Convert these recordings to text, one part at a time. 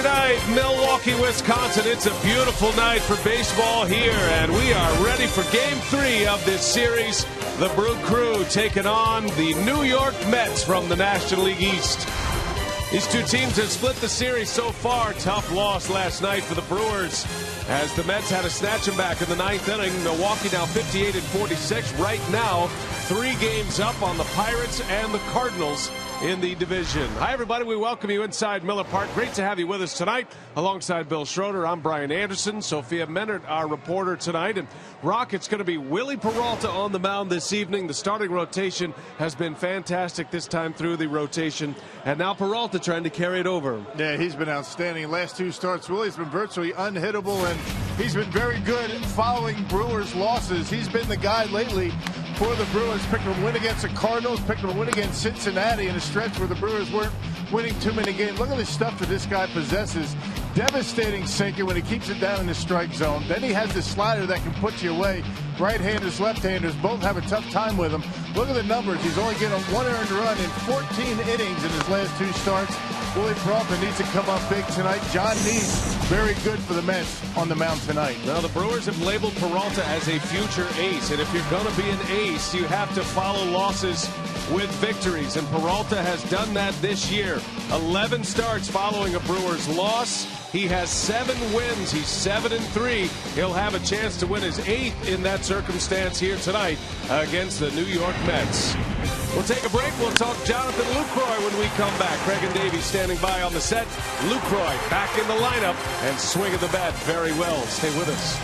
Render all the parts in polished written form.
night, Milwaukee, Wisconsin. It's a beautiful night for baseball here, and we are ready for Game 3 of this series. The Brew Crew taking on the New York Mets from the National League East. These two teams have split the series so far. Tough loss last night for the Brewers, as the Mets had to snatch them back in the ninth inning. Milwaukee now 58-46. Right now, 3 games up on the Pirates and the Cardinals in the division. Hi, everybody. We welcome you inside Miller Park. Great to have you with us tonight. Alongside Bill Schroeder, I'm Brian Anderson. Sophia Menard, our reporter tonight. And Rock, it's going to be Willie Peralta on the mound this evening. The starting rotation has been fantastic this time through the rotation. And now Peralta trying to carry it over. Yeah, he's been outstanding. Last 2 starts, Willie's been virtually unhittable, and he's been very good following Brewers' losses. He's been the guy lately for the Brewers. Picked him a win against the Cardinals, picked him a win against Cincinnati in a stretch where the Brewers weren't winning too many games. Look at the stuff that this guy possesses. Devastating sinker when he keeps it down in the strike zone. Then he has the slider that can put you away. Right-handers, left-handers both have a tough time with him. Look at the numbers. He's only getting 1 earned run in 14 innings in his last 2 starts. Willie Peralta needs to come up big tonight. John Neese, very good for the Mets on the mound tonight. Now, the Brewers have labeled Peralta as a future ace, and if you're going to be an ace, you have to follow losses with victories, and Peralta has done that this year. 11 starts following a Brewers loss. He has 7 wins. He's 7-3. He'll have a chance to win his 8th in that circumstance here tonight against the New York Mets. We'll take a break. We'll talk Jonathan Lucroy when we come back. Craig and Davey standing by on the set. Lucroy back in the lineup and swinging the bat very well. Stay with us.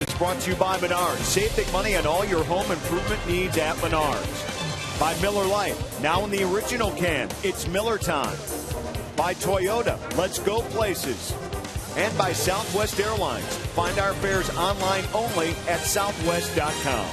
It's brought to you by Menards. Save big money on all your home improvement needs at Menards. By Miller Lite, now in the original can, it's Miller time. By Toyota, let's go places. And by Southwest Airlines. Find our fares online only at southwest.com.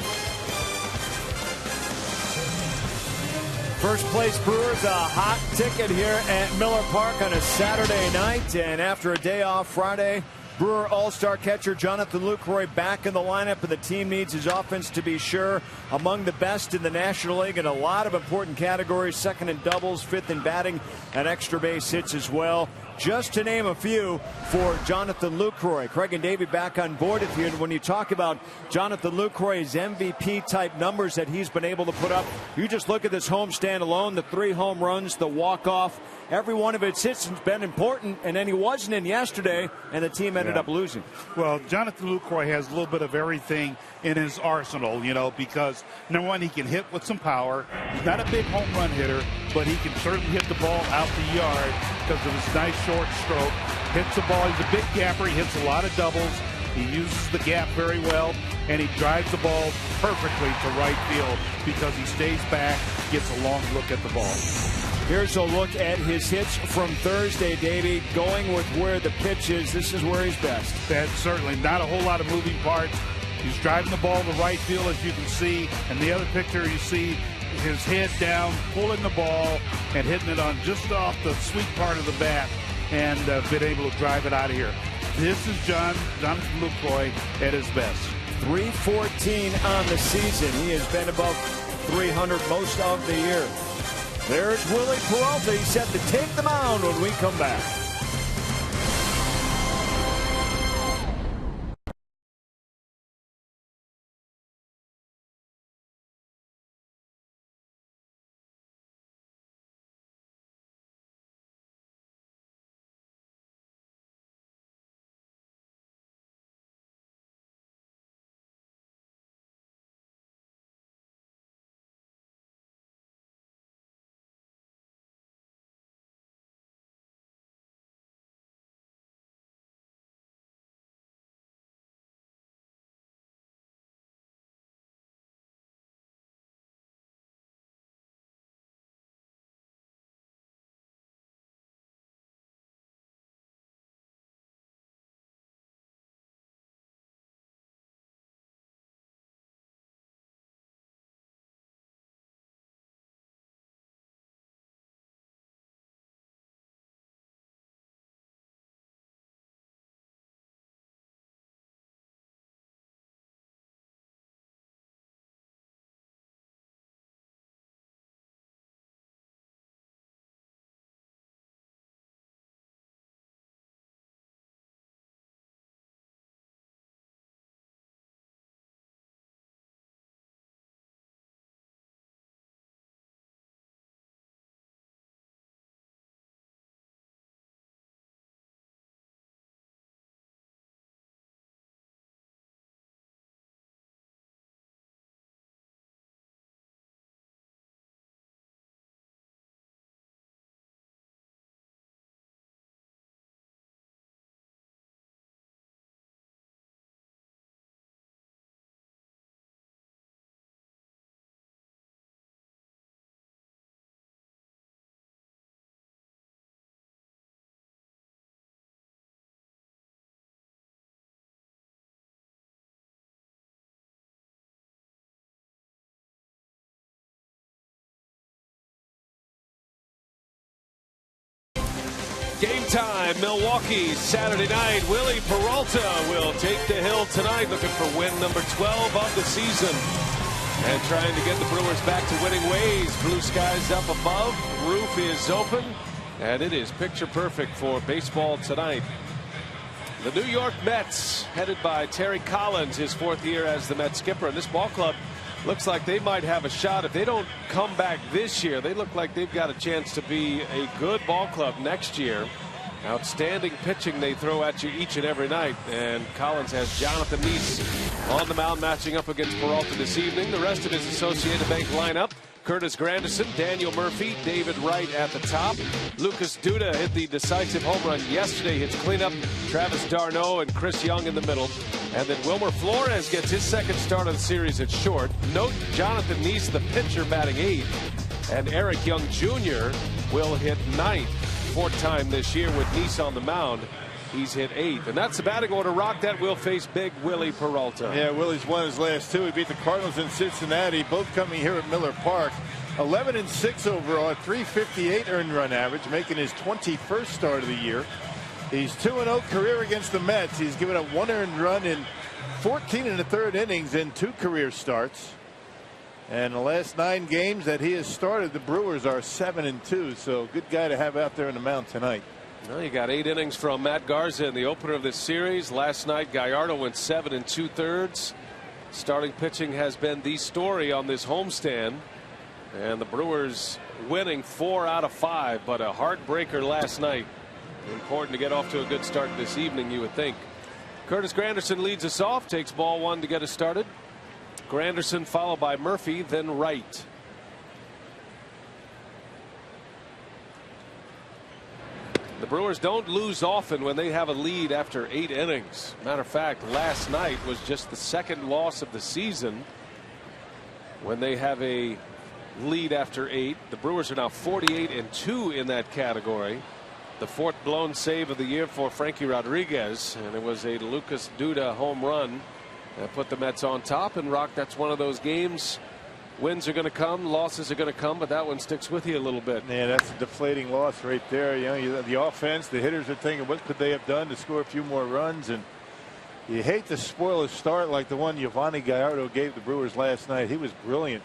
First place Brewers, a hot ticket here at Miller Park on a Saturday night. And after a day off Friday, Brewer All-Star catcher Jonathan Lucroy back in the lineup, and the team needs his offense to be sure among the best in the National League in a lot of important categories, second in doubles, fifth in batting, and extra base hits as well. Just to name a few for Jonathan Lucroy. Craig and Davey back on board with you. And when you talk about Jonathan Lucroy's MVP-type numbers that he's been able to put up, you just look at this homestand alone, the 3 home runs, the walk-off. Every one of its hits has been important, and then he wasn't in yesterday, and the team ended up losing. Well, Jonathan Lucroy has a little bit of everything in his arsenal, because, number one, he can hit with some power. He's not a big home run hitter, but he can certainly hit the ball out the yard because of his nice short stroke. Hits the ball. He's a big gapper. He hits a lot of doubles. He uses the gap very well, and he drives the ball perfectly to right field because he stays back, gets a long look at the ball. Here's a look at his hits from Thursday, Davey. Going with where the pitch is, this is where he's best. That's certainly not a whole lot of moving parts. He's driving the ball to right field, as you can see. And the other picture, you see his head down, pulling the ball, and hitting it on just off the sweet part of the bat, and been able to drive it out of here. This is Jonathan Lucroy at his best. 314 on the season. He has been above 300 most of the year. There's Willie Peralta. He's set to take the mound when we come back. Game time, Milwaukee, Saturday night. Willie Peralta will take the hill tonight, looking for win number 12 of the season. And trying to get the Brewers back to winning ways. Blue skies up above, roof is open, and it is picture perfect for baseball tonight. The New York Mets, headed by Terry Collins, his 4th year as the Mets skipper. And this ball club looks like they might have a shot. If they don't come back this year, they look like they've got a chance to be a good ball club next year. Outstanding pitching they throw at you each and every night. And Collins has Jonathan Neese on the mound matching up against Peralta this evening. The rest of his Associated Bank lineup: Curtis Granderson, Daniel Murphy, David Wright at the top. Lucas Duda hit the decisive home run yesterday. Hits cleanup. Travis d'Arnaud and Chris Young in the middle. And then Wilmer Flores gets his 2nd start of the series at short. Note Jonathan Neese, the pitcher, batting 8th. And Eric Young Jr. will hit 9th. 4th time this year with Neese on the mound. He's hit 8th. And that's the batting order. Rock that will face big Willie Peralta. Yeah, Willie's won his last 2. He beat the Cardinals in Cincinnati, both coming here at Miller Park. 11-6 overall, 358 earned run average, making his 21st start of the year. He's 2-0 career against the Mets. He's given up 1 earned run in 14 1/3 innings in 2 career starts. And the last 9 games that he has started, the Brewers are 7-2. So good guy to have out there in the mound tonight. Well, you got 8 innings from Matt Garza in the opener of this series. Last night, Gallardo went 7 2/3. Starting pitching has been the story on this homestand. And the Brewers winning 4 out of 5, but a heartbreaker last night. Important to get off to a good start this evening, you would think. Curtis Granderson leads us off, takes ball 1 to get us started. Granderson followed by Murphy, then Wright. The Brewers don't lose often when they have a lead after 8 innings. Matter of fact, last night was just the 2nd loss of the season when they have a lead after 8. The Brewers are now 48-2 in that category. The 4th blown save of the year for Frankie Rodriguez, and it was a Lucas Duda home run that put the Mets on top. And Rock, that's one of those games. Wins are going to come, losses are going to come, but that one sticks with you a little bit. Yeah, that's a deflating loss right there. You know, the offense, the hitters are thinking, what could they have done to score a few more runs? And you hate to spoil a start like the one Giovanni Gallardo gave the Brewers last night. He was brilliant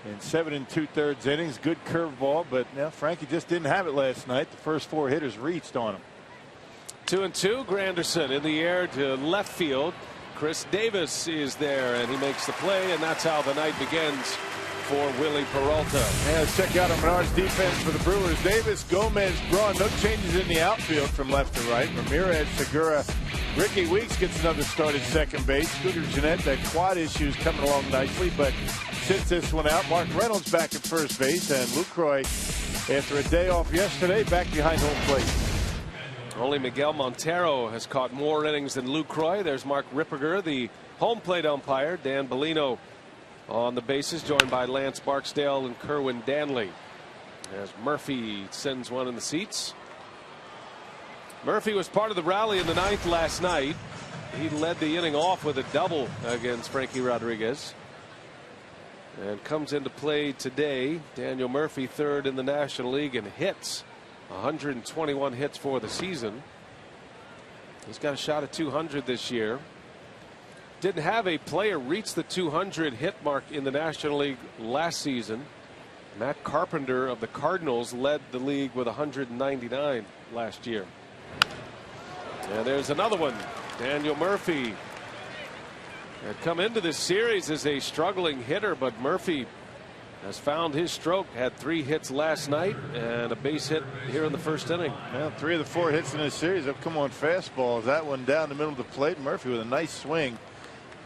in 7 2/3 innings. Good curveball, but Frankie just didn't have it last night. The first 4 hitters reached on him. 2-2. Granderson in the air to left field. Chris Davis is there, and he makes the play, and that's how the night begins for Willie Peralta. Yeah, let's check out Menard's defense for the Brewers. Davis, Gomez, Braun, no changes in the outfield from left to right. Ramirez, Segura, Ricky Weeks gets another start at second base. Scooter Gennett, that quad issue is coming along nicely, but sits this one out. Mark Reynolds back at first base, and Lucroy, after a day off yesterday, back behind home plate. Only Miguel Montero has caught more innings than Lucroy. There's Mark Ripperger, the home plate umpire. Dan Bellino on the bases, joined by Lance Barksdale and Kerwin Danley. As Murphy sends one in the seats. Murphy was part of the rally in the 9th last night. He led the inning off with a double against Frankie Rodriguez. And comes into play today. Daniel Murphy, 3rd in the National League in hits. 121 hits for the season. He's got a shot at 200 this year. Didn't have a player reach the 200 hit mark in the National League last season. Matt Carpenter of the Cardinals led the league with 199 last year. And there's another one. Daniel Murphy had come into this series as a struggling hitter, but Murphy has found his stroke. Had 3 hits last night and a base hit here in the 1st inning. Well, 3 of the 4 hits in this series have come on fastballs. That one down the middle of the plate. Murphy with a nice swing.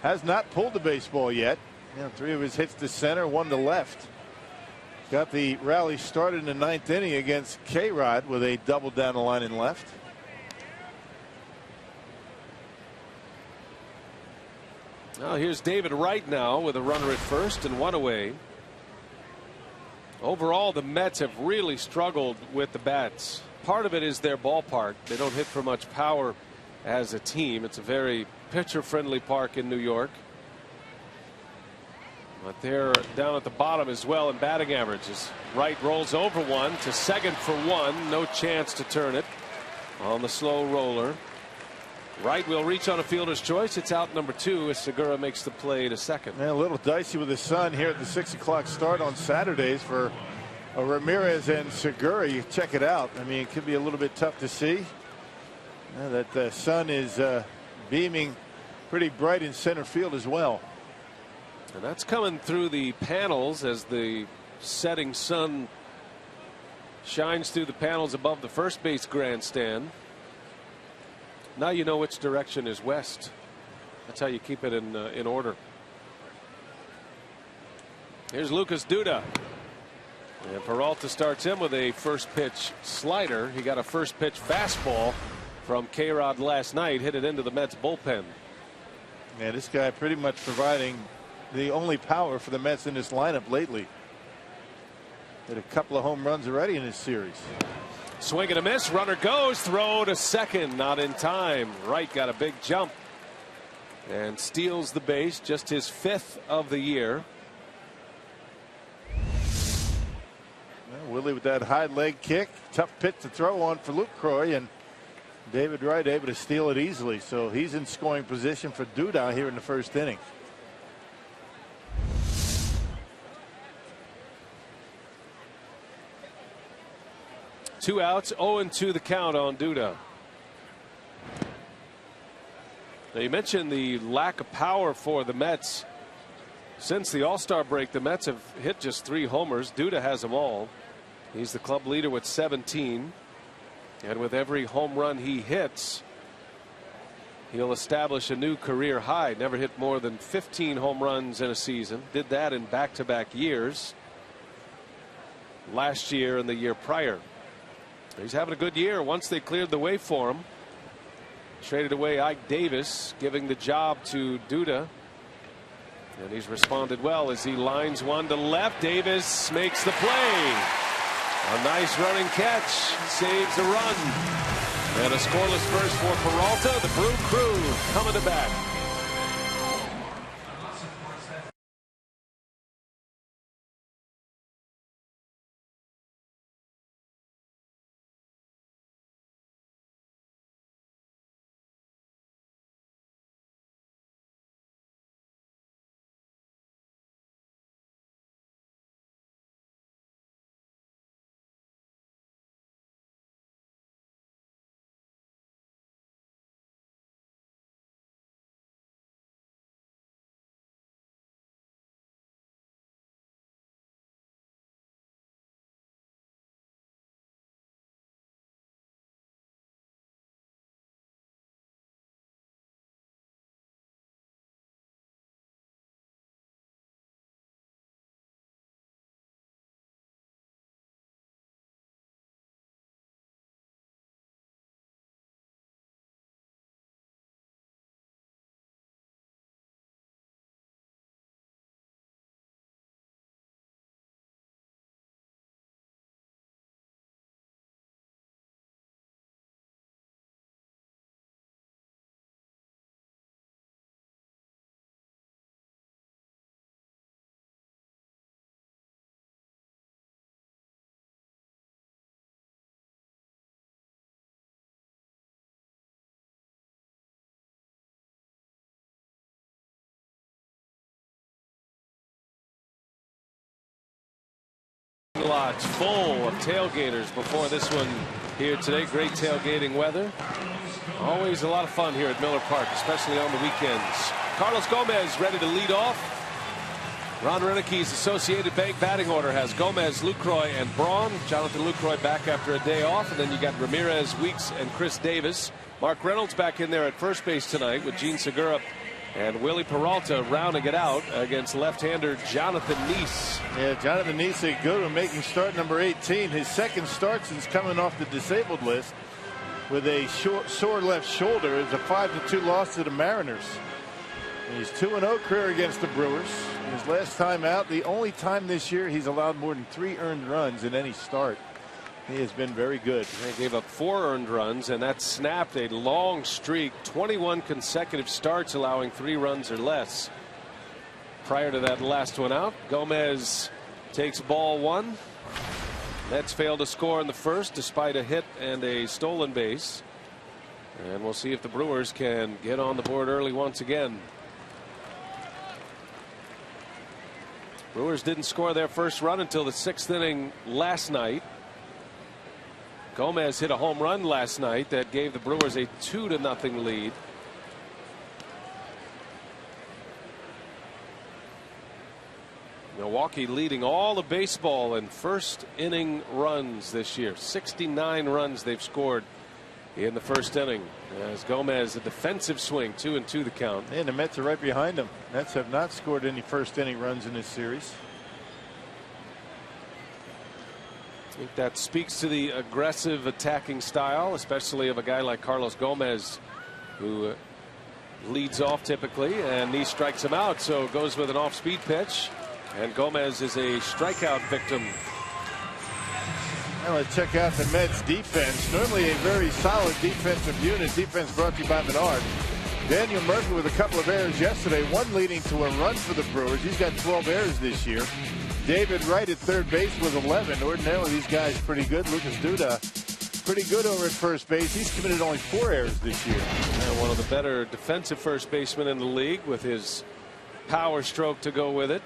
Has not pulled the baseball yet. 3 of his hits to center, 1 to left. Got the rally started in the 9th inning against K-Rod with a double down the line in left. Now here's David Wright now with a runner at first and 1 away. Overall, the Mets have really struggled with the bats. Part of it is their ballpark. They don't hit for much power as a team. It's a very pitcher-friendly park in New York. But they're down at the bottom as well in batting averages. Wright rolls over one to second for 1. No chance to turn it on the slow roller. Wright will reach on a fielder's choice. It's out number 2 as Segura makes the play to second. And a little dicey with the sun here at the 6 o'clock start on Saturdays for Ramirez and Segura. You check it out. I mean, it could be a little bit tough to see. That the sun is beaming pretty bright in center field as well. And that's coming through the panels as the setting sun shines through the panels above the first base grandstand. Now you know which direction is west. That's how you keep it in order. Here's Lucas Duda. And Peralta starts him with a first pitch slider. He got a first pitch fastball from K-Rod last night. Hit it into the Mets bullpen. Yeah, this guy pretty much providing the only power for the Mets in this lineup lately. Hit a couple of home runs already in this series. Swing and a miss. Runner goes. Throw to second. Not in time. Wright got a big jump and steals the base. Just his 5th of the year. Willie with that high leg kick. Tough pitch to throw on for Lucroy, and David Wright able to steal it easily. So he's in scoring position for Duda here in the first inning. Two outs, 0-2 the count on Duda. Now you mentioned the lack of power for the Mets. Since the All-Star break, the Mets have hit just 3 homers. Duda has them all. He's the club leader with 17. And with every home run he hits, he'll establish a new career high. Never hit more than 15 home runs in a season. Did that in back-to-back years. Last year and the year prior. He's having a good year once they cleared the way for him. Traded away Ike Davis, giving the job to Duda. And he's responded well as he lines one to left. Davis makes the play. A nice running catch. Saves the run. And a scoreless first for Peralta. The Brew Crew coming to bat. Lots full of tailgaters before this one here today. Great tailgating weather. Always a lot of fun here at Miller Park, especially on the weekends. Carlos Gomez ready to lead off. Ron Renicki's Associated Bank batting order has Gomez, Lucroy, and Braun. Jonathan Lucroy back after a day off, and then you got Ramirez, Weeks, and Chris Davis. Mark Reynolds back in there at first base tonight with Gene Segura and Willie Peralta rounding it out against left-hander Jonathan Neese. Yeah, Jonathan Neese, a good one, making start number 18. His second start since coming off the disabled list with a sore left shoulder. It's a 5-2 loss to the Mariners. And he's 2-0 career against the Brewers. His last time out, the only time this year he's allowed more than 3 earned runs in any start. He has been very good. They gave up 4 earned runs, and that snapped a long streak. 21 consecutive starts allowing 3 runs or less. Prior to that last one out, Gomez takes ball 1. Mets failed to score in the first despite a hit and a stolen base. And we'll see if the Brewers can get on the board early once again. Brewers didn't score their first run until the 6th inning last night. Gomez hit a home run last night that gave the Brewers a 2-0 lead. Milwaukee leading all of baseball in first inning runs this year. 69 runs they've scored in the first inning. As Gomez, a defensive swing, 2-2 the count. And the Mets are right behind them. Mets have not scored any first inning runs in this series. I think that speaks to the aggressive attacking style, especially of a guy like Carlos Gomez, who leads off typically, and he strikes him out, so goes with an off-speed pitch, and Gomez is a strikeout victim. Now let's check out the Mets defense. Normally a very solid defensive unit. Defense brought to you by Menard. Daniel Murphy with a couple of errors yesterday, one leading to a run for the Brewers. He's got 12 errors this year. David Wright at third base with 11. Ordinarily, these guys pretty good. Lucas Duda, pretty good over at first base. He's committed only 4 errors this year. And one of the better defensive first basemen in the league with his power stroke to go with it.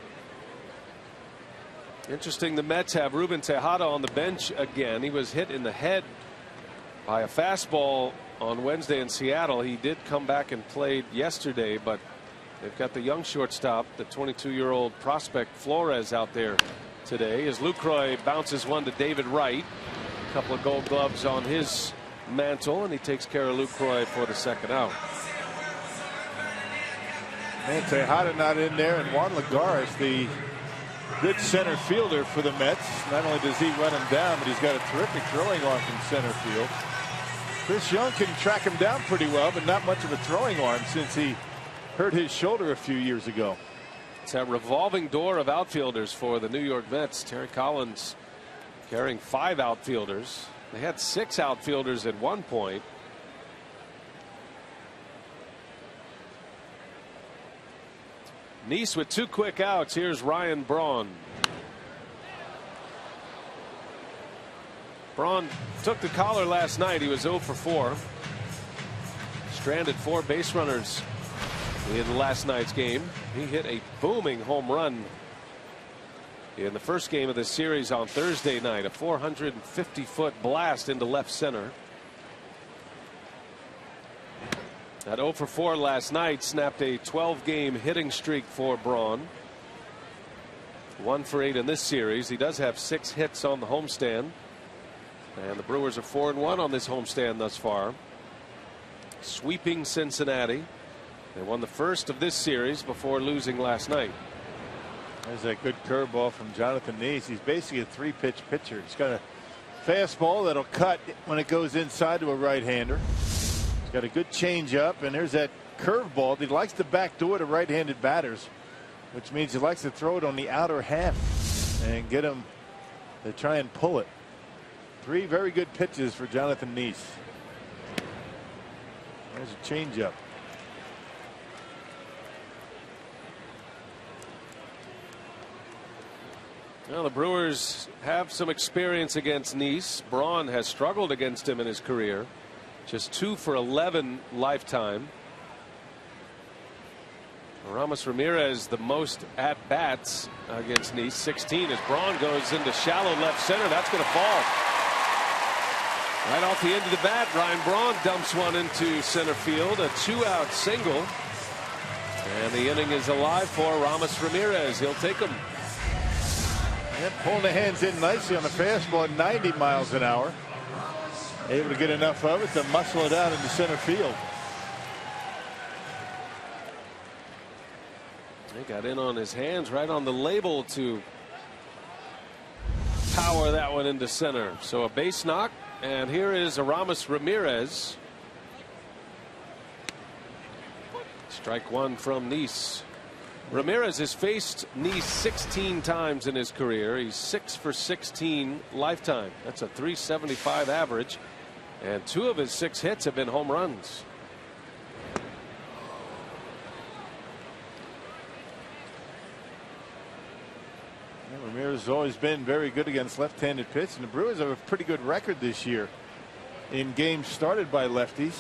Interesting, the Mets have Ruben Tejada on the bench again. He was hit in the head by a fastball on Wednesday in Seattle. He did come back and played yesterday, but they've got the young shortstop, the 22-year-old prospect Flores, out there today as Lucroy bounces one to David Wright. A couple of Gold Gloves on his mantle, and he takes care of Lucroy for the second out. And Tejada not in there, and Juan Lagares, the good center fielder for the Mets. Not only does he run him down, but he's got a terrific throwing arm from center field. Chris Young can track him down pretty well, but not much of a throwing arm since he hurt his shoulder a few years ago. It's a revolving door of outfielders for the New York Mets. Terry Collins carrying 5 outfielders. They had 6 outfielders at one point. Nice with 2 quick outs. Here's Ryan Braun. Braun took the collar last night. He was 0 for 4. Stranded 4 base runners in last night's game. He hit a booming home run in the first game of the series on Thursday night. A 450-foot blast into left center. That 0 for 4 last night snapped a 12-game hitting streak for Braun. 1 for 8 in this series. He does have 6 hits on the homestand. And the Brewers are 4-1 on this homestand thus far. Sweeping Cincinnati. They won the first of this series before losing last night. There's that good curveball from Jonathan Nice. He's basically a 3-pitch pitcher. He's got a fastball that'll cut when it goes inside to a right-hander. He's got a good changeup, and there's that curveball. He likes to backdoor to right-handed batters, which means he likes to throw it on the outer half and get him to try and pull it. 3 very good pitches for Jonathan Nice. There's a changeup. Well, the Brewers have some experience against Nice. Braun has struggled against him in his career. Just 2 for 11 lifetime. Ramos Ramirez the most at bats against Nice, 16, as Braun goes into shallow left center. That's going to fall right off the end of the bat. Ryan Braun dumps one into center field, a 2-out single, and the inning is alive for Ramos Ramirez. He'll take him. And pulling the hands in nicely on the fastball at 90 miles an hour. Able to get enough of it to muscle it out into center field. He got in on his hands right on the label to power that one into center. So a base knock, and here is Aramis Ramirez. Strike 1 from Nice. Ramirez has faced Nice 16 times in his career. He's 6 for 16 lifetime. That's a .375 average, and 2 of his 6 hits have been home runs. Ramirez has always been very good against left-handed pitch, and the Brewers have a pretty good record this year in games started by lefties.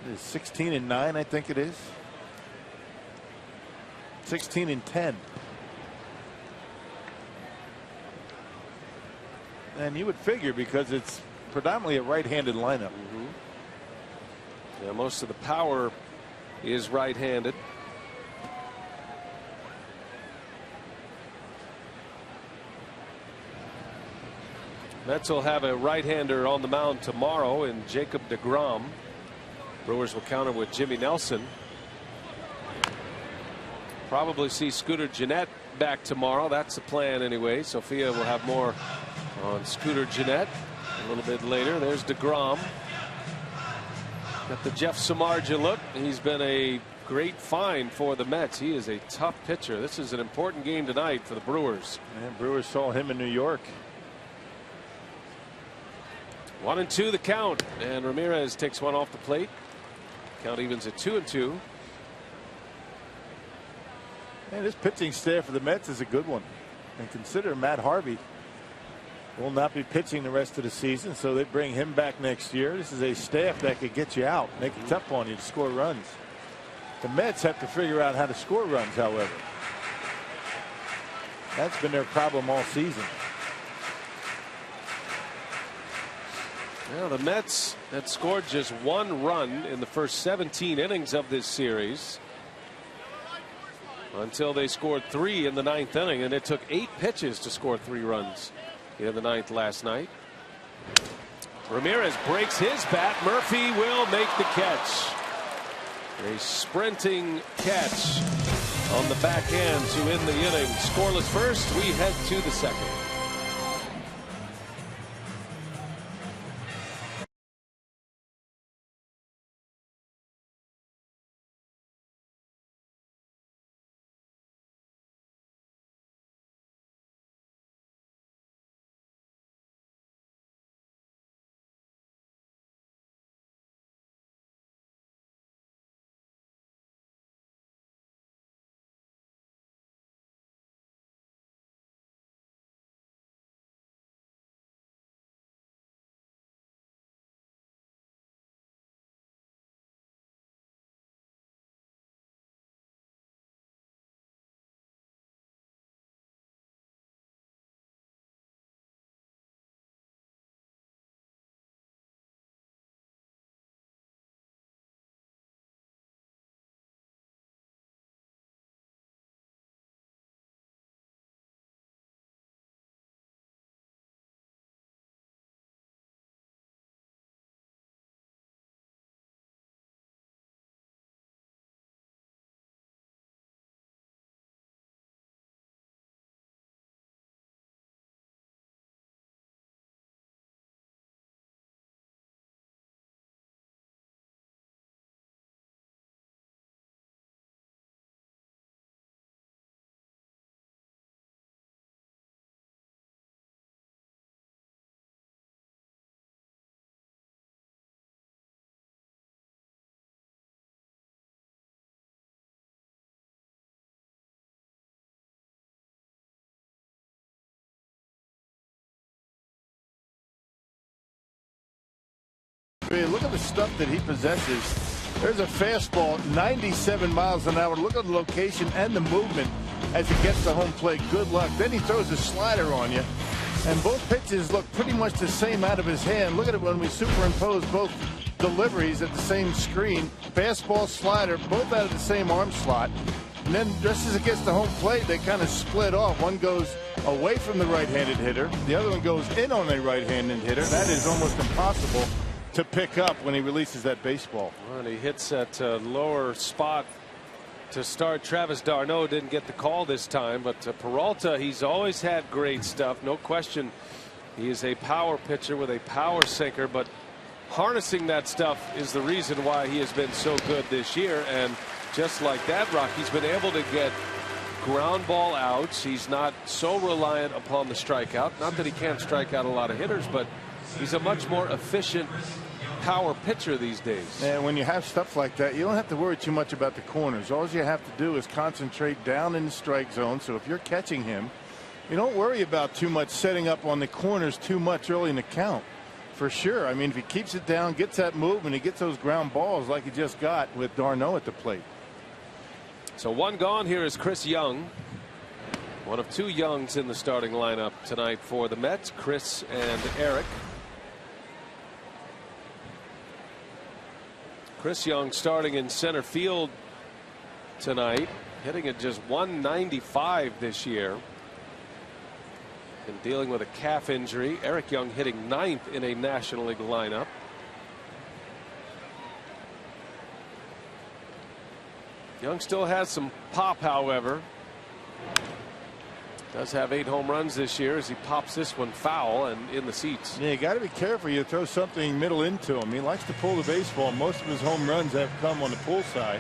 It is 16-9, I think it is. 16-10. And you would figure, because it's predominantly a right-handed lineup. Yeah, most of the power is right-handed. Mets will have a right-hander on the mound tomorrow in Jacob deGrom. Brewers will counter with Jimmy Nelson. Probably see Scooter Gennett back tomorrow. That's the plan anyway. Sophia will have more on Scooter Gennett a little bit later. There's deGrom. Got the Jeff Samardzija look. He's been a great find for the Mets. He is a tough pitcher. This is an important game tonight for the Brewers. And Brewers saw him in New York. 1-2 the count, and Ramirez takes one off the plate. Count evens at 2-2. And this pitching staff for the Mets is a good one. And consider Matt Harvey will not be pitching the rest of the season, so they bring him back next year. This is a staff that could get you out, make it tough on you to score runs. The Mets have to figure out how to score runs, however. That's been their problem all season. Well, the Mets had scored just 1 run in the first 17 innings of this series, until they scored 3 in the 9th inning, and it took 8 pitches to score 3 runs in the 9th last night. Ramirez breaks his bat. Murphy will make the catch. A sprinting catch on the backhand to end the inning. Scoreless first. We head to the second. Look at the stuff that he possesses. There's a fastball 97 miles an hour. Look at the location and the movement as it gets to home plate. Good luck. Then he throws a slider on you, and both pitches look pretty much the same out of his hand. Look at it when we superimpose both deliveries at the same screen. Fastball, slider, both out of the same arm slot. And then just as it gets to home plate, they kind of split off. One goes away from the right-handed hitter. The other one goes in on a right-handed hitter. That is almost impossible to pick up when he releases that baseball. Well, and he hits that lower spot to start. Travis d'Arnaud didn't get the call this time, but Peralta, he's always had great stuff, no question. He is a power pitcher with a power sinker, but harnessing that stuff is the reason why he has been so good this year. And just like that, Rocky's been able to get ground ball outs. He's not so reliant upon the strikeout. Not that he can't strike out a lot of hitters, but he's a much more efficient power pitcher these days. And when you have stuff like that, you don't have to worry too much about the corners. All you have to do is concentrate down in the strike zone. So if you're catching him, you don't worry about too much setting up on the corners too much early in the count. For sure. I mean, if he keeps it down, gets that movement, he gets those ground balls like he just got with d'Arnaud at the plate. So 1 gone. Here is Chris Young, one of 2 Youngs in the starting lineup tonight for the Mets, Chris and Eric. Chris Young starting in center field tonight, hitting at just 195 this year, and dealing with a calf injury. Eric Young hitting 9th in a National League lineup. Young still has some pop, however. Does have 8 home runs this year as he pops this one foul and in the seats. Yeah, you got to be careful. You throw something middle into him. He likes to pull the baseball. Most of his home runs have come on the pull side.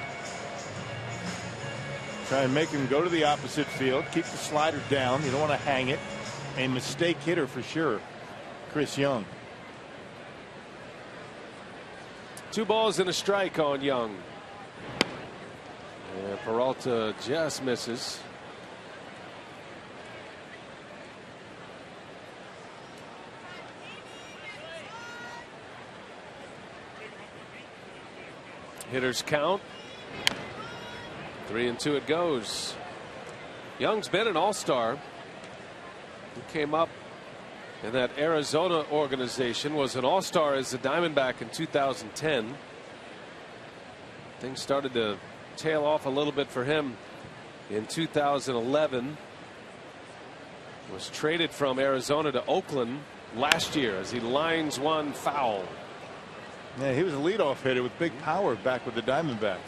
Try and make him go to the opposite field. Keep the slider down. You don't want to hang it. A mistake hitter for sure. Chris Young. 2 balls and a strike on Young. And Peralta just misses. Hitters count. 3-2 it goes. Young's been an all-star. He came up in that Arizona organization, was an all-star as a Diamondback in 2010. Things started to tail off a little bit for him in 2011. Was traded from Arizona to Oakland last year as he lines one foul. Yeah, he was a leadoff hitter with big power back with the Diamondbacks.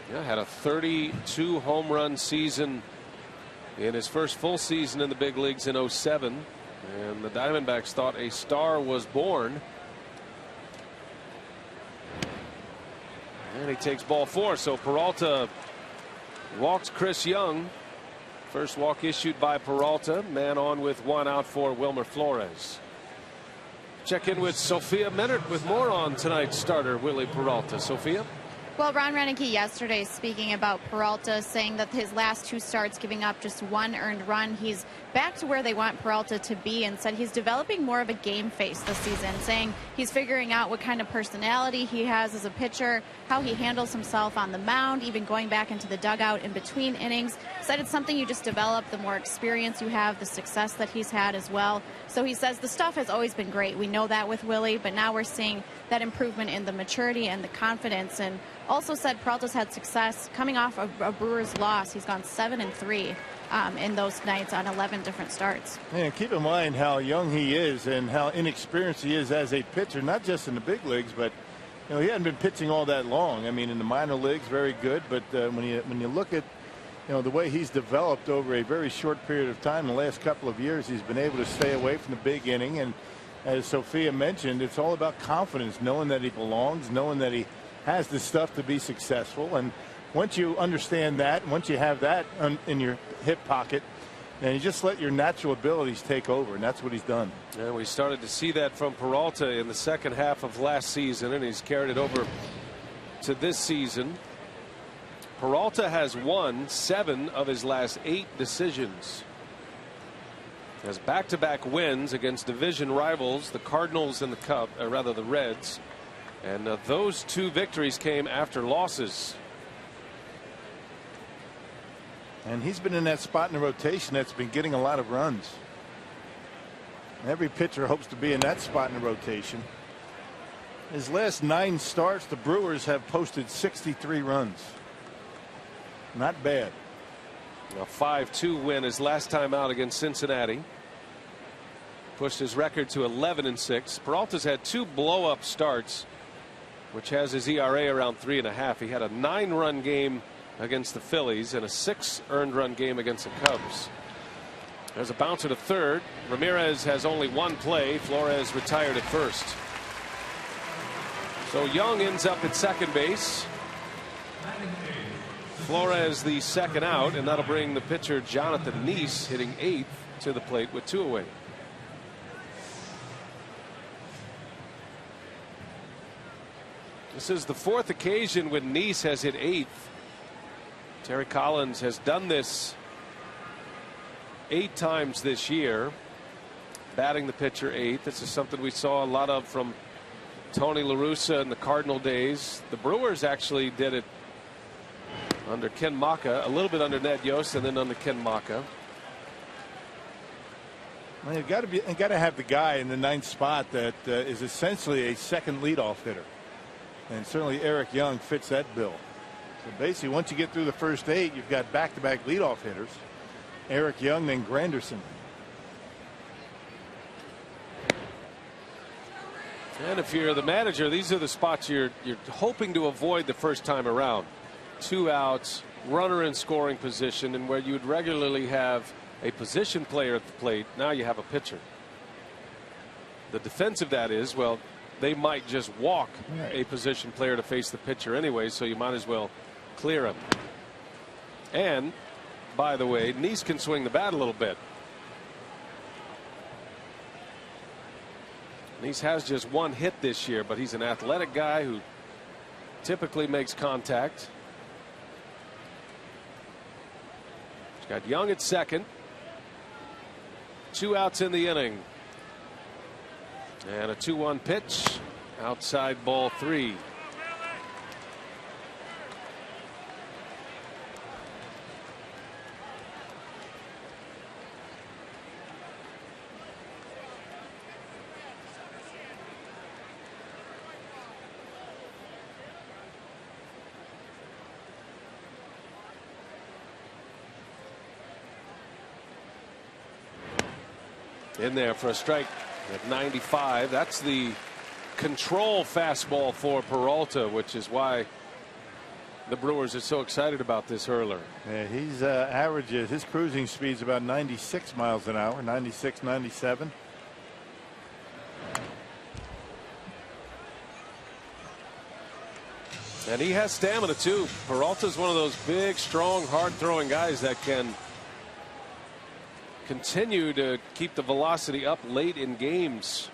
Yeah, had a 32 home run season in his first full season in the big leagues in 07. And the Diamondbacks thought a star was born. And he takes ball 4. So Peralta walks Chris Young. First walk issued by Peralta. Man on with 1 out for Wilmer Flores. Check in with Sophia Minert with more on tonight's starter, Willie Peralta. Sophia? Well, Ron Renneke yesterday speaking about Peralta, saying that his last 2 starts giving up just 1 earned run. He's back to where they want Peralta to be, and said he's developing more of a game face this season, saying he's figuring out what kind of personality he has as a pitcher, how he handles himself on the mound, even going back into the dugout in between innings. Said it's something you just develop the more experience you have, the success that he's had as well. So he says the stuff has always been great. We know that with Willie, but now we're seeing that improvement in the maturity and the confidence. And also said Peralta's had success coming off a Brewers loss. He's gone 7-3 in those nights on 11 different starts. And keep in mind how young he is and how inexperienced he is as a pitcher, not just in the big leagues, but he hadn't been pitching all that long. I mean, in the minor leagues, very good, but when you look at the way he's developed over a very short period of time, the last couple of years, he's been able to stay away from the big inning. And as Sophia mentioned, it's all about confidence, knowing that he belongs, knowing that he has the stuff to be successful. And once you understand that, once you have that in your hip pocket, then you just let your natural abilities take over, and that's what he's done. And we started to see that from Peralta in the second half of last season, and he's carried it over to this season. Peralta has won 7 of his last 8 decisions. Has back-to-back wins against division rivals, the Cardinals and the Reds. And those 2 victories came after losses. And he's been in that spot in the rotation that's been getting a lot of runs. Every pitcher hopes to be in that spot in the rotation. His last 9 starts, the Brewers have posted 63 runs. Not bad. A 5-2 win his last time out against Cincinnati. Pushed his record to 11-6. Peralta's had 2 blow-up starts, which has his ERA around 3.5. He had a 9-run game against the Phillies and a 6 earned run game against the Cubs. There's a bouncer to third. Ramirez has only 1 play. Flores retired at first. So Young ends up at second base. Flores the second out, and that'll bring the pitcher Jonathan Neese hitting 8th to the plate with 2 away. This is the 4th occasion when Neese has hit 8th. Terry Collins has done this 8 times this year, batting the pitcher 8th. This is something we saw a lot of from Tony La Russa in the Cardinal days. The Brewers actually did it under Ken Maka, a little bit under Ned Yost, and then under Ken Maka. Well, you've got to have the guy in the 9th spot that is essentially a second leadoff hitter, and certainly Eric Young fits that bill. So basically, once you get through the first 8, you've got back-to-back leadoff hitters, Eric Young, then Granderson. And if you're the manager, these are the spots you're hoping to avoid the first time around. 2 outs, runner in scoring position, and where you would regularly have a position player at the plate, now you have a pitcher. The defense of that is, well, they might just walk a position player to face the pitcher anyway, so you might as well clear him. And by the way, Neese can swing the bat a little bit. Neese has just 1 hit this year, but he's an athletic guy who typically makes contact. Got Young at second. 2 outs in the inning. And a 2-1 pitch. Outside ball 3. In there for a strike at 95. That's the control fastball for Peralta, which is why the Brewers are so excited about this hurler. Yeah, he's averages his cruising speed's about 96 miles an hour, 96, 97. And he has stamina too. Peralta's one of those big, strong, hard throwing guys that can continue to keep the velocity up late in games.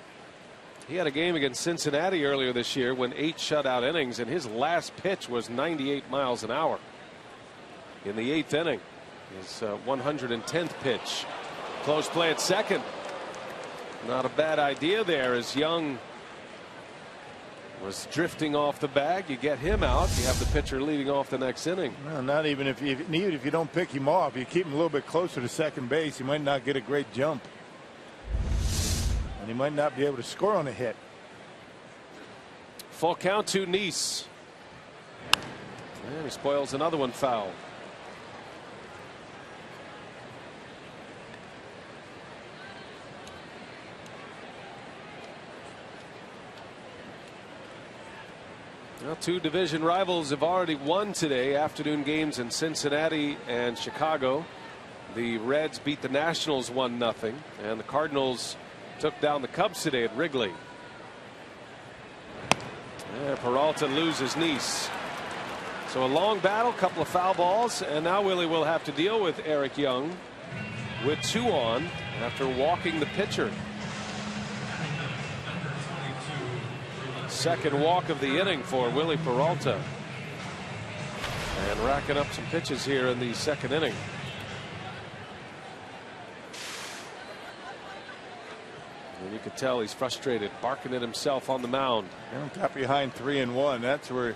He had a game against Cincinnati earlier this year when 8 shutout innings, and his last pitch was 98 miles an hour in the 8th inning. His 110th pitch. Close play at second. Not a bad idea there as Young was drifting off the bag. You get him out, you have the pitcher leading off the next inning. No, not even if you don't pick him off, you keep him a little bit closer to second base, he might not get a great jump. And he might not be able to score on a hit. Full count to Nice. And he spoils another one foul. Well, 2 division rivals have already won today. Afternoon games in Cincinnati and Chicago. The Reds beat the Nationals 1-0, and the Cardinals took down the Cubs today at Wrigley. Yeah, Peralta loses Nice. So a long battle, couple of foul balls, and now Willie will have to deal with Eric Young with 2 on after walking the pitcher. Second walk of the inning for Willie Peralta. And racking up some pitches here in the second inning. And you could tell he's frustrated, barking at himself on the mound. Got behind 3-1. That's where,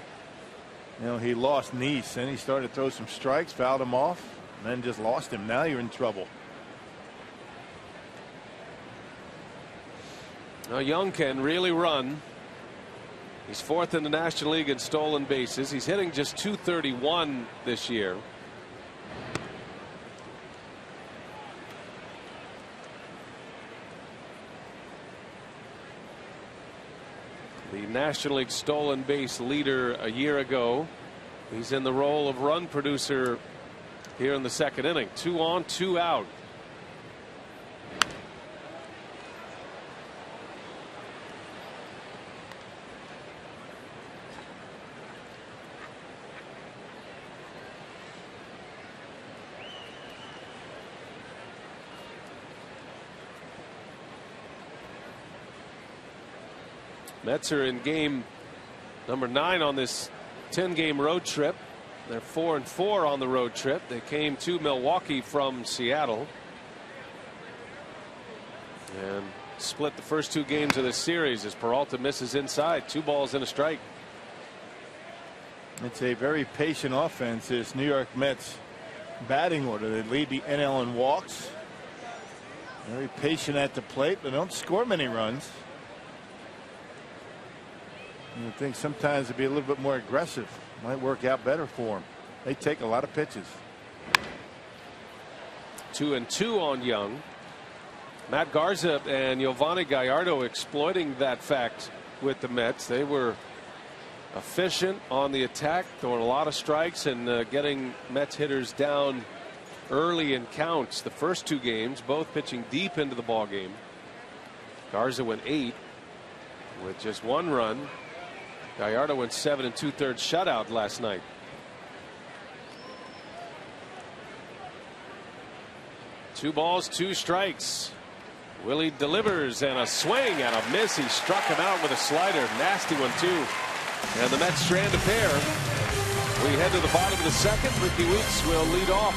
he lost Nice. Then he started to throw some strikes, fouled him off, and then just lost him. Now you're in trouble. Now Young can really run. He's 4th in the National League in stolen bases. He's hitting just .231 this year. The National League stolen base leader a year ago. He's in the role of run producer here in the second inning. 2 on, 2 out. Mets are in game number 9 on this 10-game road trip. They're 4-4 on the road trip. They came to Milwaukee from Seattle and split the first 2 games of this series as Peralta misses inside. 2 balls and a strike. It's a very patient offense, this New York Mets batting order. They lead the NL in walks. Very patient at the plate, but don't score many runs. You think sometimes to be a little bit more aggressive might work out better for them. They take a lot of pitches. 2-2 on Young. Matt Garza and Giovanni Gallardo exploiting that fact with the Mets. They were efficient on the attack, throwing a lot of strikes and getting Mets hitters down early in counts. The first 2 games, both pitching deep into the ball game. Garza went 8 with just 1 run. Gallardo went 7 2/3 shutout last night. Two balls, 2 strikes. Willie delivers and a swing and a miss. He struck him out with a slider. Nasty one too. And the Mets strand a pair. We head to the bottom of the second. Ricky Weeks will lead off.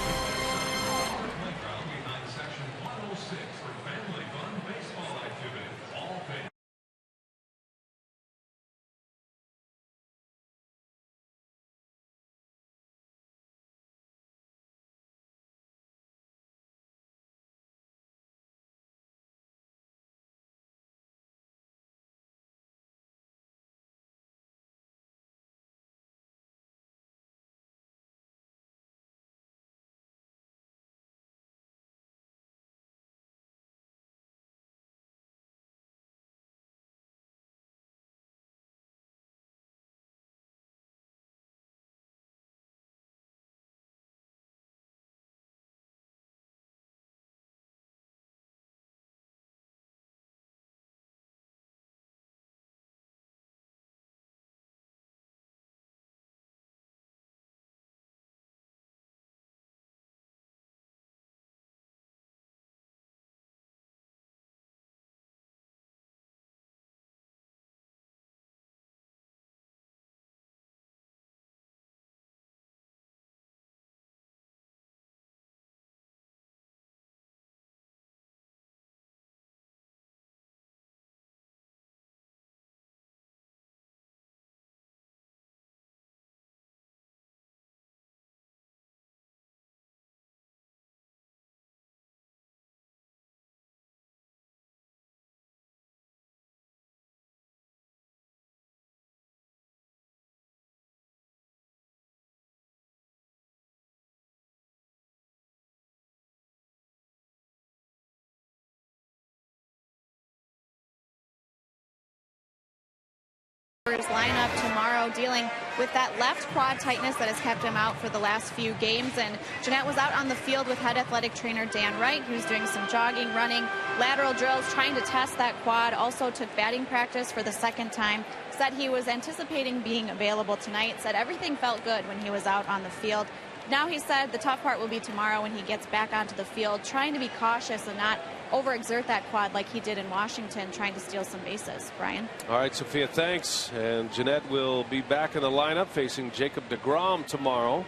lineup tomorrow, dealing with that left quad tightness that has kept him out for the last few games. And Jeanette was out on the field with head athletic trainer Dan Wright, who's doing some jogging, running, lateral drills, trying to test that quad. Also took batting practice for the second time. Said he was anticipating being available tonight. Said everything felt good when he was out on the field. Now he said the tough part will be tomorrow when he gets back onto the field, trying to be cautious and not overexert that quad like he did in Washington, trying to steal some bases. Brian. All right, Sophia, thanks. And Jeanette will be back in the lineup facing Jacob deGrom tomorrow.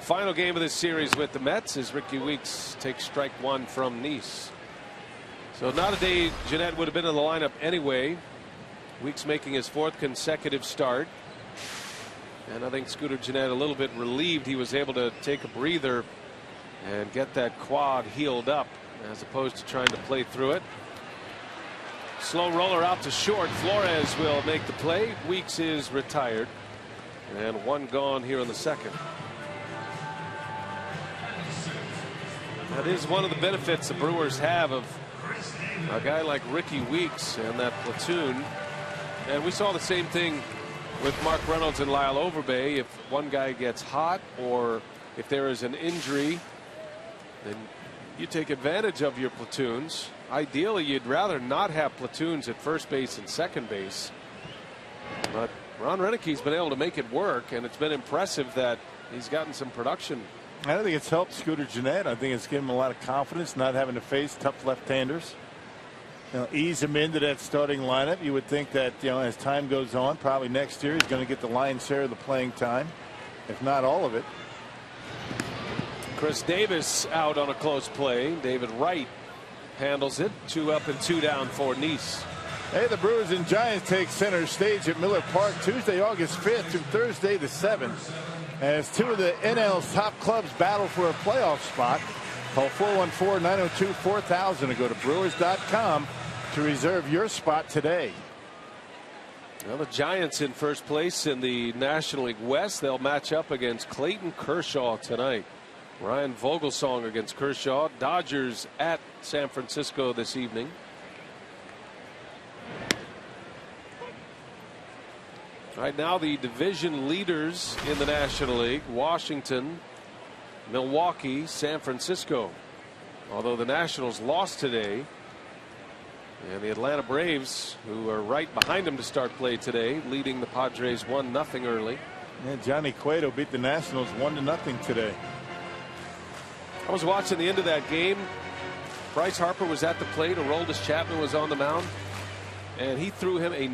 Final game of this series with the Mets as Ricky Weeks takes strike one from Nice. So not a day Jeanette would have been in the lineup anyway. Weeks making his fourth consecutive start. And I think Scooter Jeanette a little bit relieved he was able to take a breather and get that quad healed up, as opposed to trying to play through it. Slow roller out to short. Flores will make the play. Weeks is retired. And one gone here in the second. That is one of the benefits the Brewers have of a guy like Ricky Weeks and that platoon. And we saw the same thing with Mark Reynolds and Lyle Overbay. If one guy gets hot or if there is an injury, then you take advantage of your platoons. Ideally, you'd rather not have platoons at first base and second base. But Ron Renicki's been able to make it work, and it's been impressive that he's gotten some production. I don't think it's helped Scooter Jeanette. I think it's given him a lot of confidence, not having to face tough left-handers. Ease him into that starting lineup. You would think that, as time goes on, probably next year he's going to get the lion's share of the playing time, if not all of it. Chris Davis out on a close play. David Wright handles it. 2 up and 2 down for Nice. Hey, the Brewers and Giants take center stage at Miller Park Tuesday, August 5th through Thursday the 7th. As two of the NL's top clubs battle for a playoff spot. Call 414-902-4000 or go to Brewers.com to reserve your spot today. Well, the Giants in first place in the National League West. They'll match up against Clayton Kershaw tonight. Ryan Vogelsong against Kershaw. Dodgers at San Francisco this evening. Right now, the division leaders in the National League: Washington, Milwaukee, San Francisco. Although the Nationals lost today, and the Atlanta Braves, who are right behind them to start play today, leading the Padres 1-0 early. Yeah, Johnny Cueto beat the Nationals 1-0 today. I was watching the end of that game. Bryce Harper was at the plate. Aroldis Chapman was on the mound, and he threw him a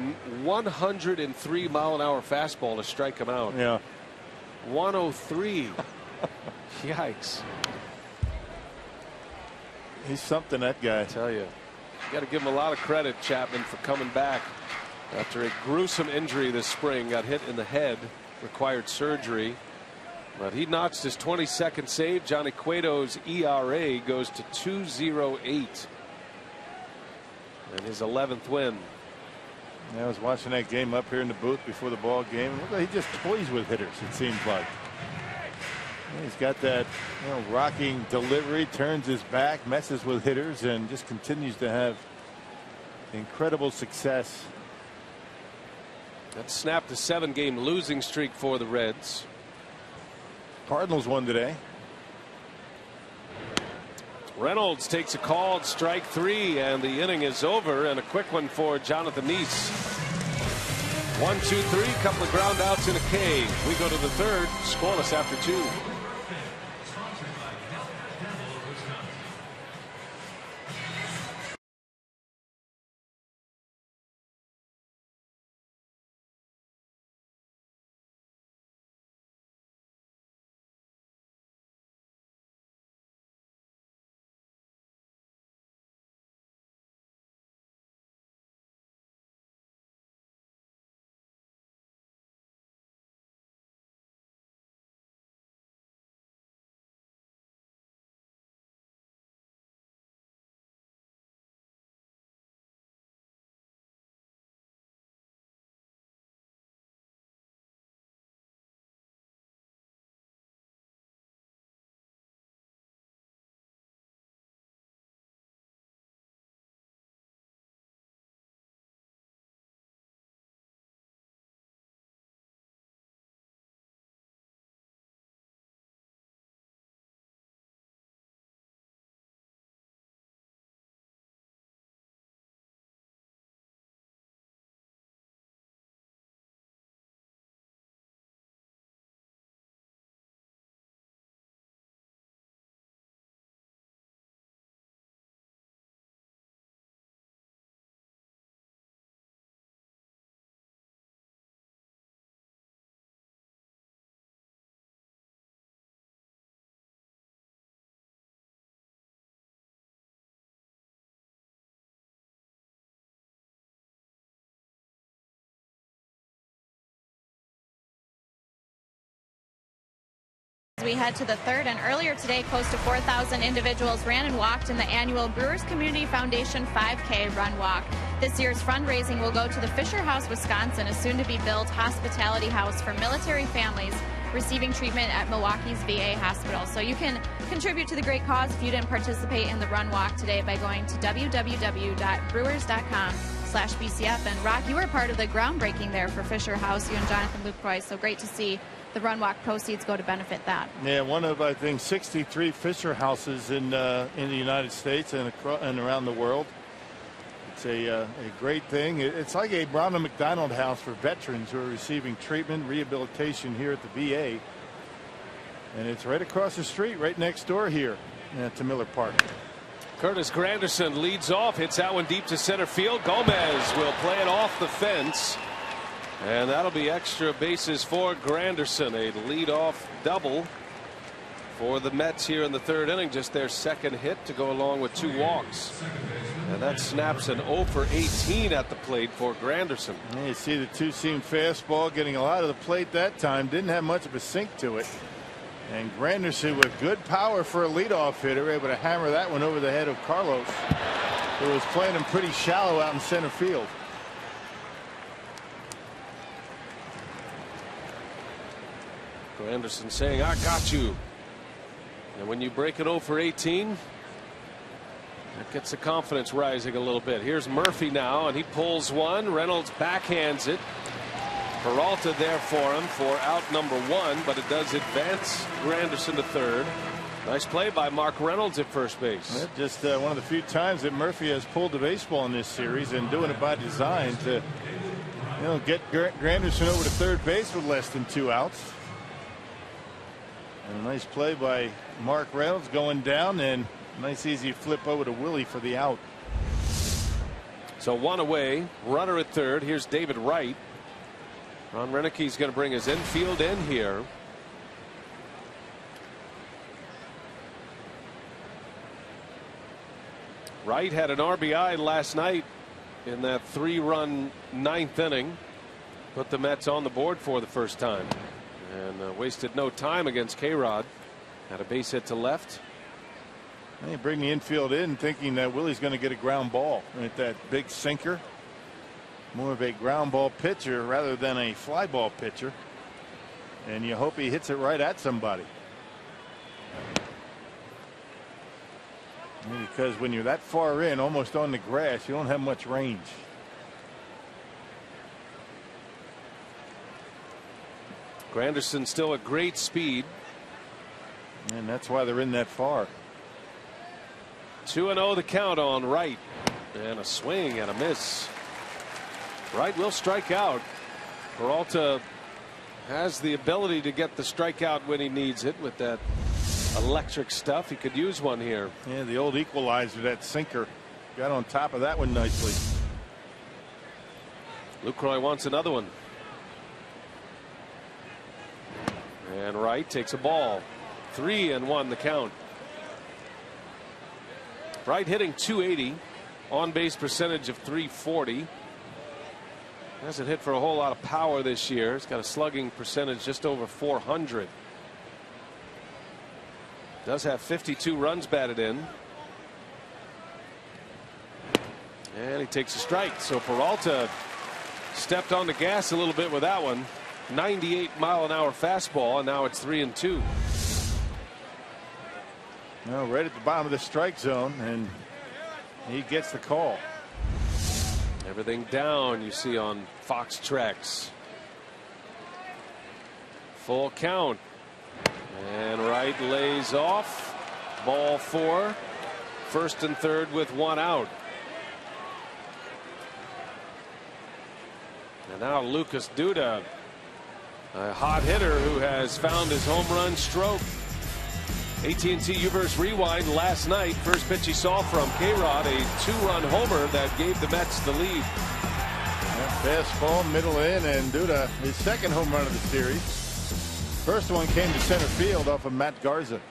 103-mile-an-hour fastball to strike him out. Yeah, 103. Yikes. He's something, that guy. I tell you. You got to give him a lot of credit, Chapman, for coming back after a gruesome injury this spring. Got hit in the head, required surgery, but he notched his 22nd save. Johnny Cueto's ERA goes to 2.08, and his 11th win. Yeah, I was watching that game up here in the booth before the ball game. Look like he just toys with hitters, it seems like. He's got that rocking delivery, turns his back, messes with hitters, and just continues to have incredible success. That snapped a 7-game losing streak for the Reds. Cardinals won today. Reynolds takes a called strike 3, and the inning is over. And a quick one for Jonathan Nice. 1, 2, 3, couple of ground outs in a K. We go to the third, scoreless after 2. we head to the third. And earlier today, close to 4,000 individuals ran and walked in the annual Brewers Community Foundation 5K Run Walk. This year's fundraising will go to the Fisher House, Wisconsin, a soon-to-be-built hospitality house for military families receiving treatment at Milwaukee's VA hospital. So you can contribute to the great cause if you didn't participate in the run walk today by going to www.brewers.com/BCF. And Rock, you were part of the groundbreaking there for Fisher House, you and Jonathan Lucroy. So great to see the run walk proceeds go to benefit that. Yeah, one of, I think, 63 Fisher houses in the United States and around the world. It's a great thing. It's like a Ronald McDonald House for veterans who are receiving treatment, rehabilitation here at the VA. And it's right across the street, right next door here to Miller Park. Curtis Granderson leads off, hits that one deep to center field. Gomez will play it off the fence. And that'll be extra bases for Granderson. A leadoff double for the Mets here in the third inning. Just their second hit to go along with 2 walks. And that snaps an 0 for 18 at the plate for Granderson. You see the two-seam fastball getting a lot of the plate that time. Didn't have much of a sink to it. And Granderson, with good power for a leadoff hitter, able to hammer that one over the head of Carlos, who was playing him pretty shallow out in center field. Granderson saying, "I got you." And when you break it 0 for 18, that gets the confidence rising a little bit. Here's Murphy now, and he pulls one. Reynolds backhands it. Peralta there for him for out number 1, but it does advance Granderson to third. Nice play by Mark Reynolds at first base. Yeah, just one of the few times that Murphy has pulled the baseball in this series, and doing it by design to, get Granderson over to third base with less than 2 outs. And a nice play by Mark Reynolds going down, and nice easy flip over to Willie for the out. So 1 away, runner at third. Here's David Wright. Ron Renick's going to bring his infield in here. Wright had an RBI last night in that 3-run 9th inning. Put the Mets on the board for the first time. And wasted no time against K-Rod. Had a base hit to left. They bring the infield in thinking that Willie's going to get a ground ball with that big sinker. More of a ground ball pitcher rather than a fly ball pitcher. And you hope he hits it right at somebody. Because when you're that far in, almost on the grass, you don't have much range. Granderson still at great speed. And that's why they're in that far. 2-0 the count on Wright. And a swing and a miss. Wright will strike out. Peralta has the ability to get the strikeout when he needs it with that electric stuff. He could use one here. Yeah, the old equalizer, that sinker. Got on top of that one nicely. Lucroy wants another one. And Wright takes a ball. 3-1 the count. Wright hitting .280. On base percentage of .340. Hasn't hit for a whole lot of power this year. He's got a slugging percentage just over .400. Does have 52 runs batted in. And he takes a strike. So Peralta stepped on the gas a little bit with that one. 98-mile-an-hour fastball, and now it's 3-2. No, right at the bottom of the strike zone, and he gets the call. Everything down, you see on Fox Tracks. Full count. And Wright lays off. Ball 4. First and third with 1 out. And now Lucas Duda, a hot hitter who has found his home run stroke. AT&T U-verse Rewind last night. First pitch he saw from K-Rod, a 2-run homer that gave the Mets the lead. Fastball, middle in, and Duda, his second home run of the series. First one came to center field off of Matt Garza.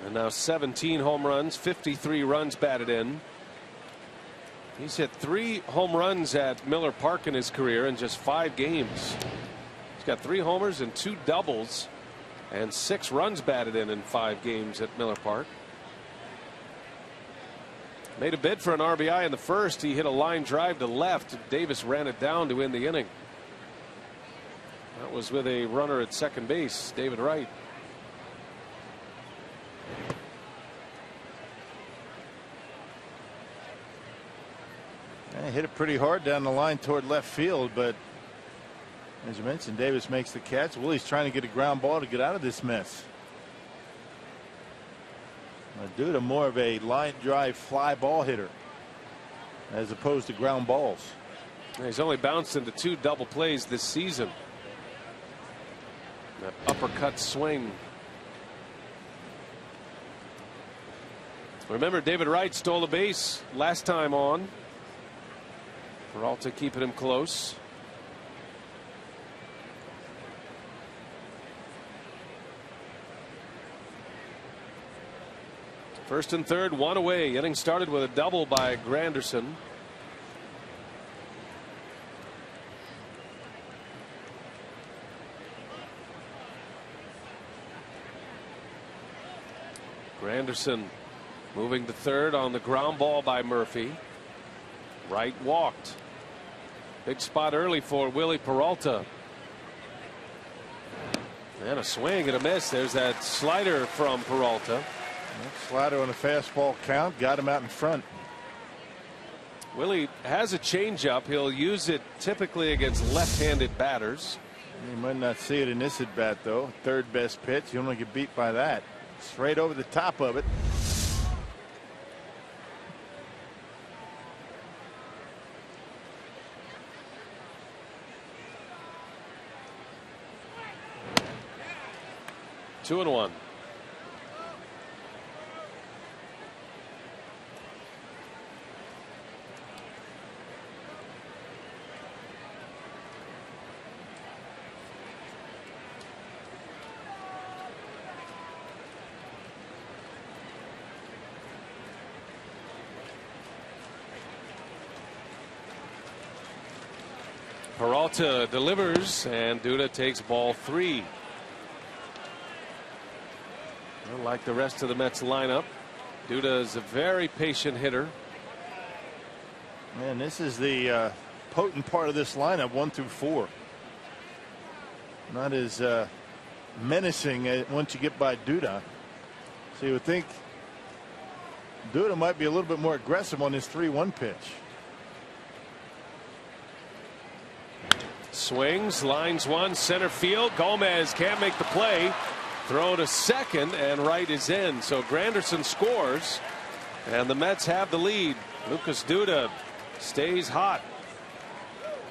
And now 17 home runs, 53 runs batted in. He's hit 3 home runs at Miller Park in his career in just 5 games. He's got 3 homers and 2 doubles and 6 runs batted in 5 games at Miller Park. Made a bid for an RBI in the first. He hit a line drive to left. Davis ran it down to end the inning. That was with a runner at second base, David Wright. Hit it pretty hard down the line toward left field, but as you mentioned, Davis makes the catch. Willie's trying to get a ground ball to get out of this mess. Duda more of a line drive fly ball hitter as opposed to ground balls. He's only bounced into 2 double plays this season. That uppercut swing. Remember, David Wright stole a base last time on. Peralta keeping him close. First and third, 1 away. Inning started with a double by Granderson. Granderson moving to third on the ground ball by Murphy. Wright walked. Big spot early for Willie Peralta. And a swing and a miss. There's that slider from Peralta. Slider on a fastball count. Got him out in front. Willie has a changeup. He'll use it typically against left-handed batters. You might not see it in this at bat, though. Third best pitch. You don't get beat by that. Straight over the top of it. Two and one. Peralta delivers, and Duda takes ball 3. Like the rest of the Mets lineup, Duda is a very patient hitter. Man, this is the potent part of this lineup, 1 through 4. Not as menacing once you get by Duda. So you would think Duda might be a little bit more aggressive on this 3-1 pitch. Swings, lines one, center field. Gomez can't make the play. Throw to second, and Wright is in. So Granderson scores, and the Mets have the lead. Lucas Duda stays hot.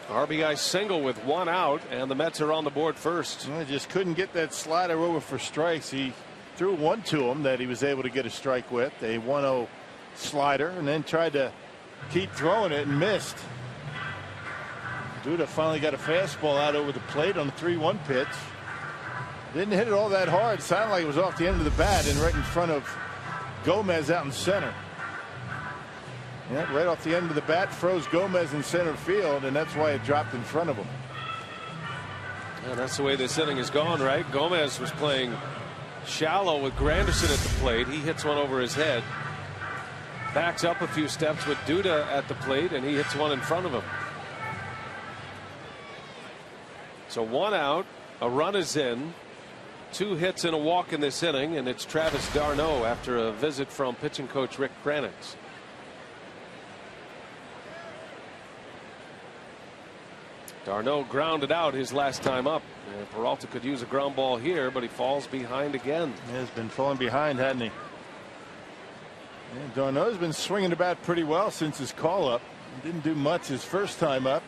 RBI single with 1 out, and the Mets are on the board first. Well, just couldn't get that slider over for strikes. He threw one to him that he was able to get a strike with, a 1-0 slider, and then tried to keep throwing it and missed. Duda finally got a fastball out over the plate on the 3-1 pitch. Didn't hit it all that hard. Sounded like it was off the end of the bat and right in front of Gomez out in center. Yeah, right off the end of the bat, froze Gomez in center field, and that's why it dropped in front of him. And that's the way this inning has gone, right? Gomez was playing shallow with Granderson at the plate. He hits one over his head. Backs up a few steps with Duda at the plate, and he hits one in front of him. So 1 out, a run is in. 2 hits and a walk in this inning, and it's Travis d'Arnaud after a visit from pitching coach Rick Kranitz. d'Arnaud grounded out his last time up. And Peralta could use a ground ball here, but he falls behind again. He has been falling behind, hasn't he? And d'Arnaud's been swinging the bat pretty well since his call up. He didn't do much his first time up.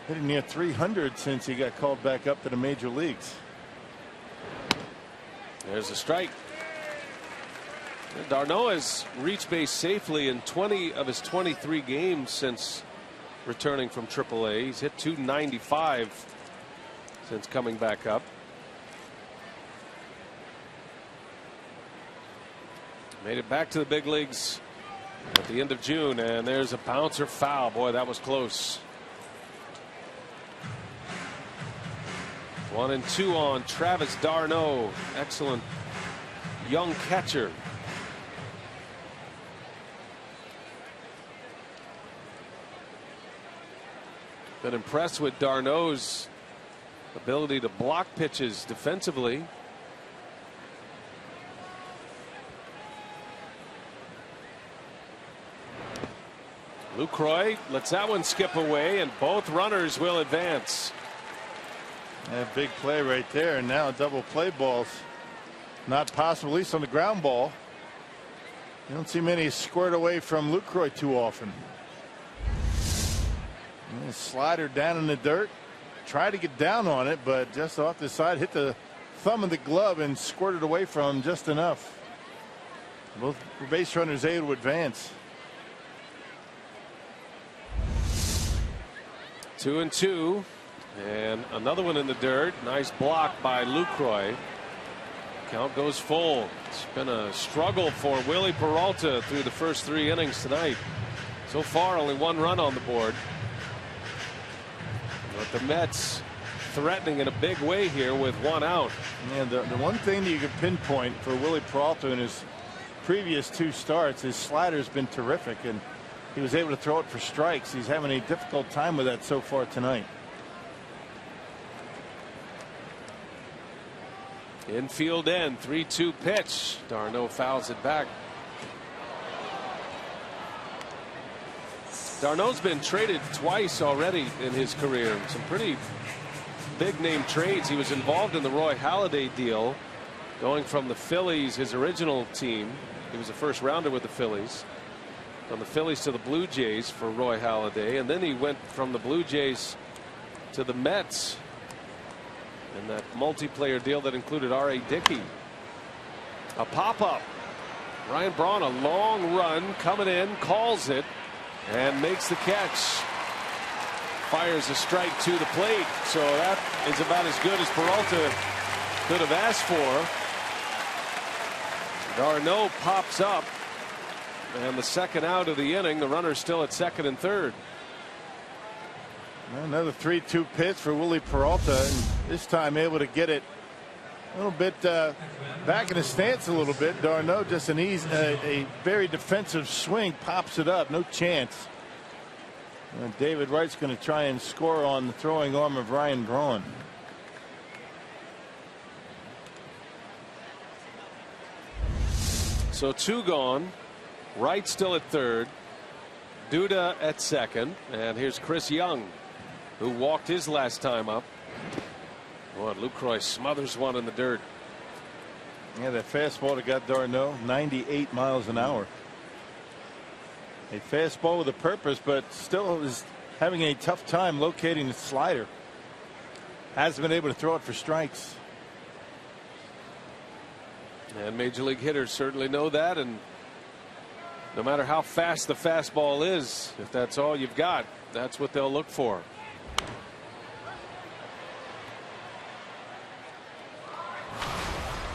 Hitting near 300 since he got called back up to the major leagues. There's a strike. d'Arnaud has reached base safely in 20 of his 23 games since returning from AAA. He's hit .295 since coming back up. Made it back to the big leagues at the end of June, and there's a bouncer foul. Boy, that was close. 1-2 on Travis d'Arnaud. Excellent young catcher. Been impressed with d'Arnaud's ability to block pitches defensively. Lucroy lets that one skip away, and both runners will advance. A big play right there, and now double play balls. Not possible, at least on the ground ball. You don't see many squared away from Lucroy too often. And slider down in the dirt. Tried to get down on it, but just off the side, hit the thumb of the glove and squirted away from just enough. Both base runners able to advance. 2-2, and another one in the dirt. Nice block by Lucroy. Count goes full. It's been a struggle for Willie Peralta through the first 3 innings tonight. So far, only 1 run on the board. But the Mets threatening in a big way here with 1 out. Yeah, the one thing that you can pinpoint for Willie Peralta in his previous 2 starts, his slider's been terrific, and he was able to throw it for strikes. He's having a difficult time with that so far tonight. Infield end, 3-2 pitch. d'Arnaud fouls it back. d'Arnaud's been traded twice already in his career. Some pretty big name trades. He was involved in the Roy Halladay deal, going from the Phillies, his original team. He was a first rounder with the Phillies. From the Phillies to the Blue Jays for Roy Halladay, and then he went from the Blue Jays to the Mets in that multiplayer deal that included R.A. Dickey. A pop-up. Ryan Braun, a long run coming in, calls it, and makes the catch. Fires a strike to the plate, so that is about as good as Peralta could have asked for. d'Arnaud pops up, and the second out of the inning. The runner's still at second and third. Another 3-2 pitch for Willie Peralta, and this time able to get it a little bit back in the stance a little bit. d'Arnaud just a very defensive swing, pops it up, no chance. And David Wright's going to try and score on the throwing arm of Ryan Braun. So 2 gone. Wright still at third. Duda at second. And here's Chris Young, who walked his last time up. Boy, Lucroy smothers one in the dirt. Yeah, that fastball that got d'Arnaud, 98 miles an hour. A fastball with a purpose, but still is having a tough time locating the slider. Hasn't been able to throw it for strikes. And major league hitters certainly know that, and no matter how fast the fastball is, if that's all you've got, that's what they'll look for.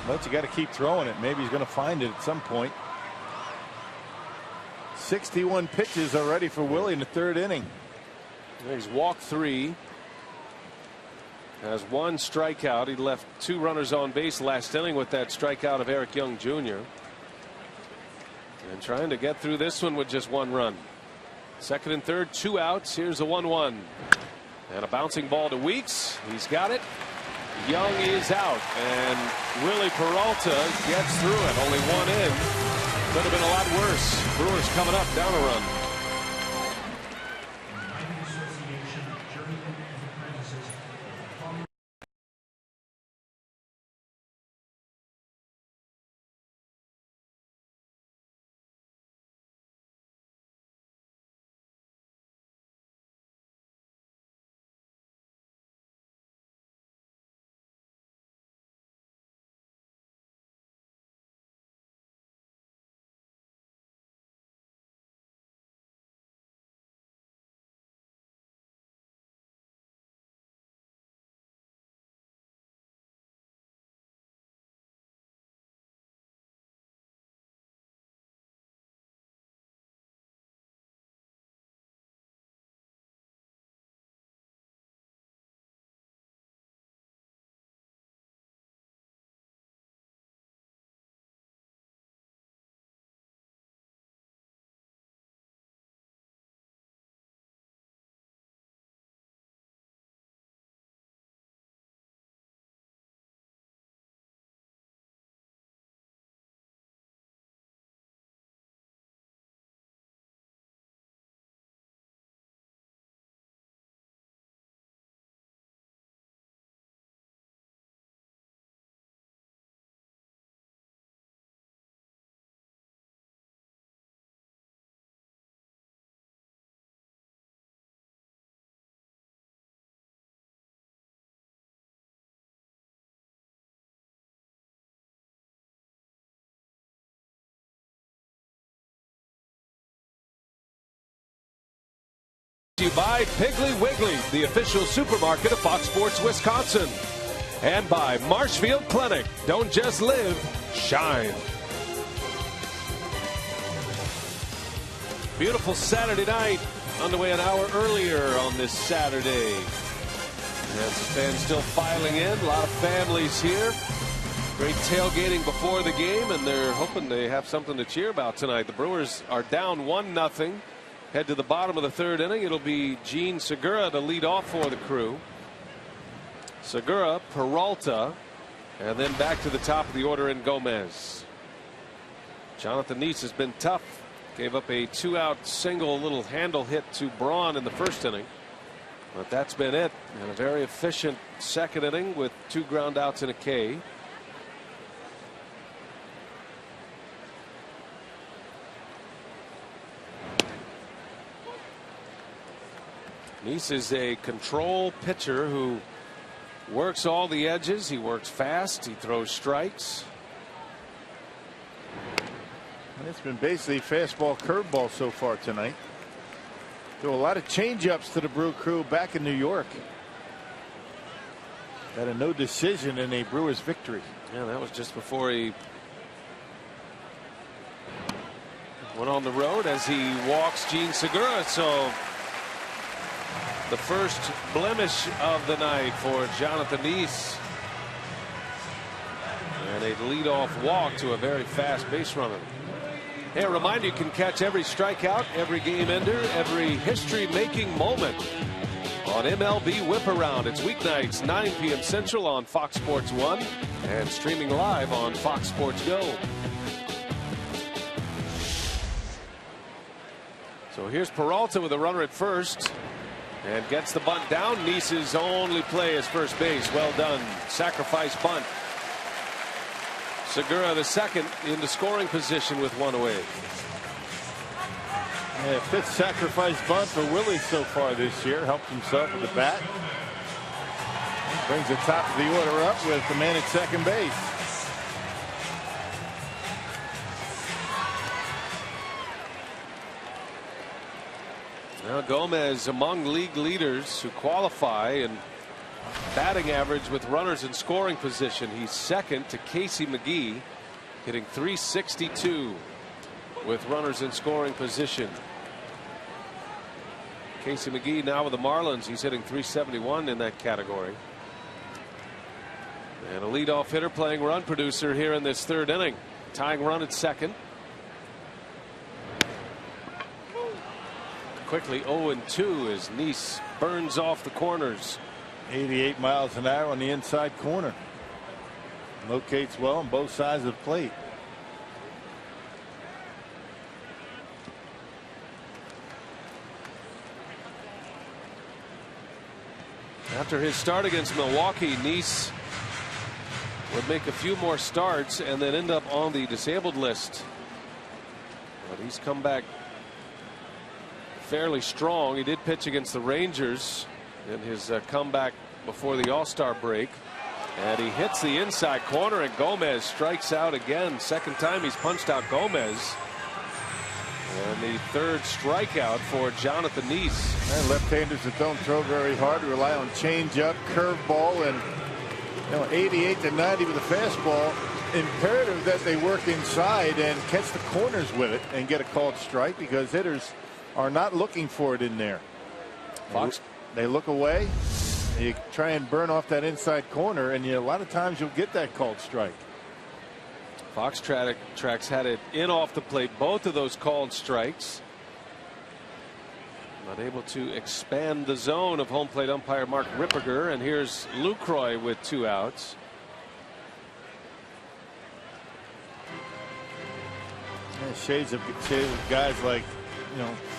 But you got to keep throwing it. Maybe he's going to find it at some point. 61 pitches already for Willie in the 3rd inning. He's walked 3. Has 1 strikeout. He left 2 runners on base last inning with that strikeout of Eric Young Jr. And trying to get through this one with just 1 run. Second and third, 2 outs. Here's a 1-1. And a bouncing ball to Weeks. He's got it. Young is out. And Willie Peralta gets through it. Only 1 in. Could have been a lot worse. Brewers coming up down a run. to you by Piggly Wiggly, the official supermarket of Fox Sports Wisconsin. And by Marshfield Clinic. Don't just live, shine. Beautiful Saturday night. Underway an hour earlier on this Saturday. And some fans still filing in. A lot of families here. Great tailgating before the game, and they're hoping they have something to cheer about tonight. The Brewers are down 1-0. Head to the bottom of the third inning. It'll be Gene Segura to lead off for the Crew. Segura, Peralta, and then back to the top of the order in Gomez. Jonathan Nice has been tough. Gave up a 2-out single, little handle hit to Braun in the first inning. But that's been it. And a very efficient second inning with 2 ground outs and a K. Nice is a control pitcher who works all the edges. He works fast. He throws strikes. And it's been basically fastball curveball so far tonight. Threw a lot of changeups to the Brew Crew back in New York. Got a no decision in a Brewers victory. Yeah, that was just before he went on the road as he walks Gene Segura. So the first blemish of the night for Jonathan Nice. And a leadoff walk to a very fast base runner. Hey, a reminder, you can catch every strikeout, every game ender, every history-making moment on MLB Whip Around. It's weeknights, 9 p.m. Central on Fox Sports 1 and streaming live on Fox Sports Go. So here's Peralta with a runner at first and gets the bunt down. Nice's only play is first base. Well done. Sacrifice bunt. Segura the second into scoring position with 1 away. Yeah, 5th sacrifice bunt for Willie so far this year. Helped himself with the bat. Brings the top of the order up with the man at second base. Now Gomez among league leaders who qualify in batting average with runners in scoring position. He's second to Casey McGee, hitting .362 with runners in scoring position. Casey McGee now with the Marlins. He's hitting .371 in that category. And a leadoff hitter playing run producer here in this third inning. Tying run at second. Quickly 0-2 as Nice burns off the corners. 88 miles an hour on the inside corner. Locates well on both sides of the plate. After his start against Milwaukee, Nice would make a few more starts and then end up on the disabled list. But he's come back fairly strong. He did pitch against the Rangers in his comeback before the All-Star break, and he hits the inside corner, and Gomez strikes out again. Second time he's punched out Gomez, and the third strikeout for Jonathan Nice. And left-handers that don't throw very hard rely on changeup, curveball, and 88 to 90 with a fastball. Imperative that they work inside and catch the corners with it and get a called strike, because hitters are not looking for it in there. Fox. They look away. You try and burn off that inside corner, and a lot of times you'll get that called strike. Fox Tracks had it in off the plate. Both of those called strikes. Not able to expand the zone of home plate umpire Mark Ripperger. And here's Lucroy with 2 outs. Yeah, shades of guys like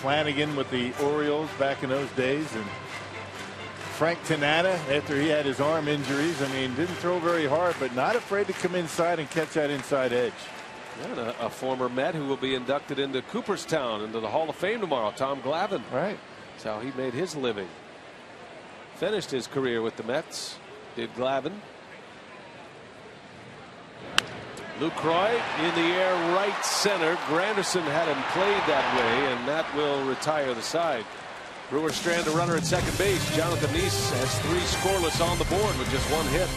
Flanagan with the Orioles back in those days, and Frank Tanana after he had his arm injuries. I mean, didn't throw very hard, but not afraid to come inside and catch that inside edge. And a former Met who will be inducted into Cooperstown into the Hall of Fame tomorrow, Tom Glavine. Right. That's how he made his living. Finished his career with the Mets, did Glavine. Lucroy in the air, right center. Granderson had him played that way, and that will retire the side. Brewers strand a runner at second base. Jonathan Neese has 3 scoreless on the board with just 1 hit.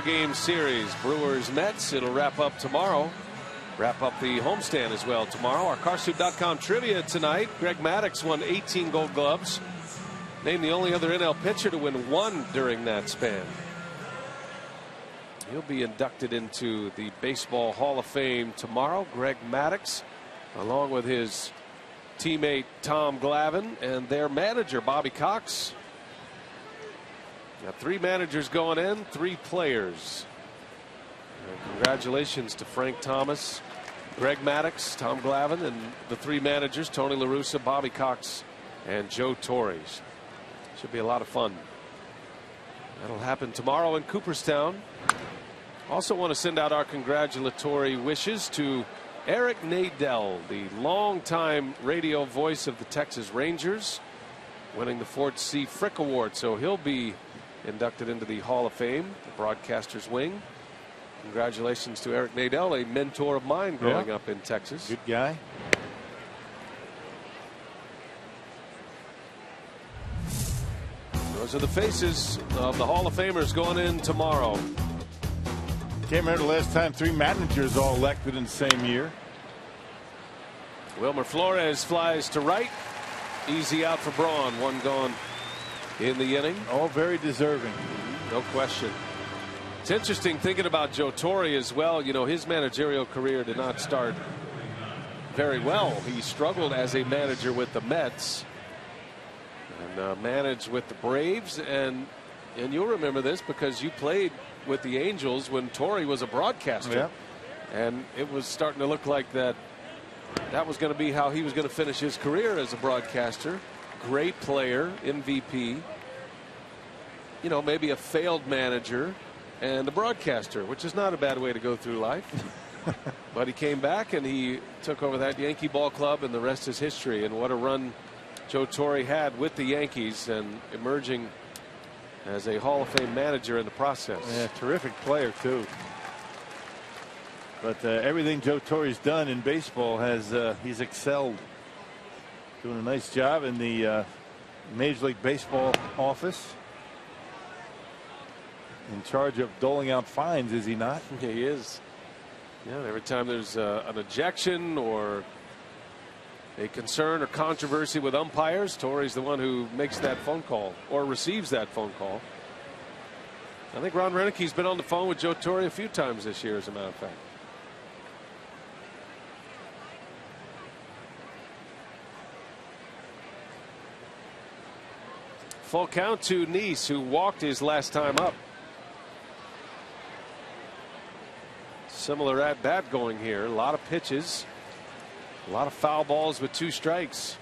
Game series, Brewers Mets. It'll wrap up tomorrow. Wrap up the homestand as well tomorrow. Our Carsoup.com trivia tonight. Greg Maddux won 18 Gold Gloves. Named the only other NL pitcher to win 1 during that span. He'll be inducted into the Baseball Hall of Fame tomorrow. Greg Maddux, along with his teammate Tom Glavine and their manager Bobby Cox. Got 3 managers going in, 3 players. And congratulations to Frank Thomas, Greg Maddux, Tom Glavine, and the 3 managers, Tony La Russa, Bobby Cox, and Joe Torre. Should be a lot of fun. That'll happen tomorrow in Cooperstown. Also want to send out our congratulatory wishes to Eric Nadel, the longtime radio voice of the Texas Rangers, winning the Fort C. Frick Award. So he'll be inducted into the Hall of Fame, the broadcaster's wing. Congratulations to Eric Nadel, a mentor of mine growing up in Texas. Good guy. Those are the faces of the Hall of Famers going in tomorrow. Can't remember the last time 3 managers all elected in the same year. Wilmer Flores flies to right. Easy out for Braun. 1 gone in the inning. All very deserving. No question. It's interesting thinking about Joe Torre as well. You know, his managerial career did not start very well. He struggled as a manager with the Mets and managed with the Braves. And you'll remember this because you played with the Angels when Torre was a broadcaster. Yeah. And it was starting to look like that was going to be how he was going to finish his career as a broadcaster. Great player, MVP, you know, maybe a failed manager and a broadcaster, which is not a bad way to go through life. But he came back and he took over that Yankee ball club, and the rest is history. And what a run Joe Torre had with the Yankees, and emerging as a Hall of Fame manager in the process. Yeah, terrific player too. But everything Joe Torre's done in baseball he's excelled. Doing a nice job in the Major League Baseball office. In charge of doling out fines, is he not? He is. Yeah, every time there's an ejection or a concern or controversy with umpires, Torre's the one who makes that phone call or receives that phone call. I think Ron Renick's been on the phone with Joe Torre a few times this year, as a matter of fact. Full count to Neese, who walked his last time up. Similar at bat going here. A lot of pitches, a lot of foul balls with 2 strikes.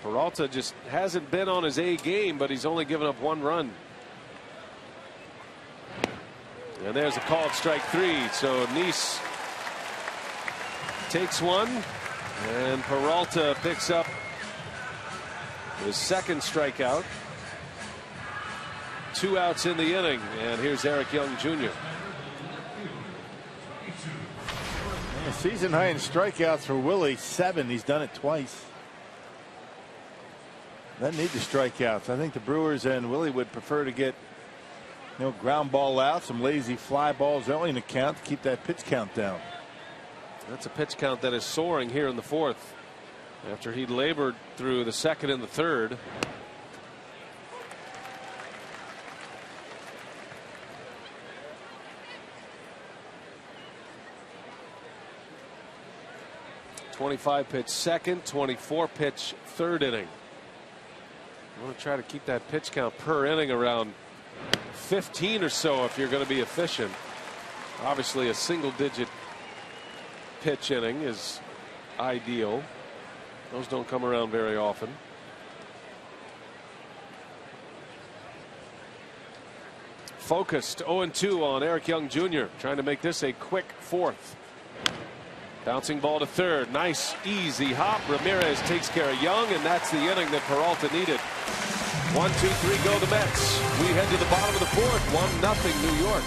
Peralta just hasn't been on his A game, but he's only given up 1 run. And there's a called strike 3. So Nice takes one, and Peralta picks up his 2nd strikeout. 2 outs in the inning, and here's Eric Young Jr. Season high in strikeouts for Willie, 7. He's done it twice. Doesn't need the strikeouts. I think the Brewers and Willie would prefer to get ground ball out, some lazy fly balls early in the count to keep that pitch count down. That's a pitch count that is soaring here in the 4th after he labored through the 2nd and the 3rd. .25 pitch 2nd, 24 pitch 3rd inning. You want to try to keep that pitch count per inning around 15 or so if you're going to be efficient. Obviously a single-digit pitch inning is ideal. Those don't come around very often. Focused 0-2 on Eric Young Jr. Trying to make this a quick 4th. Bouncing ball to 3rd. Nice easy hop. Ramirez takes care of Young, and that's the inning that Peralta needed. 1, 2, 3 go the Mets. We head to the bottom of the 4th. 1-0 New York.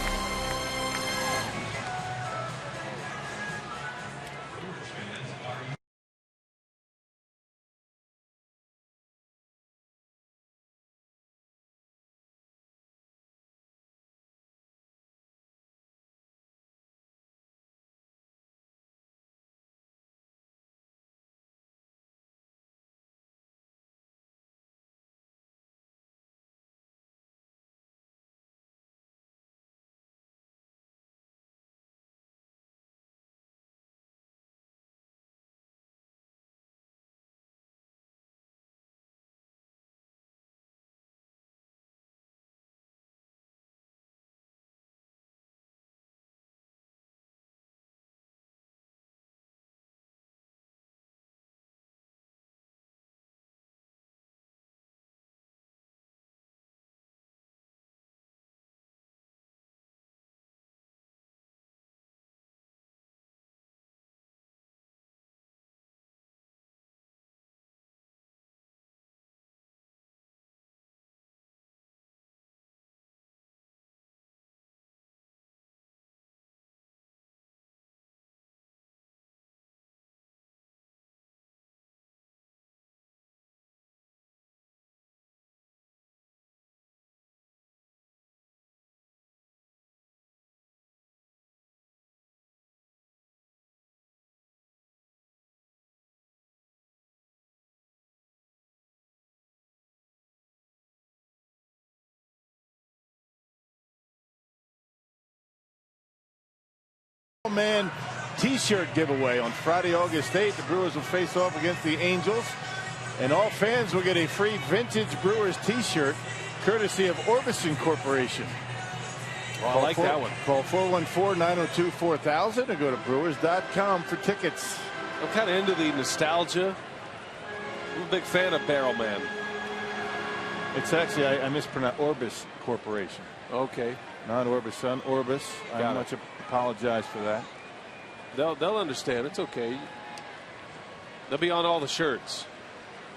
Man t-shirt giveaway on Friday, August 8th. The Brewers will face off against the Angels, and all fans will get a free vintage Brewers t-shirt courtesy of Orbison Corporation. Well, I like that one. Call 414-902-4000 or go to brewers.com for tickets. I'm kind of into the nostalgia. I'm a big fan of Barrelman. It's actually, I mispronounced, Orbis Corporation. Okay. Not Orbison, Orbis. I much apologize for that. They'll understand. It's okay. They'll be on all the shirts.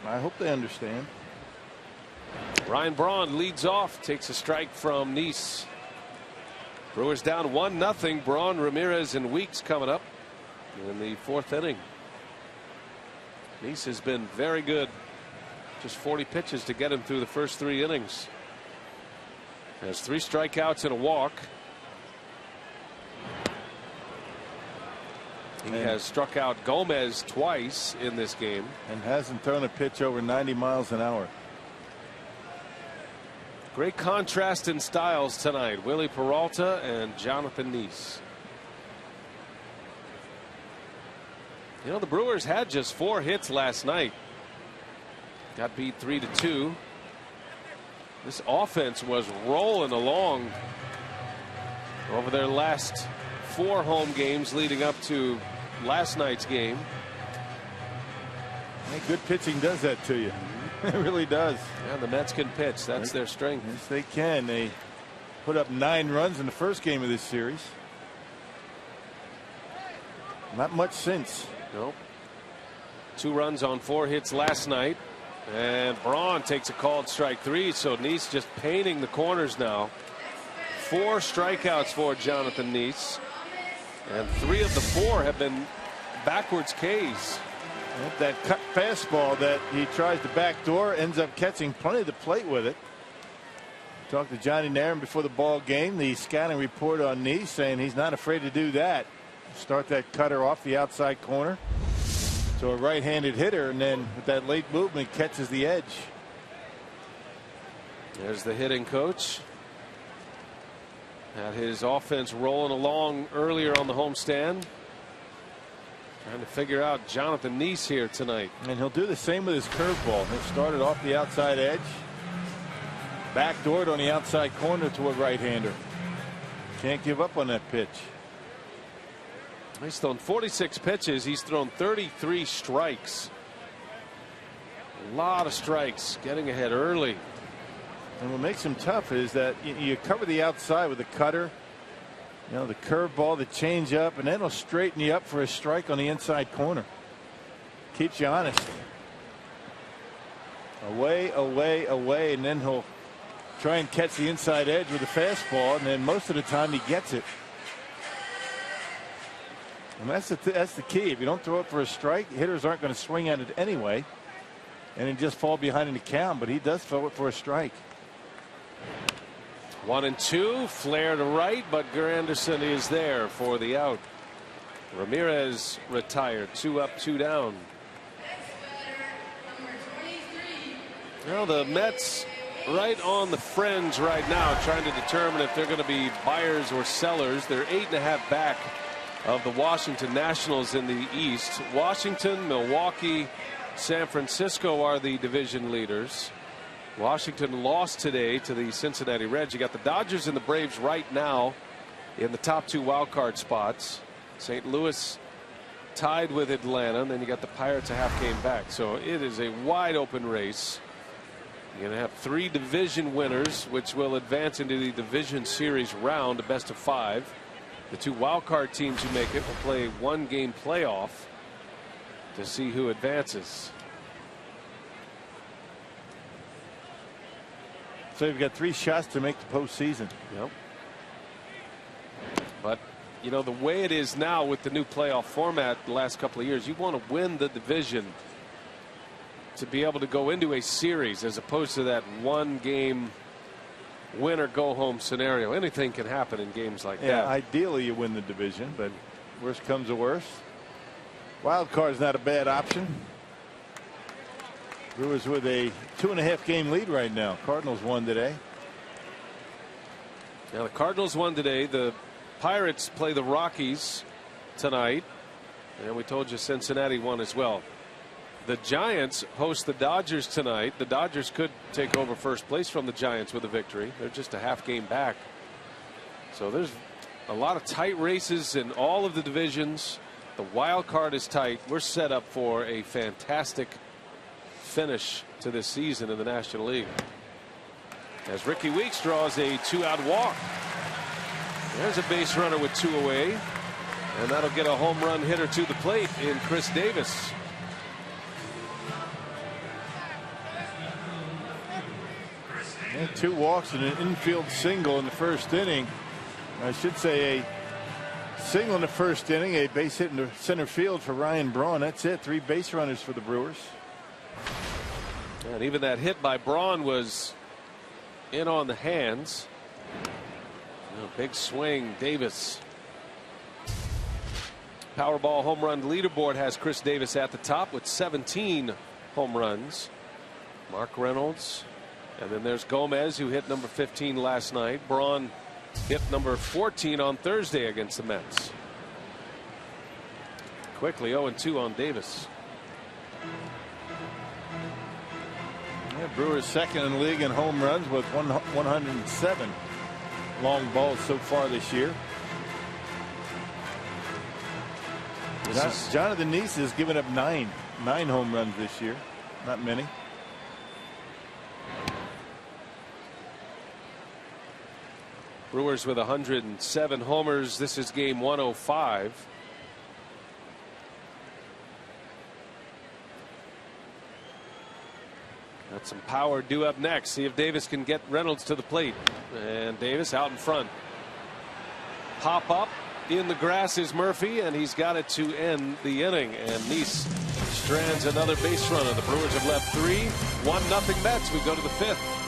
I hope they understand. Ryan Braun leads off, takes a strike from Nice. Brewers down 1-0. Braun, Ramirez, and Weeks coming up in the 4th inning. Nice has been very good. Just 40 pitches to get him through the first 3 innings. Has 3 strikeouts and a walk. He has struck out Gomez twice in this game. And hasn't thrown a pitch over 90 miles an hour. Great contrast in styles tonight. Willie Peralta and Jonathan Nice. You know, the Brewers had just 4 hits last night. Got beat 3-2. This offense was rolling along over their last 4 home games leading up to last night's game. Hey, good pitching does that to you. It really does. And the Mets can pitch. That's their strength. Yes, they can. They put up 9 runs in the first game of this series. Not much since. Nope. 2 runs on 4 hits last night. And Braun takes a called strike 3. So Nice just painting the corners now. 4 strikeouts for Jonathan Nice. And 3 of the 4 have been backwards Ks. That cut fastball that he tries to backdoor ends up catching plenty of the plate with it. Talked to Johnny Nairn before the ball game. The scouting report on Nice saying he's not afraid to do that. Start that cutter off the outside corner to a right-handed hitter, and then with that late movement catches the edge. There's the hitting coach. Had his offense rolling along earlier on the homestand. Trying to figure out Jonathan Nice here tonight. And he'll do the same with his curveball. He'll start it off the outside edge. Backdoored on the outside corner to a right-hander. Can't give up on that pitch. He's thrown 46 pitches. He's thrown 33 strikes. A lot of strikes. Getting ahead early. And what makes him tough is that you cover the outside with the cutter. You know, the curveball, the changeup, and then he'll straighten you up for a strike on the inside corner. Keeps you honest. Away, away, away, and then he'll try and catch the inside edge with a fastball, and then most of the time he gets it. And that's the key. If you don't throw it for a strike, hitters aren't going to swing at it anyway, and then just fall behind in the count. But he does throw it for a strike. 1-2, flare to right, but Granderson is there for the out. Ramirez retired. 2 up, 2 down. Well, the Mets right on the fringe right now, trying to determine if they're going to be buyers or sellers. They're 8.5 back of the Washington Nationals in the East. Washington, Milwaukee, San Francisco are the division leaders. Washington lost today to the Cincinnati Reds. You got the Dodgers and the Braves right now in the top 2 wild card spots. St. Louis tied with Atlanta, and then you got the Pirates a half game back. So it is a wide open race. You're going to have 3 division winners, which will advance into the division series round, a best of 5. The 2 wild card teams who make it will play a 1-game playoff to see who advances. So you've got 3 shots to make the postseason. Yep. But you know, the way it is now with the new playoff format the last couple of years, you want to win the division to be able to go into a series, as opposed to that 1-game win or go home scenario. Anything can happen in games like that. Ideally you win the division, but worst comes to worst. Wild card's not a bad option. Brewers with a 2.5 game lead right now. Cardinals won today. Now the Cardinals won today. The Pirates play the Rockies tonight, and we told you Cincinnati won as well. The Giants host the Dodgers tonight. The Dodgers could take over first place from the Giants with a victory. They're just a half game back. So there's a lot of tight races in all of the divisions. The wild card is tight. We're set up for a fantastic finish to this season in the National League, as Ricky Weeks draws a 2-out walk. There's a base runner with 2 away, and that'll get a home run hitter to the plate in Chris Davis. And 2 walks and an infield single in the first inning. I should say a single in the first inning, a base hit in the center field for Ryan Braun. That's it. 3 base runners for the Brewers. And even that hit by Braun was in on the hands. Big swing. Davis. Powerball home run leaderboard has Chris Davis at the top with 17 home runs. Mark Reynolds, and then there's Gomez, who hit number 15 last night. Braun hit number 14 on Thursday against the Mets. Quickly 0-2 on Davis. Yeah, Brewers second in the league in home runs with 107 long balls so far this year. Jonathan Nice has given up 9. 9 home runs this year. Not many. Brewers with 107 homers. This is game 105. Got some power due up next. See if Davis can get Reynolds to the plate. And Davis out in front. Pop up in the grass is Murphy, and he's got it to end the inning. And Neese strands another base runner. The Brewers have left 3. 1-0 Mets. We go to the 5th.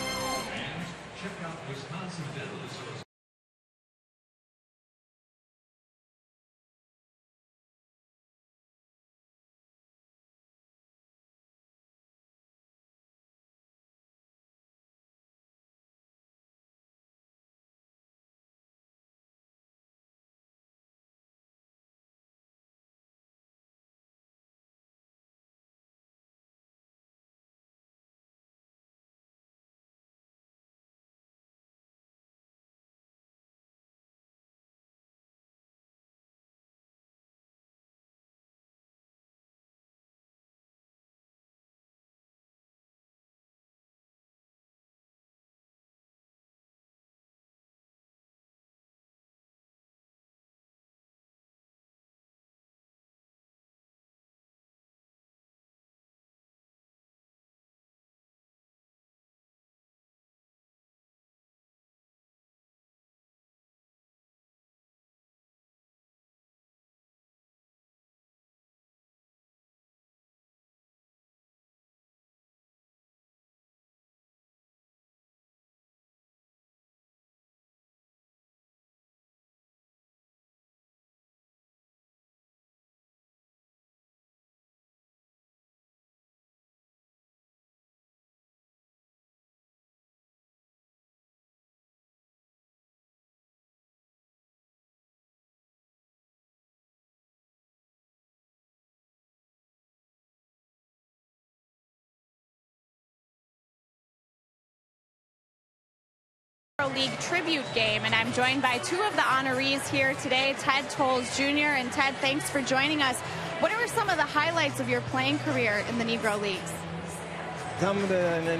League tribute game, and I'm joined by 2 of the honorees here today, Ted Tolles Jr. and Ted, thanks for joining us. What are some of the highlights of your playing career in the Negro Leagues?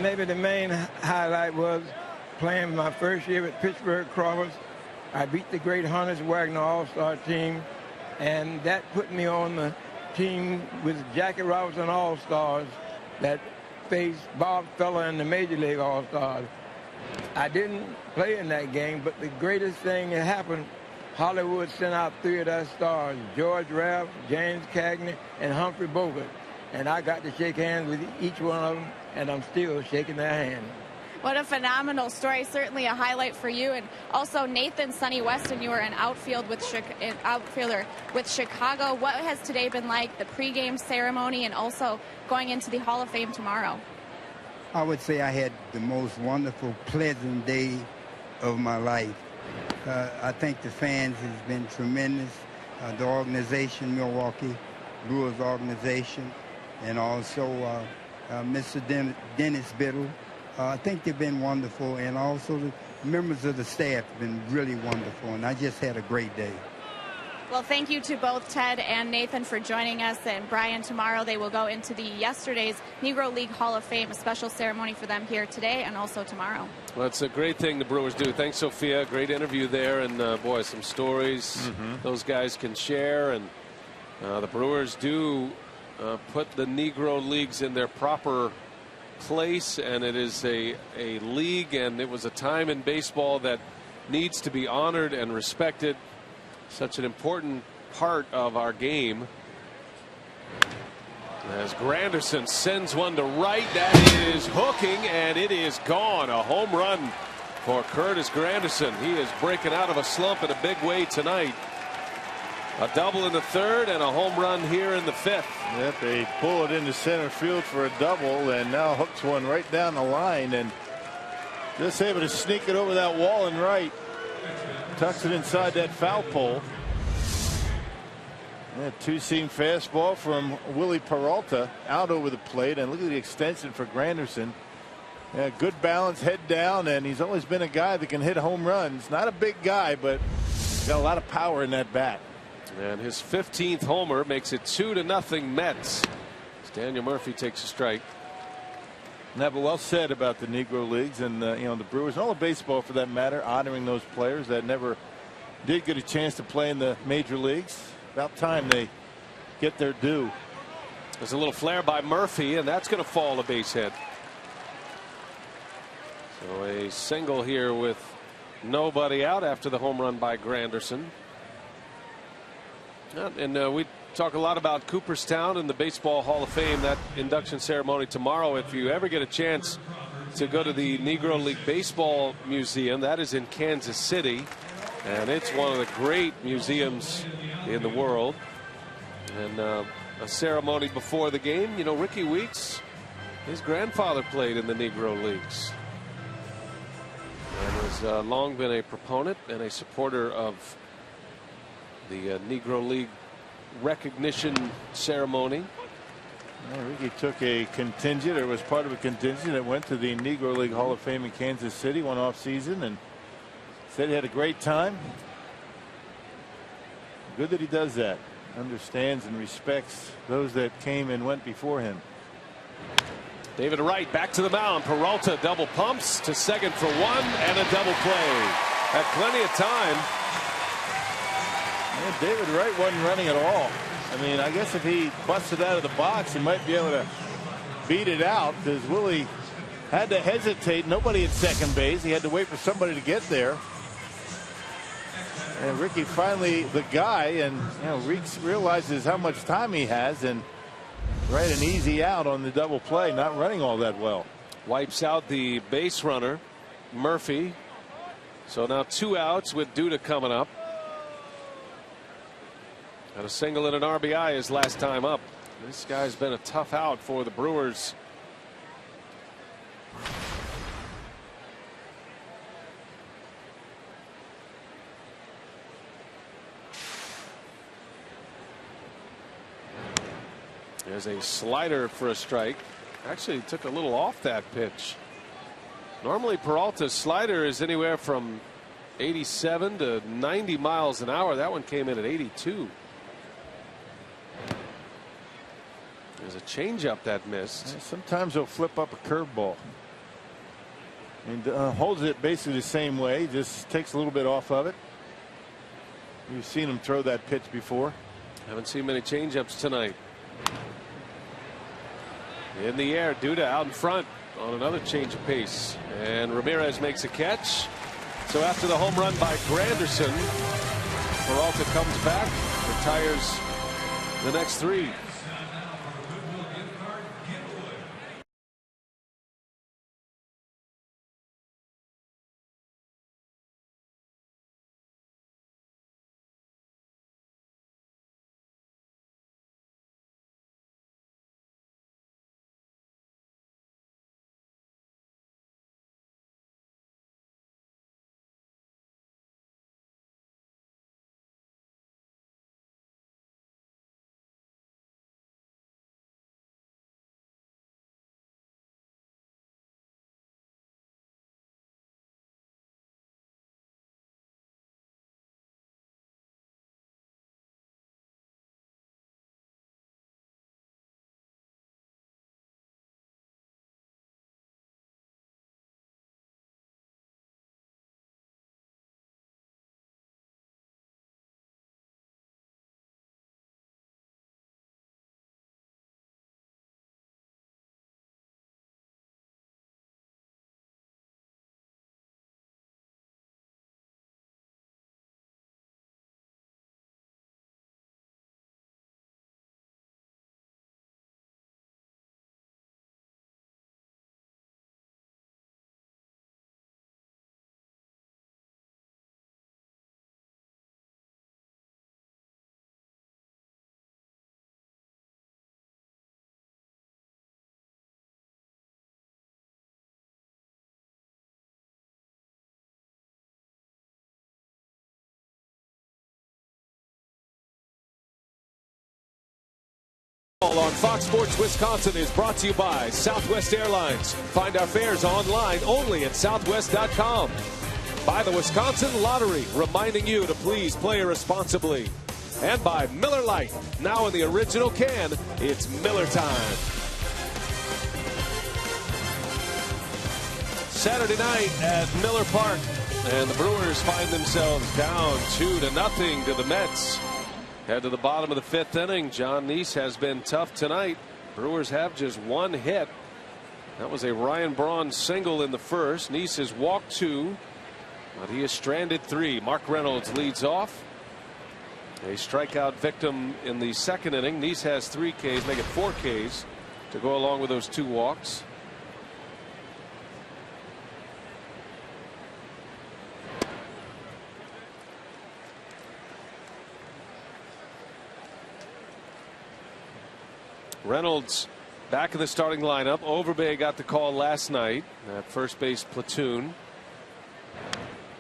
Maybe the main highlight was playing my first year with Pittsburgh Crawford. I beat the great Hunters Wagner All-Star team, and that put me on the team with Jackie Robinson All-Stars that faced Bob Feller in the Major League All-Stars. I didn't play in that game, but the greatest thing that happened, Hollywood sent out 3 of their stars, George Raft, James Cagney, and Humphrey Bogart. And I got to shake hands with each one of them, and I'm still shaking their hand. What a phenomenal story. Certainly a highlight for you. And also Nathan Sonny Weston, you were an outfielder with Chicago. What has today been like, the pregame ceremony, and also going into the Hall of Fame tomorrow? I would say I had the most wonderful, pleasant day of my life. I think the fans has been tremendous. The organization, Milwaukee, Brewers organization, and also Mr. Dennis Biddle. I think they've been wonderful, and also the members of the staff have been really wonderful, and I just had a great day. Well, thank you to both Ted and Nathan for joining us. And Brian, tomorrow they will go into the yesterday's Negro League Hall of Fame, a special ceremony for them here today and also tomorrow. Well, it's a great thing the Brewers do. Thanks, Sophia. Great interview there. And, boy, some stories those guys can share. And the Brewers do put the Negro Leagues in their proper place. And it is a league, and it was a time in baseball that needs to be honored and respected. Such an important part of our game. As Granderson sends one to right, that is hooking, and it is gone. A home run for Curtis Granderson. He is breaking out of a slump in a big way tonight. A double in the 3rd and a home run here in the 5th. Yep, they pull it into center field for a double, and now hooks one right down the line, and just able to sneak it over that wall and right. Tucks it inside that foul pole. That 2-seam fastball from Willie Peralta out over the plate, and look at the extension for Granderson. Yeah, good balance, head down, and he's always been a guy that can hit home runs. Not a big guy, but got a lot of power in that bat. And his 15th homer makes it 2-0 Mets. Daniel Murphy takes a strike. Never well said about the Negro Leagues and you know, the Brewers, and all of baseball for that matter, honoring those players that never did get a chance to play in the major leagues. About time they get their due. There's a little flare by Murphy, and that's going to fall a base hit. So a single here with nobody out after the home run by Granderson. And we talk a lot about Cooperstown and the Baseball Hall of Fame, that induction ceremony tomorrow. If you ever get a chance to go to the Negro League Baseball Museum, that is in Kansas City, and it's one of the great museums in the world. And a ceremony before the game. You know, Ricky Weeks, his grandfather played in the Negro Leagues and has long been a proponent and a supporter of the Negro League recognition ceremony. Well, Ricky took a contingent, or was part of a contingent that went to the Negro League Hall of Fame in Kansas City one off season, and said he had a great time. Good that he does that. Understands and respects those that came and went before him. David Wright back to the mound. Peralta double pumps to second for one, and a double play. Had plenty of time. Yeah, David Wright wasn't running at all. I mean, I guess if he busted out of the box, he might be able to beat it out, because Willie had to hesitate. Nobody at second base. He had to wait for somebody to get there. And Ricky finally the guy, and you know, Reeks realizes how much time he has, and right, an easy out on the double play, not running all that well. Wipes out the base runner, Murphy. So now 2 outs with Duda coming up. And a single and an RBI his last time up. This guy's been a tough out for the Brewers. There's a slider for a strike. Actually took a little off that pitch. Normally Peralta's slider is anywhere from 87 to 90 miles an hour. That one came in at 82. There's a changeup that missed. Yeah, sometimes he'll flip up a curveball and holds it basically the same way, just takes a little bit off of it. You've seen him throw that pitch before. Haven't seen many changeups tonight. In the air, Duda out in front on another change of pace, and Ramirez makes a catch. So after the home run by Granderson, Peralta comes back, retires the next 3. On Fox Sports Wisconsin is brought to you by Southwest Airlines. Find our fares online only at southwest.com. By the Wisconsin Lottery, reminding you to please play responsibly. and by Miller Lite. Now in the original can, it's Miller time. Saturday night at Miller Park, and the Brewers find themselves down 2-0 to the Mets. Head to the bottom of the 5th inning. John Neese has been tough tonight. Brewers have just one hit. That was a Ryan Braun single in the first. Neese has walked 2, but he has stranded 3. Mark Reynolds leads off. A strikeout victim in the 2nd inning. Neese has 3 Ks, make it 4 Ks to go along with those 2 walks. Reynolds back in the starting lineup. Overbay got the call last night at first base platoon,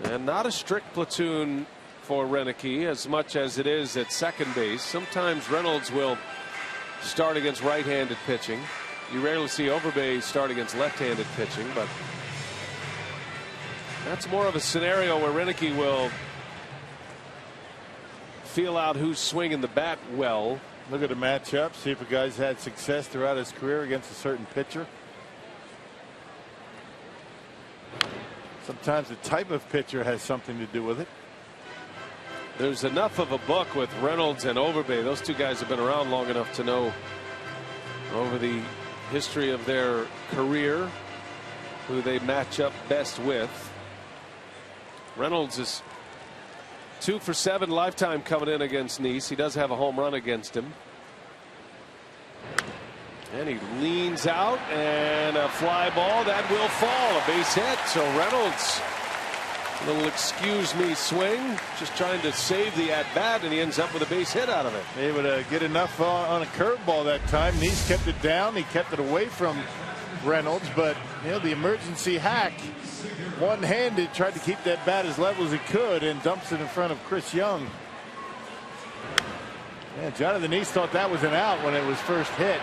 and not a strict platoon for Renicky as much as it is at second base. Sometimes Reynolds will start against right-handed pitching. You rarely see Overbay start against left-handed pitching, but that's more of a scenario where Renicky will feel out who's swinging the bat well. Look at the matchup, see if a guy's had success throughout his career against a certain pitcher. Sometimes the type of pitcher has something to do with it. There's enough of a book with Reynolds and Overbay. Those 2 guys have been around long enough to know over the history of their career who they match up best with. Reynolds is 2 for 7 lifetime coming in against Neese. He does have a home run against him. And he leans out, and a fly ball that will fall. A base hit. So Reynolds, a little excuse me swing, just trying to save the at bat, and he ends up with a base hit out of it. Able to get enough on a curveball that time. Neese kept it down. He kept it away from Reynolds, but the emergency hack, one-handed, tried to keep that bat as level as he could and dumps it in front of Chris Young. Yeah, Jonathan Neese thought that was an out when it was first hit.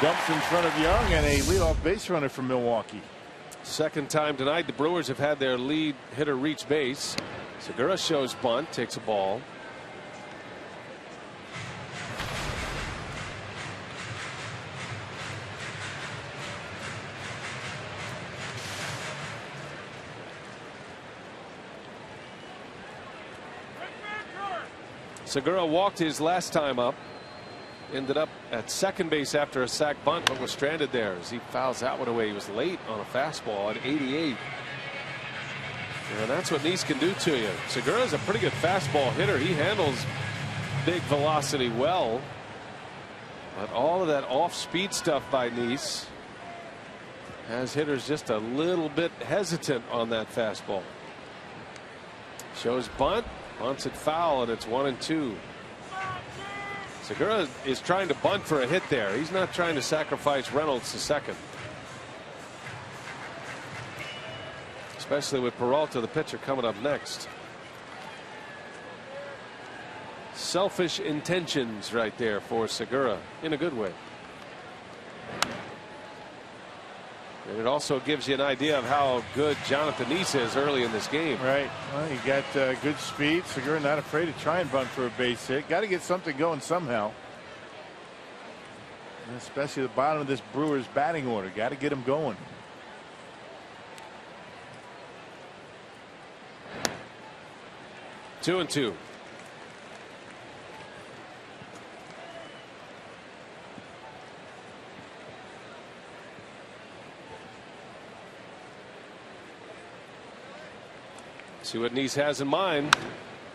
Dumps in front of Young, and a leadoff base runner from Milwaukee. Second time tonight the Brewers have had their lead hitter reach base. Segura shows bunt, takes a ball. Segura walked his last time up. Ended up at second base after a sac bunt, but was stranded there as he fouls that one away. He was late on a fastball at 88. And that's what Neese can do to you. Segura's a pretty good fastball hitter. He handles big velocity well. But all of that off-speed stuff by Neese has hitters just a little bit hesitant on that fastball. Shows bunt, bunts it foul, and it's 1-2. Segura is trying to bunt for a hit there. He's not trying to sacrifice Reynolds to second. Especially with Peralta, the pitcher, coming up next. Selfish intentions right there for Segura in a good way. And it also gives you an idea of how good Jonathan Neese is early in this game. Right. Well, he got good speed. Segura not afraid to try and bunt for a base hit. Got to get something going somehow. And especially the bottom of this Brewers batting order. Got to get him going. 2-2. See what Neese has in mind.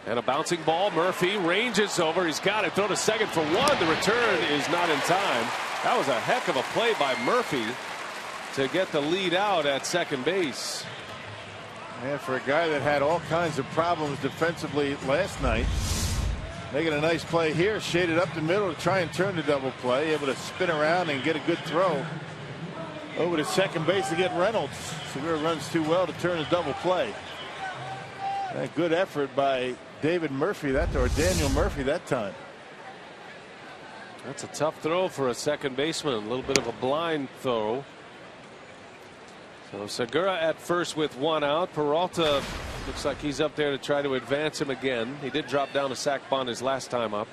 And a bouncing ball. Murphy ranges over. He's got it. Throw to second for one. The return is not in time. That was a heck of a play by Murphy to get the lead out at second base. And for a guy that had all kinds of problems defensively last night, making a nice play here, shaded up the middle to try and turn the double play, able to spin around and get a good throw over to second base to get Reynolds. Segura runs too well to turn a double play. A good effort by David Murphy or Daniel Murphy that time. That's a tough throw for a second baseman. A little bit of a blind throw. So Segura at first with one out. Peralta Looks like he's up there to try to advance him again. He did drop down a sac bunt his last time up.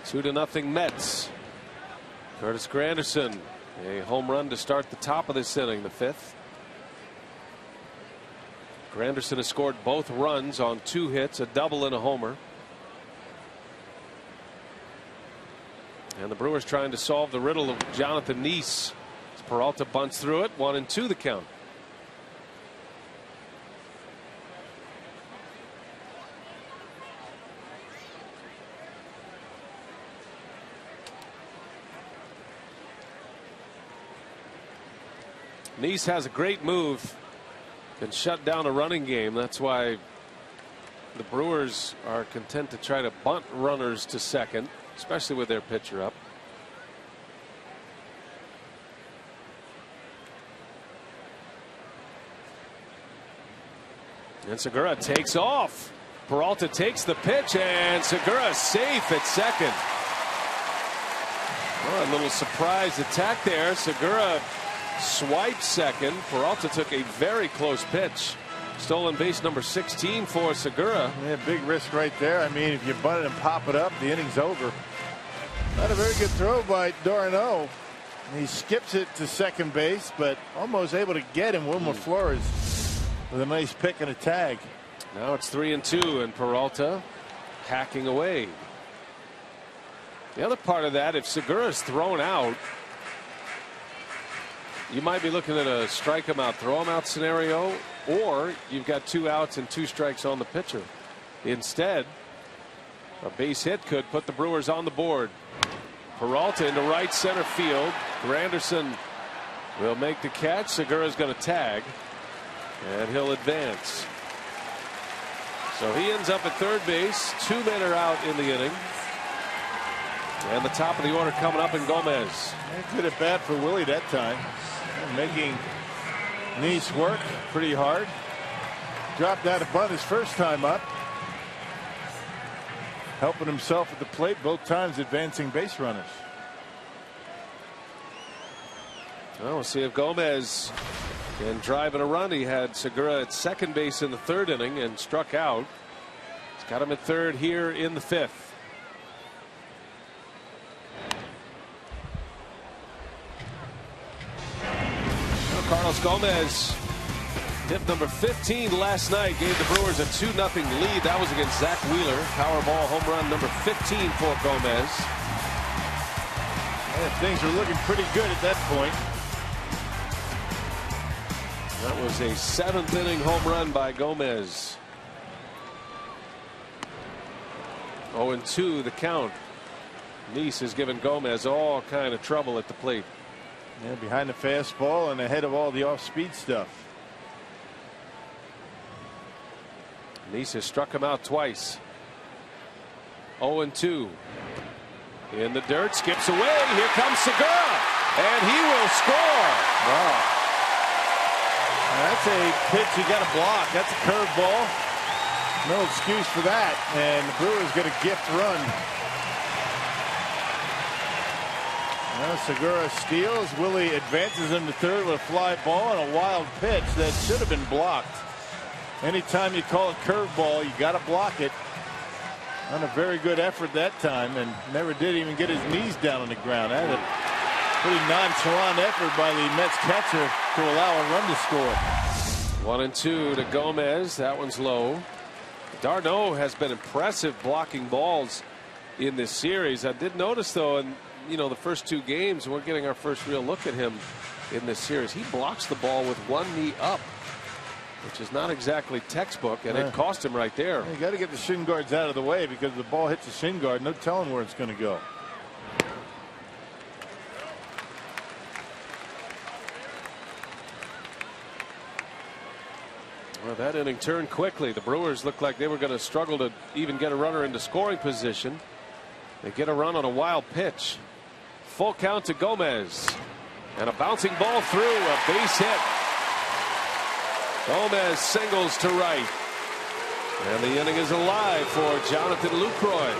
2-0 Mets. Curtis Granderson, a home run to start the top of this inning, the 5th. Granderson has scored both runs on 2 hits, a double and a homer. And the Brewers trying to solve the riddle of Jonathan Neese. As Peralta bunts through it, 1-2 the count. Neese has a great move, can shut down a running game. That's why the Brewers are content to try to bunt runners to second, especially with their pitcher up. And Segura takes off. Peralta takes the pitch, and Segura safe at second. Oh, a little surprise attack there. Segura swiped second. Peralta took a very close pitch. Stolen base number 16 for Segura. Yeah, big risk right there. I mean, if you bunt it and pop it up, the inning's over. Not a very good throw by d'Arnaud. He skips it to second base, but almost able to get him. Wilmer Flores with a nice pick and a tag. Now it's 3-2, and Peralta hacking away. The other part of that, if Segura's thrown out, you might be looking at a strike him out, throw him out scenario, or you've got 2 outs and 2 strikes on the pitcher. Instead, a base hit could put the Brewers on the board. Peralta into right center field. Granderson will make the catch. Segura's going to tag, and he'll advance. So he ends up at third base. 2 men are out in the inning. And the top of the order coming up in Gomez. Good at bat for Willie that time. Making Neese work pretty hard. Dropped out a bunt his first time up. Helping himself at the plate both times, advancing base runners. Well, we'll see if Gomez can drive in a run. He had Segura at second base in the 3rd inning and struck out. He's got him at 3rd here in the 5th. Carlos Gomez hit number 15 last night, gave the Brewers a 2-0 lead. That was against Zach Wheeler. Powerball home run number 15 for Gomez. Yeah, things are looking pretty good at that point. That was a 7th inning home run by Gomez. 0-2 the count. Neese has given Gomez all kind of trouble at the plate. Yeah, behind the fastball and ahead of all the off-speed stuff. Neese has struck him out twice. 0-2. In the dirt, skips away. Here comes Segura, and he will score. Wow. That's a pitch you got to block. That's a curveball. No excuse for that. And the Brewers get a gift run. Well, Segura steals. Willie advances him to third with a fly ball and a wild pitch that should have been blocked. Anytime you call a curveball, you got to block it. Not a very good effort that time, and never did even get his knees down on the ground. That was a pretty nonchalant effort by the Mets catcher to allow a run to score. 1-2 to Gomez. That one's low. d'Arnaud has been impressive blocking balls in this series. I did notice, though, and the first 2 games, we're getting our first real look at him in this series. He blocks the ball with one knee up, which is not exactly textbook, and it cost him right there. You got to get the shin guards out of the way, because the ball hits the shin guard, no telling where it's going to go. Well, that inning turned quickly. The Brewers looked like they were going to struggle to even get a runner into scoring position. They get a run on a wild pitch. Full count to Gomez, and a bouncing ball through, a base hit. Gomez singles to right, and the inning is alive for Jonathan Lucroy.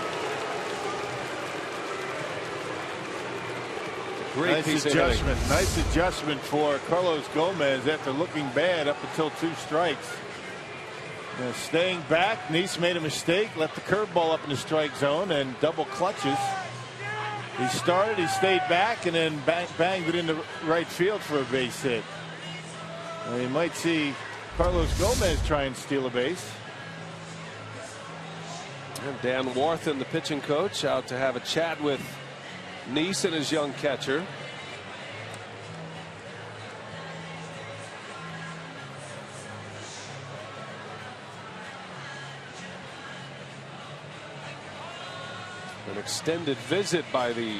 Great nice piece adjustment. of Nice adjustment for Carlos Gomez after looking bad up until 2 strikes. Staying back, Nice made a mistake, left the curveball up in the strike zone and double clutches. He started, he stayed back, and then banged it into right field for a base hit. Now you might see Carlos Gomez try and steal a base. And Dan Warthen, the pitching coach, out to have a chat with Nice and his young catcher. An extended visit by the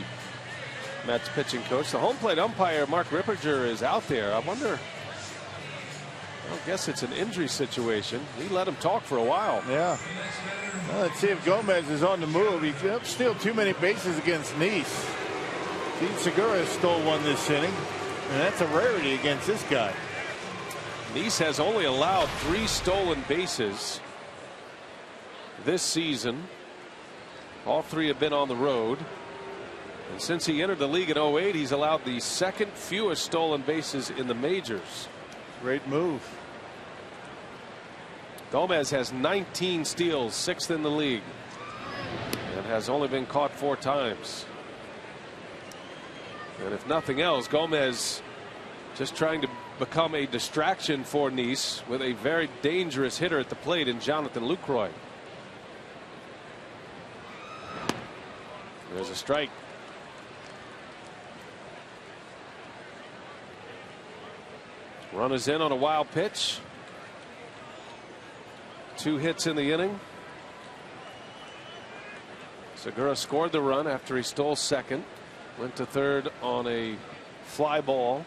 Mets pitching coach. The home plate umpire, Mark Ripperger, is out there. I wonder, I guess it's an injury situation. He let him talk for a while. Yeah. Well, let's see if Gomez is on the move. He can't steal too many bases against Nice. Pete Segura stole one this inning, and that's a rarity against this guy. Nice has only allowed 3 stolen bases this season. All 3 have been on the road. And since he entered the league in 08, he's allowed the 2nd fewest stolen bases in the majors. Great move. Gomez has 19 steals, 6th in the league, and has only been caught 4 times. And if nothing else, Gomez just trying to become a distraction for Nice with a very dangerous hitter at the plate in Jonathan Lucroy. There's a strike. Runners in on a wild pitch. 2 hits in the inning. Segura scored the run after he stole 2nd. Went to 3rd on a fly ball.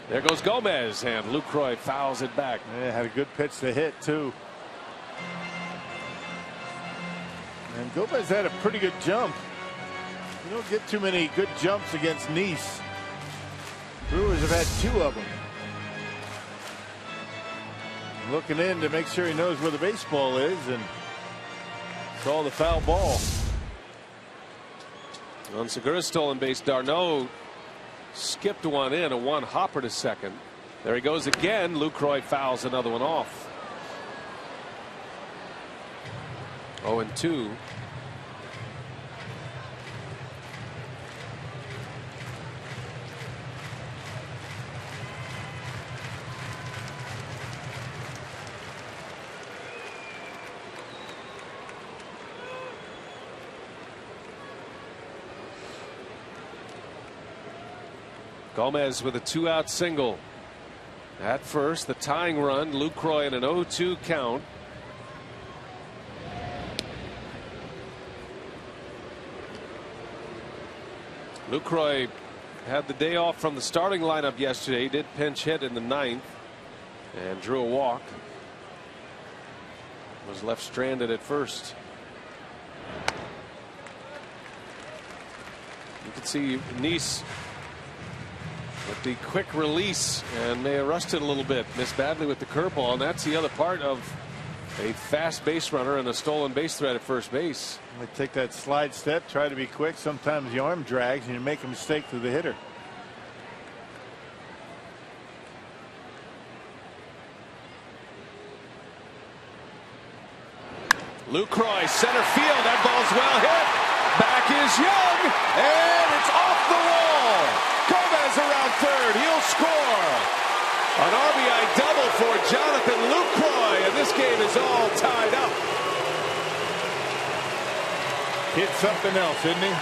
There goes Gomez, and Lucroy fouls it back. Yeah, had a good pitch to hit too. And Gomez had a pretty good jump. You don't get too many good jumps against Nice. Brewers have had 2 of them. Looking in to make sure he knows where the baseball is, and saw the foul ball. On Segura's stolen base, Darno skipped one in, a 1 hopper to 2nd. There he goes again. Lucroy fouls another one off. 0-2. Gomez with a 2-out single. At first, the tying run, Lucroy in an 0-2 count. Lucroy had the day off from the starting lineup yesterday. He did pinch hit in the 9th and drew a walk. Was left stranded at first. You can see Nice with the quick release, and may have rushed it a little bit. Missed badly with the curveball, and that's the other part of a fast base runner and a stolen base threat at first base. They take that slide step, try to be quick. Sometimes the arm drags and you make a mistake to the hitter. Lucroy, center field. That ball's well hit. Back is Young, and it's off the wall. Gomez around 3rd. He'll score. An RBI double for Jonathan Lucroy, and this game is all tied up. Hit something else, isn't he?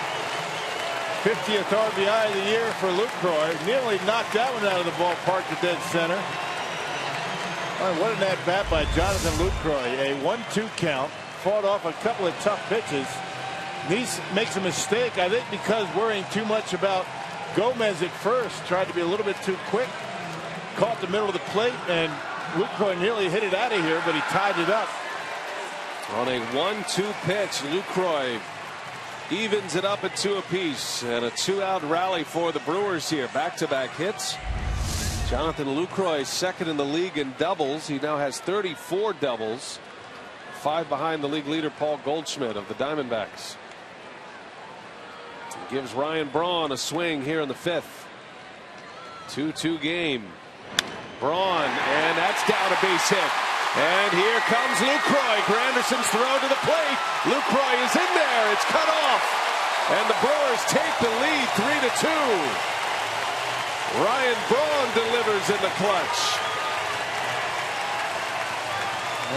50th RBI of the year for Lucroy. Nearly knocked that one out of the ballpark to dead center. Oh, what an at-bat by Jonathan Lucroy. A 1-2 count. Fought off a couple of tough pitches. Nice makes a mistake, I think, because worrying too much about Gomez at first. Tried to be a little bit too quick. Caught the middle of the plate, and Lucroy nearly hit it out of here, but he tied it up. On a 1-2 pitch, Lucroy evens it up at 2 apiece, and a 2-out rally for the Brewers here. Back-to-back hits. Jonathan Lucroy 2nd in the league in doubles. He now has 34 doubles. 5 behind the league leader Paul Goldschmidt of the Diamondbacks. gives Ryan Braun a swing here in the 5th. 2-2 game. Braun, and that's down a base hit. And here comes Lucroy. Granderson's throw to the plate. Lucroy is in there. It's cut off. And the Brewers take the lead 3-2. Ryan Braun delivers in the clutch.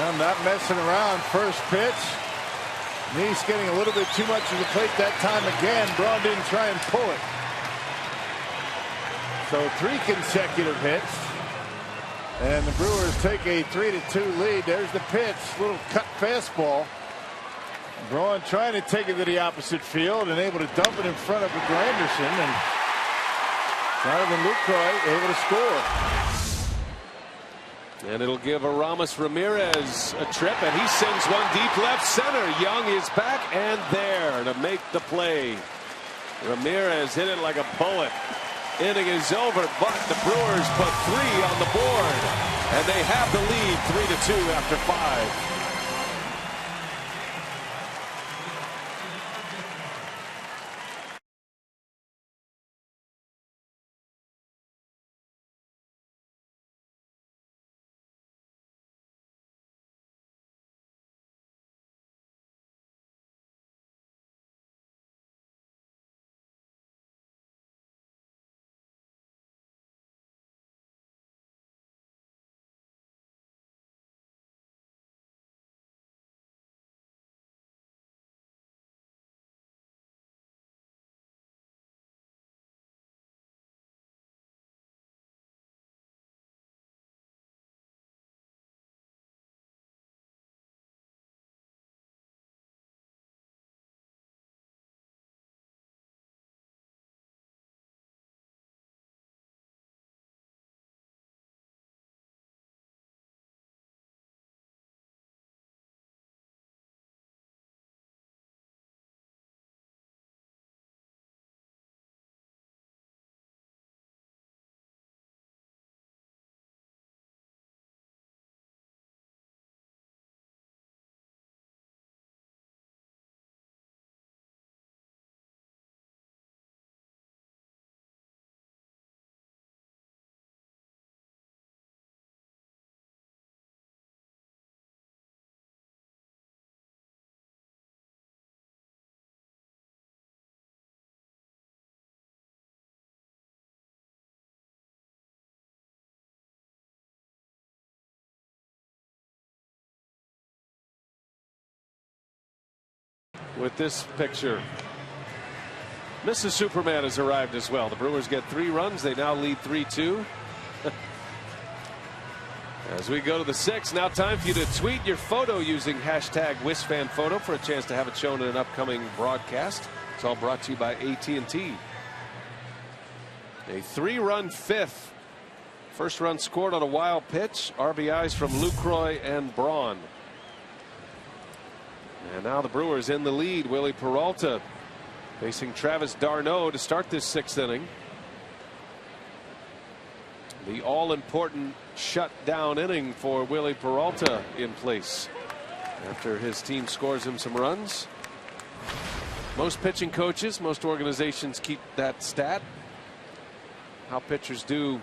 I'm not messing around. First pitch. Nice getting a little bit too much of the plate that time again. Braun didn't try and pull it. So 3 consecutive hits. And the Brewers take a 3-2 lead. There's the pitch. Little cut fastball. Braun trying to take it to the opposite field and able to dump it in front of Granderson. And Jonathan Lucroy able to score. And it'll give Aramis Ramirez a trip, and he sends one deep left center. Young is back and there to make the play. Ramirez hit it like a bullet. Inning is over, but the Brewers put 3 on the board, and they have the lead 3-2 after 5. With this picture, Mrs. Superman has arrived as well. The Brewers get 3 runs. They now lead 3-2. As we go to the 6th, now time for you to tweet your photo using hashtag WisFanPhoto for a chance to have it shown in an upcoming broadcast. It's all brought to you by AT&T. A 3-run 5th. First run scored on a wild pitch. RBIs from Lucroy and Braun. And now the Brewers in the lead. Willie Peralta facing Travis d'Arnaud to start this 6th inning. The all-important shutdown inning for Willie Peralta in place after his team scores him some runs. Most pitching coaches, most organizations keep that stat. How pitchers do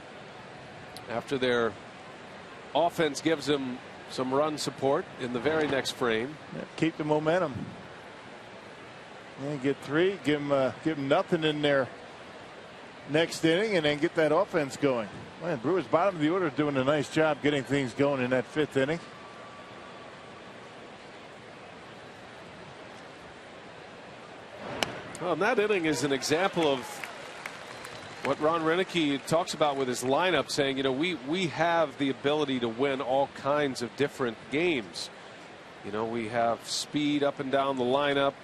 after their offense gives them some run support in the very next frame. Yeah, keep the momentum. And get 3, give them nothing in their next inning, and then get that offense going. Man, Brewers bottom of the order doing a nice job getting things going in that 5th inning. Well, and that inning is an example of what Ron Renicky talks about with his lineup, saying, you know, we have the ability to win all kinds of different games. You know, we have speed up and down the lineup.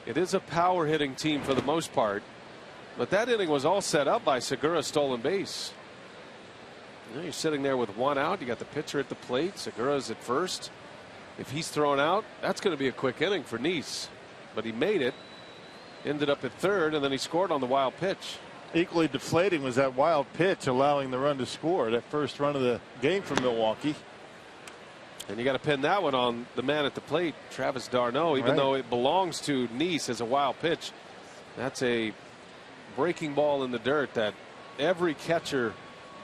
It is a power hitting team for the most part, but that inning was all set up by Segura's stolen base. You know, you're sitting there with 1 out. You got the pitcher at the plate. Segura's at first. If he's thrown out, that's going to be a quick inning for Nice, but he made it, ended up at 3rd, and then he scored on the wild pitch. Equally deflating was that wild pitch, allowing the run to score, that first run of the game for Milwaukee. And you got to pin that one on the man at the plate, Travis d'Arnaud, even though it belongs to Nice as a wild pitch. That's a breaking ball in the dirt that every catcher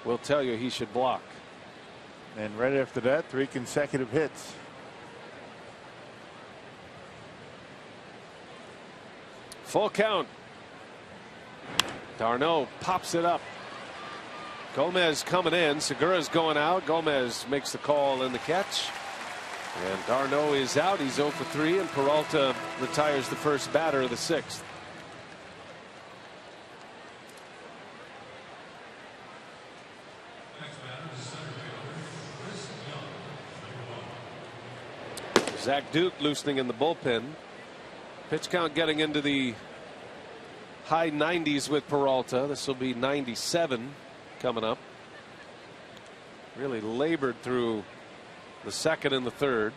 will tell you he should block. And right after that, 3 consecutive hits. Full count. Darno pops it up. Gomez coming in. Segura's going out. Gomez makes the call in the catch. And Darno is out. He's 0 for 3, and Peralta retires the first batter of the 6th. Zach Duke loosening in the bullpen. Pitch count getting into the high 90s with Peralta. This will be 97 coming up. Really labored through the 2nd and the 3rd.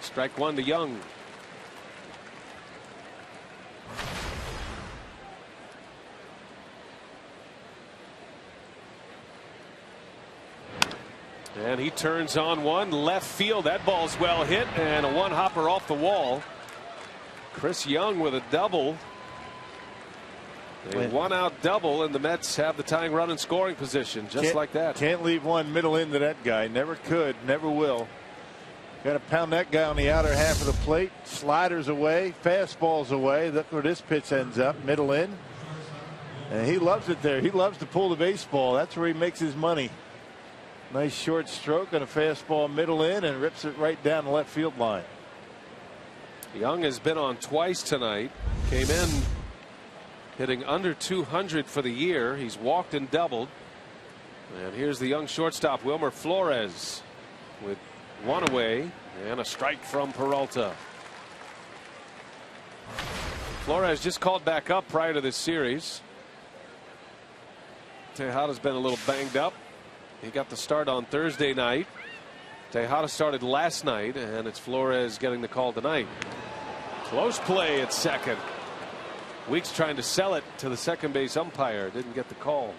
Strike 1 to Young. And he turns on one left field. That ball's well hit, and a one-hopper off the wall. Chris Young with a double. A one-out double, and the Mets have the tying run in scoring position just like that. Can't leave one middle into that guy. Never could, never will. Got to pound that guy on the outer half of the plate. Sliders away, fastballs away. Look where this pitch ends up, middle in. And he loves it there. He loves to pull the baseball. That's where he makes his money. Nice short stroke and a fastball middle in, and rips it right down the left field line. Young has been on twice tonight. Came in hitting under 200 for the year. He's walked and doubled. And here's the young shortstop, Wilmer Flores, with one away and a strike from Peralta. Flores just called back up prior to this series. Tejada's been a little banged up. He got the start on Thursday night. Tejada started last night, and it's Flores getting the call tonight. Close play at second. Weeks trying to sell it to the second base umpire. Didn't get the call.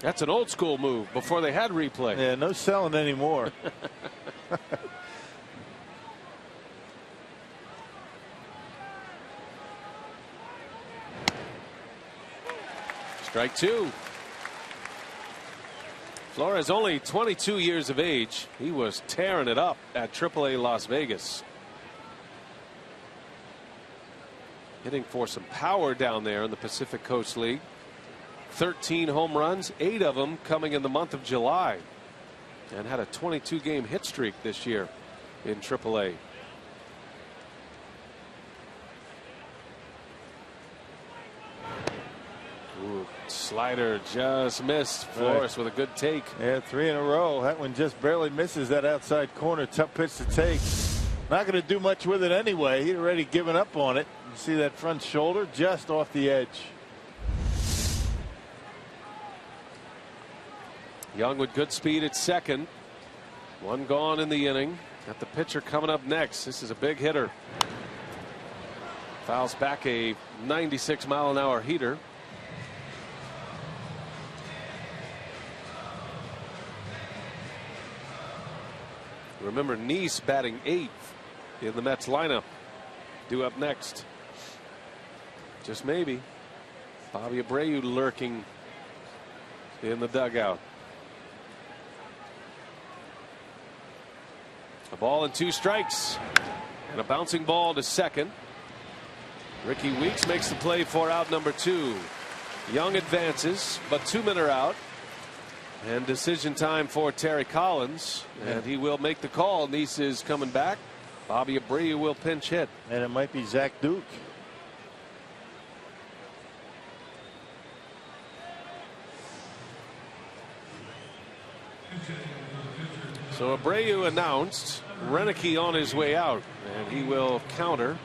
That's an old school move before they had replay. Yeah, no selling anymore. Strike 2. Flores only 22 years of age. He was tearing it up at AAA Las Vegas. Hitting for some power down there in the Pacific Coast League. 13 home runs, 8 of them coming in the month of July. And had a 22-game hit streak this year in AAA. Ooh, slider just missed. Flores with a good take. Yeah, 3 in a row. That one just barely misses that outside corner. Tough pitch to take. Not going to do much with it anyway. He'd already given up on it. You see that front shoulder just off the edge. Young with good speed at second. One gone in the inning. Got the pitcher coming up next. This is a big hitter. Fouls back a 96-mile-an-hour heater. Remember, Nice batting 8th in the Mets lineup. Due up next. Just maybe. Bobby Abreu lurking in the dugout. A ball and 2 strikes. And a bouncing ball to second. Ricky Weeks makes the play for out number 2. Young advances, but 2 men are out. And decision time for Terry Collins. And he will make the call. Nice is coming back. Bobby Abreu will pinch hit. And it might be Zach Duke. So Abreu announced. Renicky on his way out. And he will counter.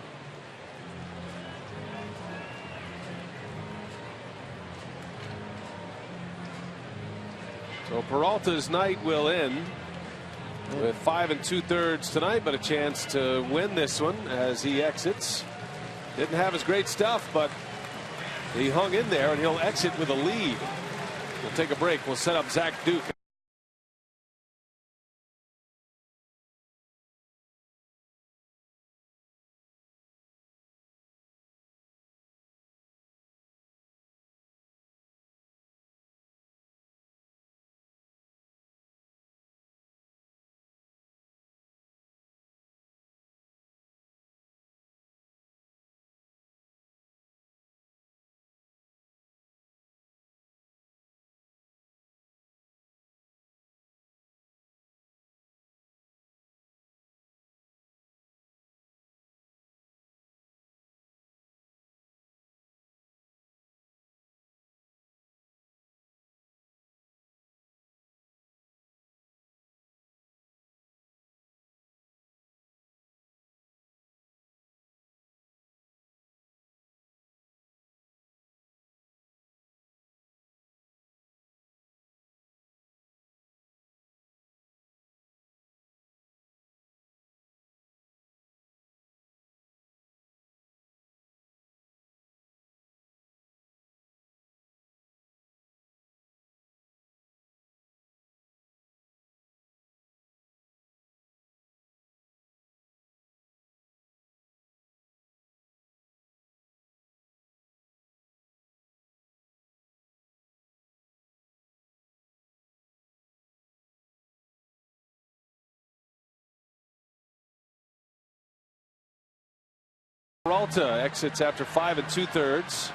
So Peralta's night will end with 5 2/3 tonight, but a chance to win this one as he exits. Didn't have his great stuff, but he hung in there, and he'll exit with a lead. We'll take a break. We'll set up Zach Duke. Peralta exits after 5 2/3.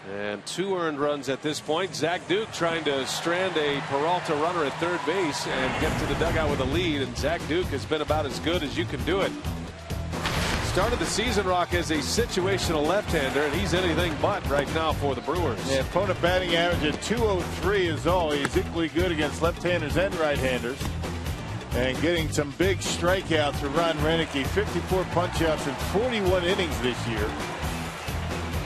And 2 earned runs at this point. Zach Duke trying to strand a Peralta runner at third base and get to the dugout with a lead. And Zach Duke has been about as good as you can do it. Started the season, Rock, as a situational left-hander, and he's anything but right now for the Brewers. Yeah, opponent batting average at .203 is all. He's equally good against left-handers and right-handers. And getting some big strikeouts for Ron Renicky. 54 punch-outs in 41 innings this year.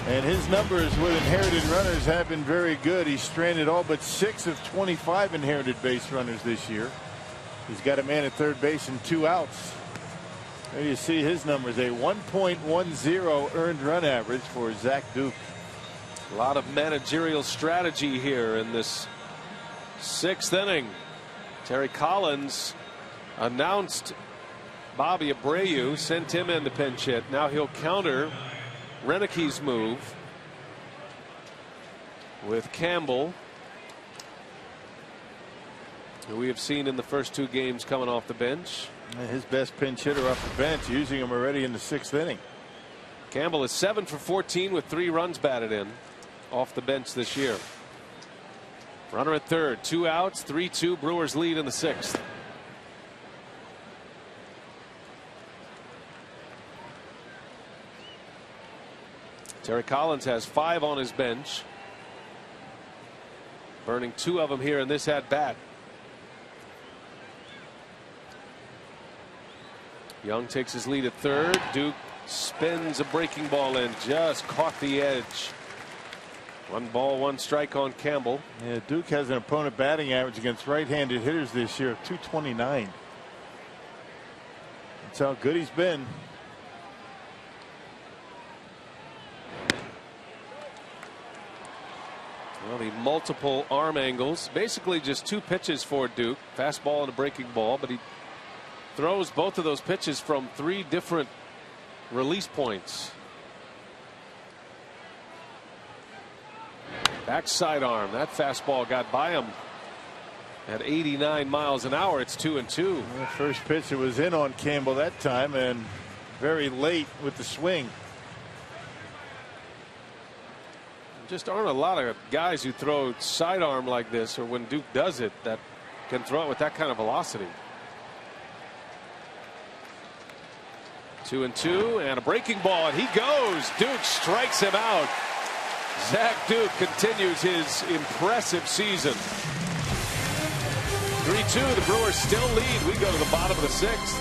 And his numbers with inherited runners have been very good. He's stranded all but 6 of 25 inherited base runners this year. He's got a man at third base and 2 outs. There you see his numbers, a 1.10 earned run average for Zach Duke. A lot of managerial strategy here in this 6th inning. Terry Collins announced Bobby Abreu, sent him in to pinch hit. Now he'll counter Renicky's move with Campbell, who we have seen in the first 2 games coming off the bench. His best pinch hitter off the bench, using him already in the 6th inning. Campbell is 7 for 14 with 3 runs batted in off the bench this year. Runner at third, 2 outs, 3-2. Brewers lead in the 6th. Terry Collins has 5 on his bench, burning 2 of them here in this at bat. Young takes his lead at third. Duke spins a breaking ball in, just caught the edge. 1 ball, 1 strike on Campbell. Yeah, Duke has an opponent batting average against right-handed hitters this year of .229. That's how good he's been. Well, the multiple arm angles, basically just 2 pitches for Duke, fastball and a breaking ball, but he throws both of those pitches from 3 different release points. Backside arm, that fastball got by him at 89 miles an hour. It's 2-2. The first pitch, it was in on Campbell that time, and very late with the swing. Just aren't a lot of guys who throw sidearm like this, or when Duke does it, that can throw it with that kind of velocity. 2-2 and a breaking ball, and he goes. Duke strikes him out. Zach Duke continues his impressive season. 3-2. The Brewers still lead. We go to the bottom of the 6th.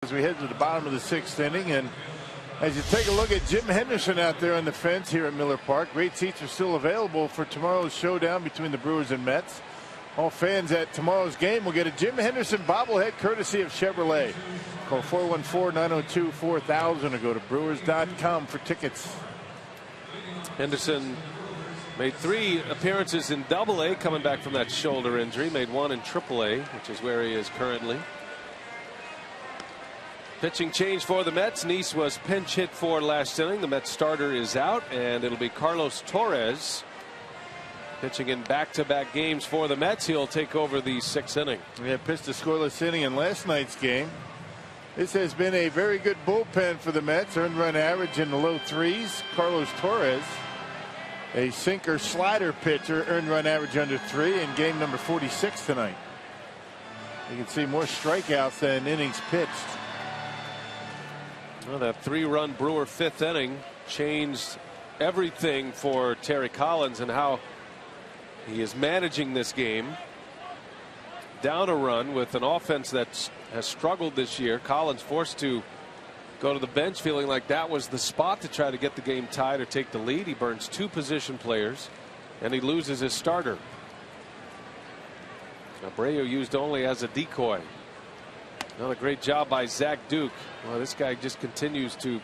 As we head to the bottom of the 6th inning, and as you take a look at Jim Henderson out there on the fence here at Miller Park, great seats are still available for tomorrow's showdown between the Brewers and Mets. All fans at tomorrow's game will get a Jim Henderson bobblehead courtesy of Chevrolet. Call 414-902-4000 or go to Brewers.com for tickets. Henderson made 3 appearances in Double-A, coming back from that shoulder injury. Made 1 in Triple-A, which is where he is currently. Pitching change for the Mets. Nice was pinch hit for last inning. The Mets starter is out, and it'll be Carlos Torres pitching in back-to-back games for the Mets. He'll take over the 6th inning. We had pitched a scoreless inning in last night's game. This has been a very good bullpen for the Mets. Earned run average in the low 3s. Carlos Torres, a sinker slider pitcher, earned run average under 3 in game number 46 tonight. You can see more strikeouts than innings pitched. Well, that 3-run Brewer 5th inning changed everything for Terry Collins and how he is managing this game. Down a run with an offense that has struggled this year. Collins forced to go to the bench, feeling like that was the spot to try to get the game tied or take the lead. He burns 2 position players, and he loses his starter. Abreu used only as a decoy. Another great job by Zach Duke. Well, this guy just continues to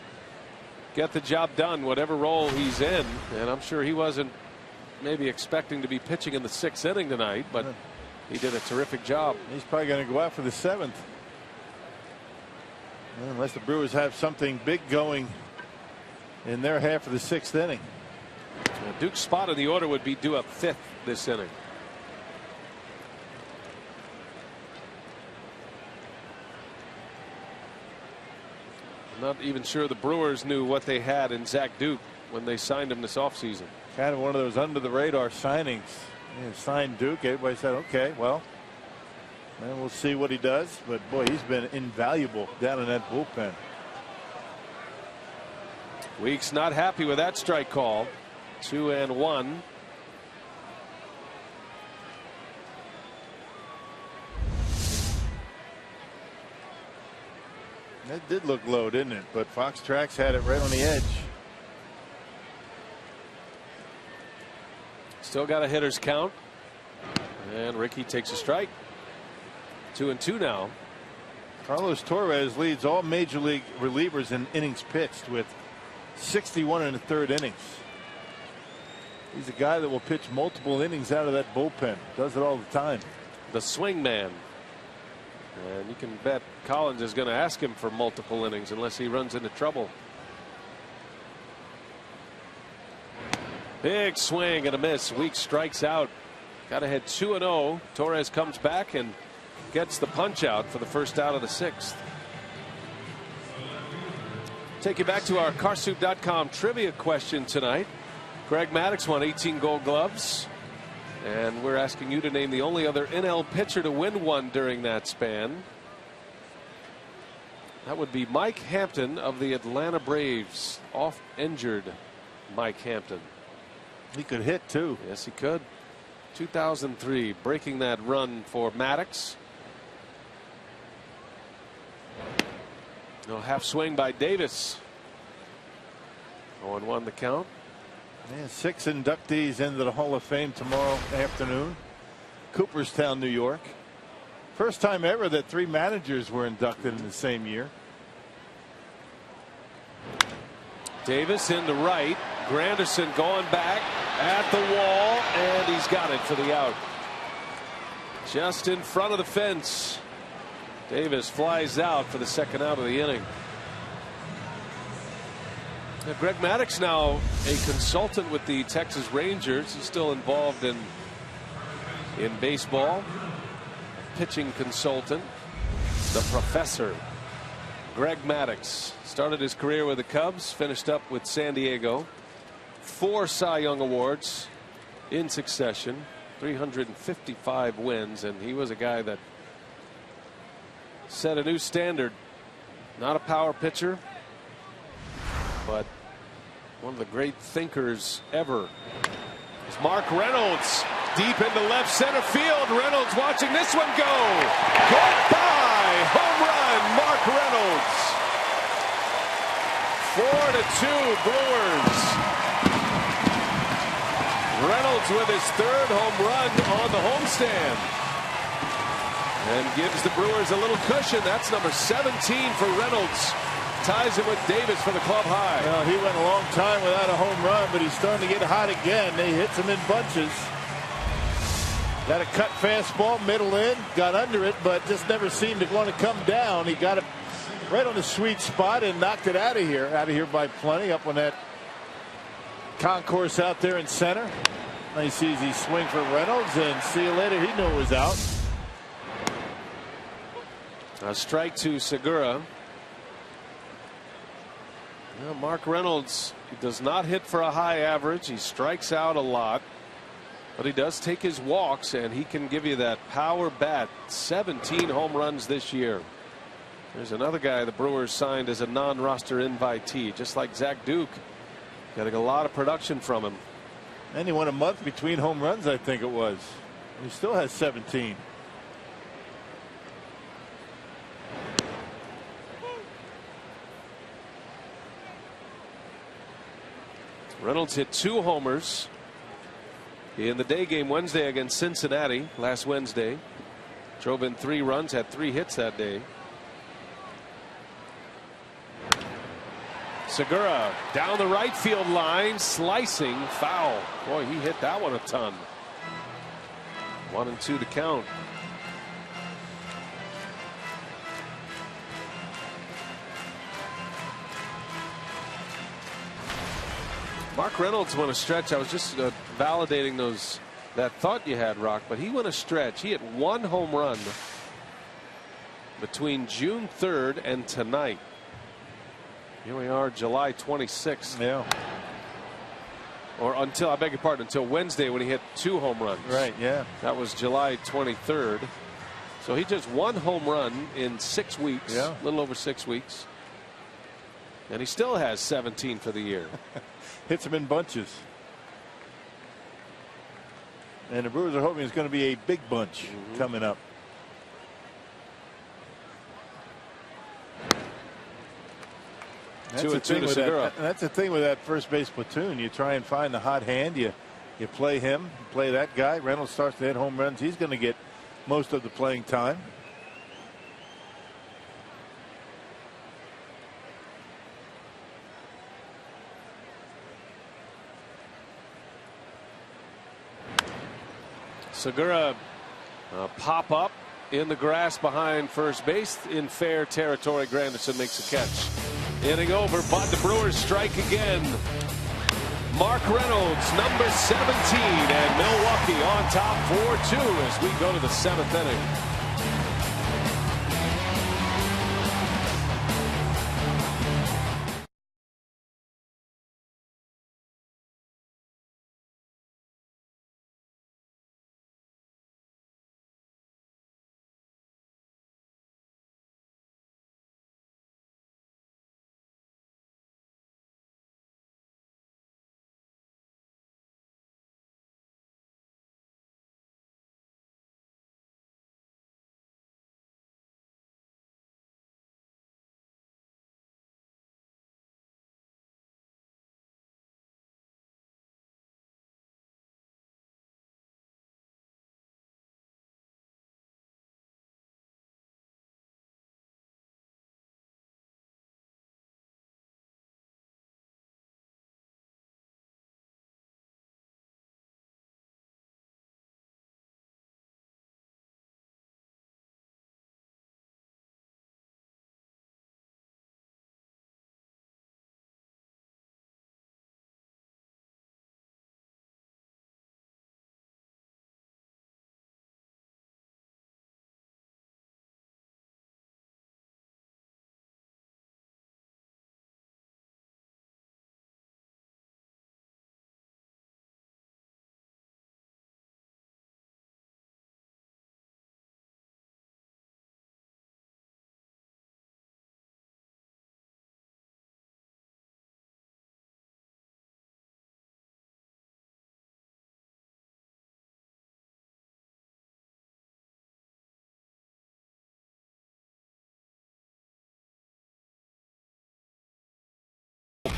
get the job done, whatever role he's in. And I'm sure he wasn't maybe expecting to be pitching in the 6th inning tonight, but he did a terrific job. He's probably going to go out for the 7th. Unless the Brewers have something big going in their half of the 6th inning. Duke's spot in the order would be due up 5th this inning. I'm not even sure the Brewers knew what they had in Zach Duke when they signed him this offseason. Kind of one of those under the radar signings. Signed Duke. Everybody said, okay, well, and we'll see what he does. But boy, he's been invaluable down in that bullpen. Weeks not happy with that strike call. 2-1. That did look low, didn't it? But Fox Tracks had it right on the edge. Still got a hitter's count. And Ricky takes a strike. 2-2 now. Carlos Torres leads all major league relievers in innings pitched with 61 in the 3rd innings. He's a guy that will pitch multiple innings out of that bullpen. Does it all the time. The swing man. And you can bet Collins is going to ask him for multiple innings unless he runs into trouble. Big swing and a miss. Weeks strikes out. Got ahead 2-0. Torres comes back and gets the punch out for the first out of the 6th. Take you back to our carsoup.com trivia question tonight. Greg Maddux won 18 Gold Gloves. And we're asking you to name the only other NL pitcher to win one during that span. That would be Mike Hampton of the Atlanta Braves. Off injured Mike Hampton. He could hit too. Yes, he could. 2003, breaking that run for Maddux. No half swing by Davis. 0-1 the count. Yeah, 6 inductees into the Hall of Fame tomorrow afternoon. Cooperstown, New York. First time ever that 3 managers were inducted in the same year. Davis in the right. Granderson going back at the wall, and he's got it for the out. Just in front of the fence. Davis flies out for the 2nd out of the inning. Now, Greg Maddux now a consultant with the Texas Rangers. He's still involved in baseball. Pitching consultant. The professor. Greg Maddux started his career with the Cubs, finished up with San Diego. 4 Cy Young Awards in succession. 355 wins, and he was a guy that set a new standard. Not a power pitcher, but one of the great thinkers ever. It's Mark Reynolds deep into left center field. Reynolds watching this one go. Goodbye. Home run. Mark Reynolds. 4-2 Brewers. Reynolds with his 3rd home run on the homestand. And gives the Brewers a little cushion. That's number 17 for Reynolds. Ties him with Davis for the club high. Well, he went a long time without a home run, but he's starting to get hot again. He hits him in bunches. Got a cut fastball, middle in, got under it, but just never seemed to want to come down. He got it right on the sweet spot and knocked it out of here. Out of here by plenty, up on that concourse out there in center. Nice easy swing for Reynolds, and see you later. He knew it was out. A strike to Segura. Well, Mark Reynolds, he does not hit for a high average. He strikes out a lot, but he does take his walks, and he can give you that power bat. 17 home runs this year. There's another guy the Brewers signed as a non-roster invitee, just like Zach Duke. Getting a lot of production from him. And he won a month between home runs, I think it was. He still has 17. Reynolds hit 2 homers in the day game Wednesday against Cincinnati last Wednesday. Drove in 3 runs, had 3 hits that day. Segura down the right field line, slicing, foul. Boy, he hit that one a ton. 1-2 to count. Mark Reynolds went a stretch. I was just validating that thought you had, Rock, but he went a stretch. He hit 1 home run between June 3rd and tonight. Here we are, July 26th. Yeah. Or until, I beg your pardon, until Wednesday when he hit 2 home runs. Right, yeah. That was July 23rd. So he just 1 home run in 6 weeks. Yeah. A little over 6 weeks. And he still has 17 for the year. Hits him in bunches. And the Brewers are hoping it's going to be a big bunch coming up. That's the thing with that first base platoon. You try and find the hot hand. You play him, play that guy. Reynolds starts to hit home runs. He's going to get most of the playing time. Segura pop up in the grass behind first base in fair territory. Granderson makes a catch. Inning over, but the Brewers strike again. Mark Reynolds, number 17, and Milwaukee on top 4-2 as we go to the 7th inning.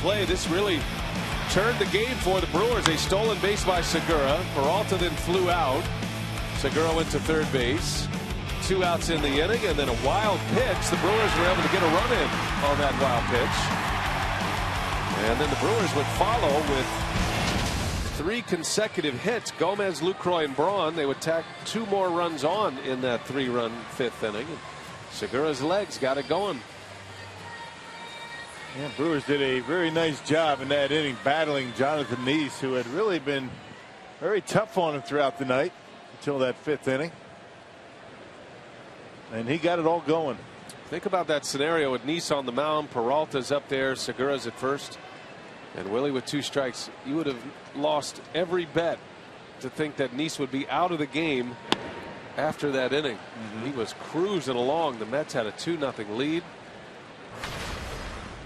Play. This really turned the game for the Brewers. A stolen base by Segura. Peralta then flew out. Segura went to third base. 2 outs in the inning, and then a wild pitch. The Brewers were able to get a run in on that wild pitch. And then the Brewers would follow with 3 consecutive hits. Gomez, Lucroy, and Braun. They would tack 2 more runs on in that 3-run 5th inning. Segura's legs got it going. Yeah, Brewers did a very nice job in that inning battling Jonathan Nice, who had really been very tough on him throughout the night until that 5th inning. And he got it all going. Think about that scenario with Nice on the mound. Peralta's up there. Segura's at first. And Willie with 2 strikes. You would have lost every bet to think that Nice would be out of the game after that inning. He was cruising along. The Mets had a 2-0 lead.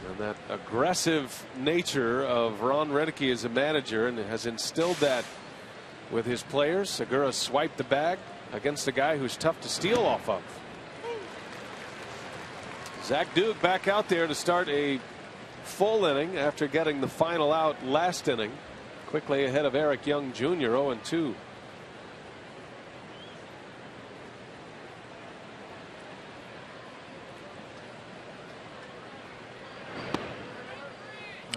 And that aggressive nature of Ron Renneke as a manager, and has instilled that with his players. Segura swiped the bag against a guy who's tough to steal off of. Zach Duke back out there to start a full inning after getting the final out last inning. Quickly ahead of Eric Young Jr. 0-2.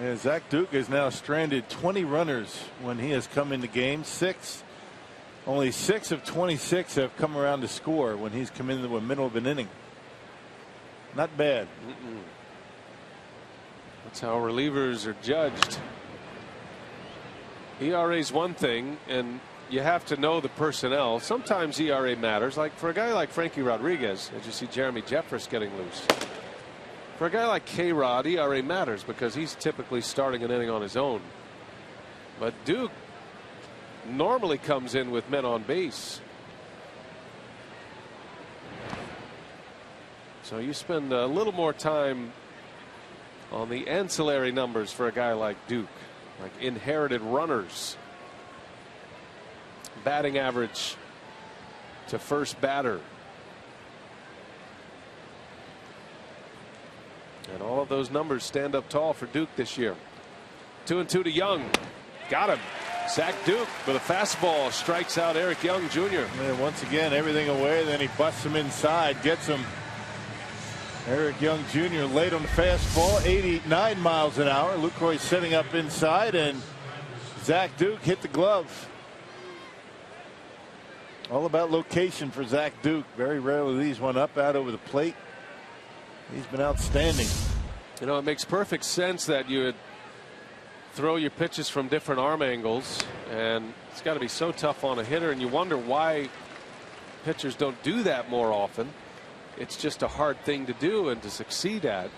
Yeah, Zach Duke has now stranded 20 runners when he has come into games. Only 6 of 26 have come around to score when he's come into the middle of an inning. Not bad. That's how relievers are judged. ERA is one thing, and you have to know the personnel. Sometimes ERA matters. Like for a guy like Frankie Rodriguez, as you see Jeremy Jeffress getting loose. For a guy like K-Rod, ERA matters because he's typically starting an inning on his own. But Duke normally comes in with men on base. So you spend a little more time on the ancillary numbers for a guy like Duke, like inherited runners, batting average to first batter. And all of those numbers stand up tall for Duke this year. 2-2 to Young. Got him. Zach Duke with a fastball strikes out Eric Young Jr. And once again, everything away. Then he busts him inside, gets him. Eric Young Jr. late on the fastball, 89 miles an hour. Lucroy setting up inside, and Zach Duke hit the glove. All about location for Zach Duke. Very rarely leaves one up out over the plate. He's been outstanding. You know, it makes perfect sense that you would throw your pitches from different arm angles, and it's got to be so tough on a hitter, and you wonder why pitchers don't do that more often. It's just a hard thing to do and to succeed at.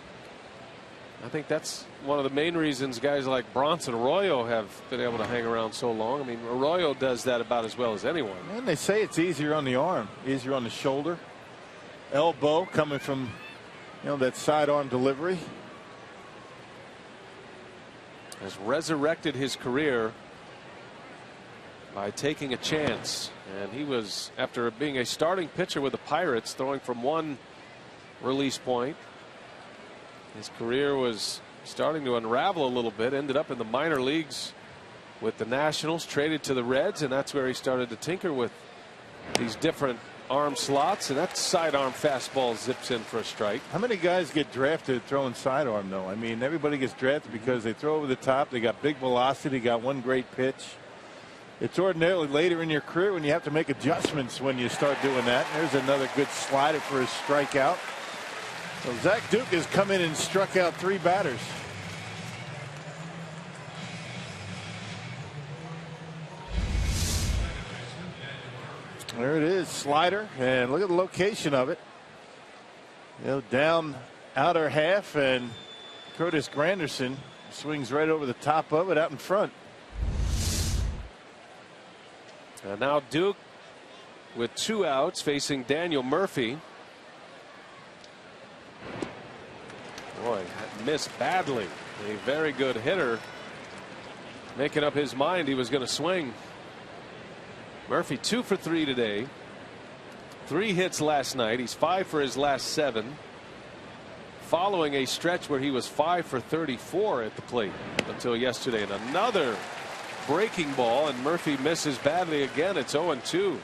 I think that's one of the main reasons guys like Bronson Arroyo have been able to hang around so long. I mean, Arroyo does that about as well as anyone. And they say it's easier on the arm, easier on the shoulder. Elbow coming from, you know, that sidearm delivery. Has resurrected his career by taking a chance. And he was, after being a starting pitcher with the Pirates, throwing from one release point. His career was starting to unravel a little bit. Ended up in the minor leagues with the Nationals, traded to the Reds, and that's where he started to tinker with these different arm slots, and that sidearm fastball zips in for a strike. How many guys get drafted throwing sidearm, though? I mean, everybody gets drafted because they throw over the top. They got big velocity, got one great pitch. It's ordinarily later in your career when you have to make adjustments when you start doing that. There's another good slider for his strikeout. So Zach Duke has come in and struck out 3 batters. There it is, slider, and look at the location of it. You know, down outer half, and Curtis Granderson swings right over the top of it out in front. And now Duke with 2 outs facing Daniel Murphy. Boy, that missed badly. A very good hitter making up his mind he was going to swing. Murphy 2 for 3 today. 3 hits last night. He's 5 for his last 7. following a stretch where he was 5 for 34 at the plate until yesterday. And another breaking ball, and Murphy misses badly again. It's 0-2.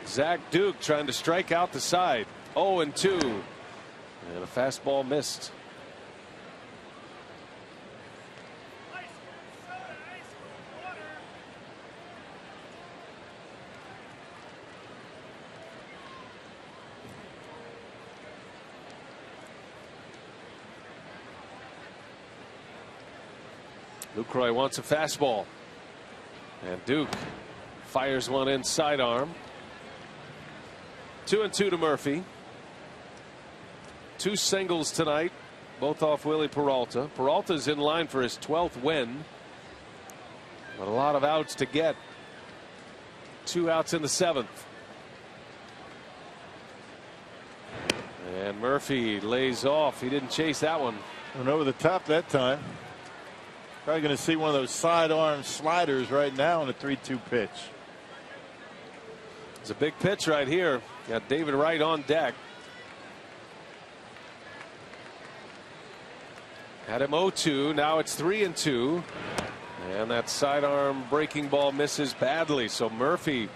Zach Duke trying to strike out the side. 0-2. And a fastball missed. Lucroy wants a fastball. And Duke fires one in sidearm. 2-2 to Murphy. 2 singles tonight, both off Willie Peralta. Peralta's in line for his 12th win, but a lot of outs to get. 2 outs in the 7th. And Murphy lays off. He didn't chase that one. Went over the top that time. Probably going to see one of those sidearm sliders right now on a 3-2 pitch. It's a big pitch right here. Got David Wright on deck. Had him 0-2. Now it's 3-2. And that sidearm breaking ball misses badly. So Murphy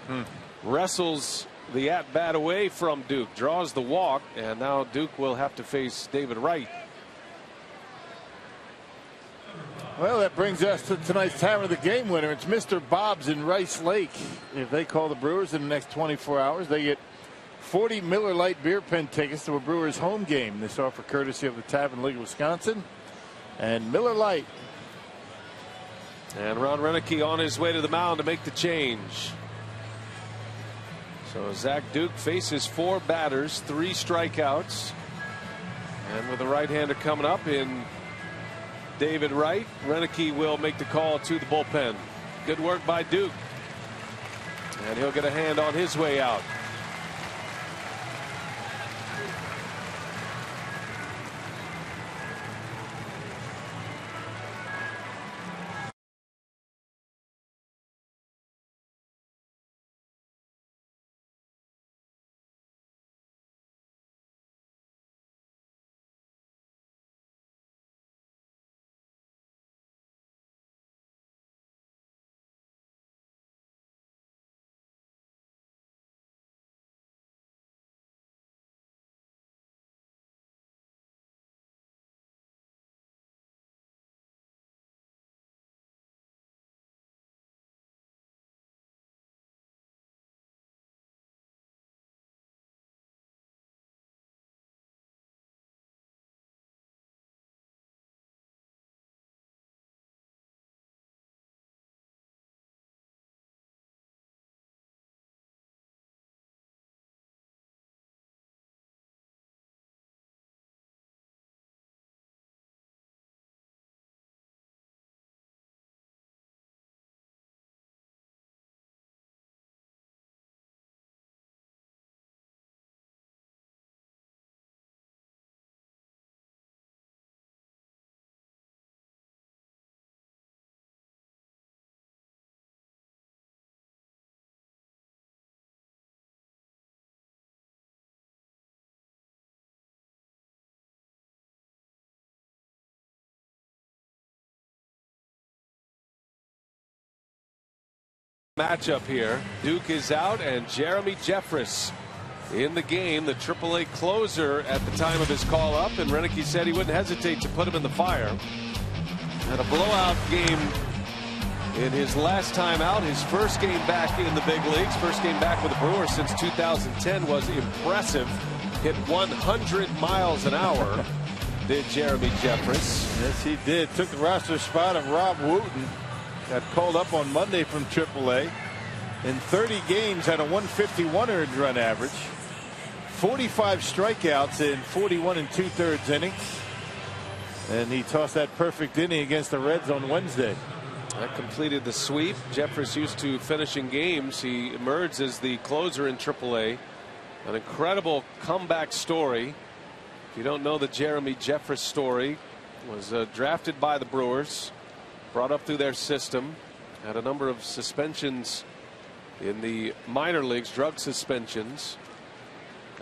wrestles the at-bat away from Duke. Draws the walk. And now Duke will have to face David Wright. Well, that brings us to tonight's time of the game winner. It's Mr. Bob's in Rice Lake. If they call the Brewers in the next 24 hours, they get 40 Miller Lite beer pen tickets to a Brewers home game. This offer courtesy of the Tavern League of Wisconsin and Miller Lite. And Ron Renicky on his way to the mound to make the change. So Zach Duke faces 4 batters, 3 strikeouts. And with the right-hander coming up in David Wright, Renicky will make the call to the bullpen. Good work by Duke. And he'll get a hand on his way out. Matchup here. Duke is out and Jeremy Jeffress in the game, the AAA closer at the time of his call up, and Renicky said he wouldn't hesitate to put him in the fire. And a blowout game in his last time out, his first game back in the big leagues, first game back with the Brewers since 2010 was impressive. Hit 100 miles an hour, did Jeremy Jeffress. Yes, he did. Took the roster spot of Rob Wooten. Got called up on Monday from AAA. In 30 games, had a 151 earned run average. 45 strikeouts in 41 2/3 innings. And he tossed that perfect inning against the Reds on Wednesday. That completed the sweep. Jeffress used to finishing games. He emerged as the closer in AAA. An incredible comeback story. If you don't know the Jeremy Jeffress story, was drafted by the Brewers, brought up through their system, had a number of suspensions in the minor leagues, drug suspensions.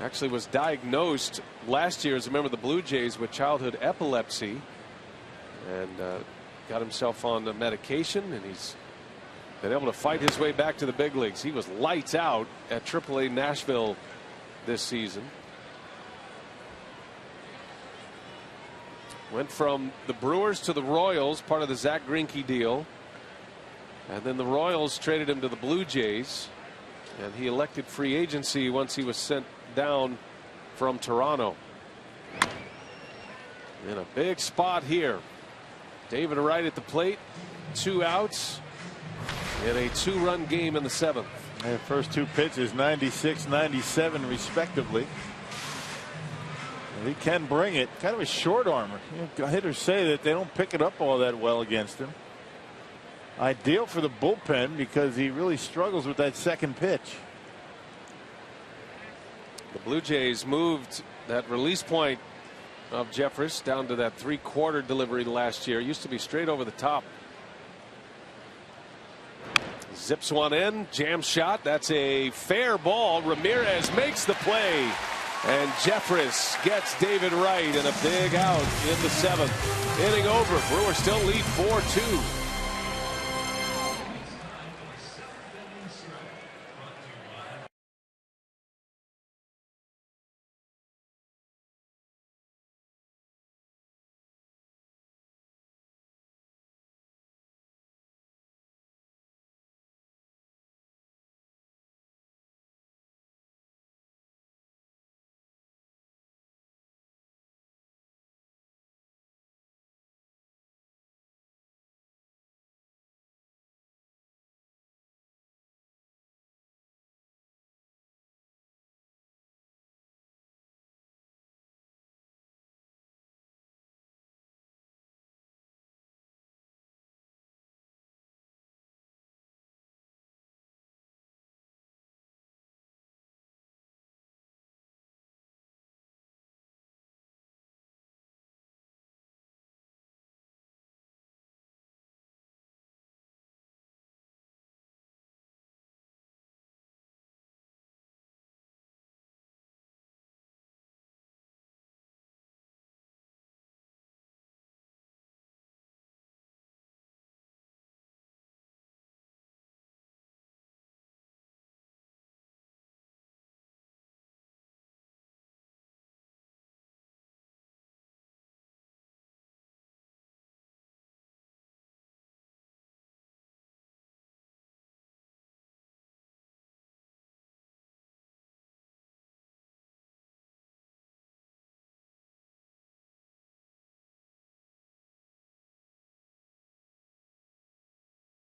Actually was diagnosed last year as a member of the Blue Jays with childhood epilepsy, and got himself on the medication, and he's been able to fight his way back to the big leagues. He was lights out at AAA Nashville this season. Went from the Brewers to the Royals, part of the Zach Greinke deal. And then the Royals traded him to the Blue Jays. And he elected free agency once he was sent down from Toronto. In a big spot here. David Wright at the plate. 2 outs in a 2-run game in the 7th. And the first 2 pitches, 96, 97 respectively. And he can bring it. Kind of a short armor. You know, hitters say that they don't pick it up all that well against him. Ideal for the bullpen because he really struggles with that second pitch. The Blue Jays moved that release point of Jeffress down to that 3/4 delivery last year. It used to be straight over the top. Zips one in, jam shot. That's a fair ball. Ramirez makes the play, and Jeffress gets David Wright in a big out in the 7th. Inning over. Brewers still lead 4-2.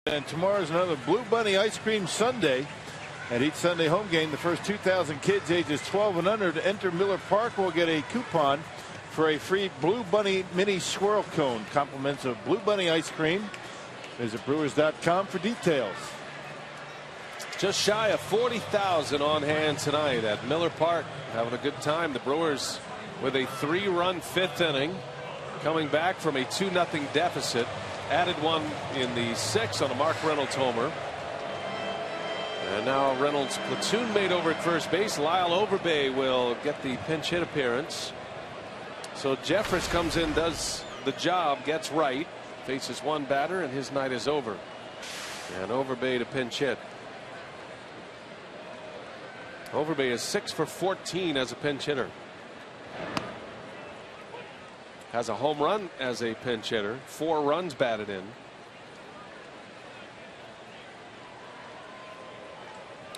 And tomorrow is another Blue Bunny Ice Cream Sunday. At each Sunday home game, the first 2,000 kids ages 12 and under to enter Miller Park will get a coupon for a free Blue Bunny mini swirl cone. Compliments of Blue Bunny Ice Cream. Visit Brewers.com for details. Just shy of 40,000 on hand tonight at Miller Park. Having a good time. The Brewers with a 3-run 5th inning. Coming back from a 2-0 deficit. Added one in the 6th on a Mark Reynolds homer. And now Reynolds' platoon mate over at first base. Lyle Overbay will get the pinch hit appearance. So Jeffress comes in, does the job, gets right, faces one batter, and his night is over. And Overbay to pinch hit. Overbay is 6 for 14 as a pinch hitter. Has a home run as a pinch hitter. 4 runs batted in.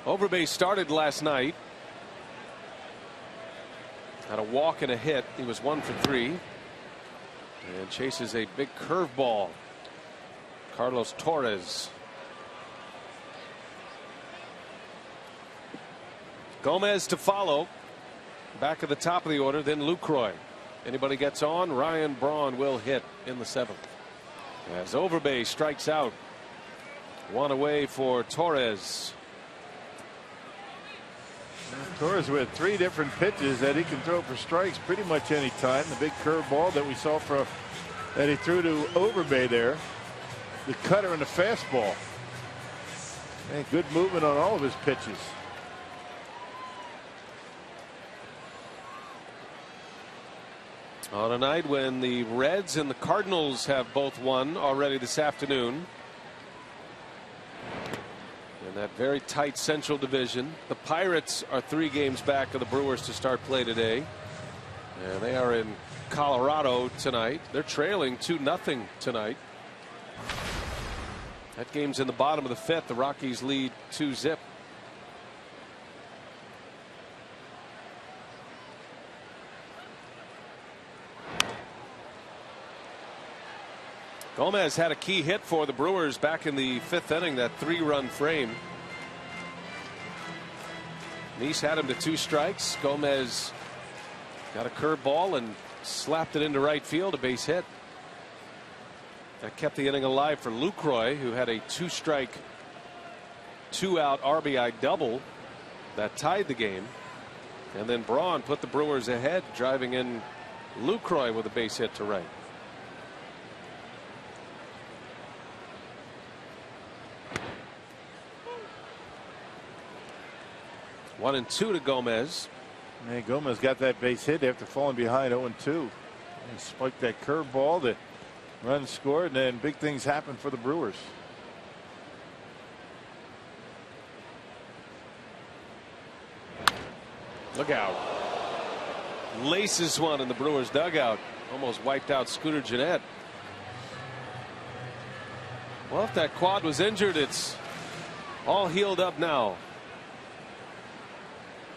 Overbay started last night. Had a walk and a hit. He was 1 for 3. And chases a big curveball. Carlos Torres. Gomez to follow. Back at the top of the order, then Lucroy. Anybody gets on, Ryan Braun will hit in the 7th. As Overbay strikes out. 1 away for Torres. Torres with 3 different pitches that he can throw for strikes pretty much any time. The big curveball that we saw that he threw to Overbay there. The cutter and the fastball. And good movement on all of his pitches. On a night when the Reds and the Cardinals have both won already this afternoon. In that very tight Central Division, the Pirates are 3 games back of the Brewers to start play today. And they are in Colorado tonight. They're trailing 2-0 tonight. That game's in the bottom of the 5th. The Rockies lead 2-0. Gomez had a key hit for the Brewers back in the 5th inning, that 3-run frame. Nice had him to 2 strikes. Gomez got a curveball and slapped it into right field, a base hit. That kept the inning alive for Lucroy, who had a 2-strike, 2-out RBI double that tied the game. And then Braun put the Brewers ahead, driving in Lucroy with a base hit to right. One and 2 to Gomez. And Gomez got that base hit after falling behind 0-2. And spiked that curveball. The run scored, and then big things happened for the Brewers. Look out. Laces one in the Brewers dugout. Almost wiped out Scooter Gennett. Well, if that quad was injured, it's all healed up now.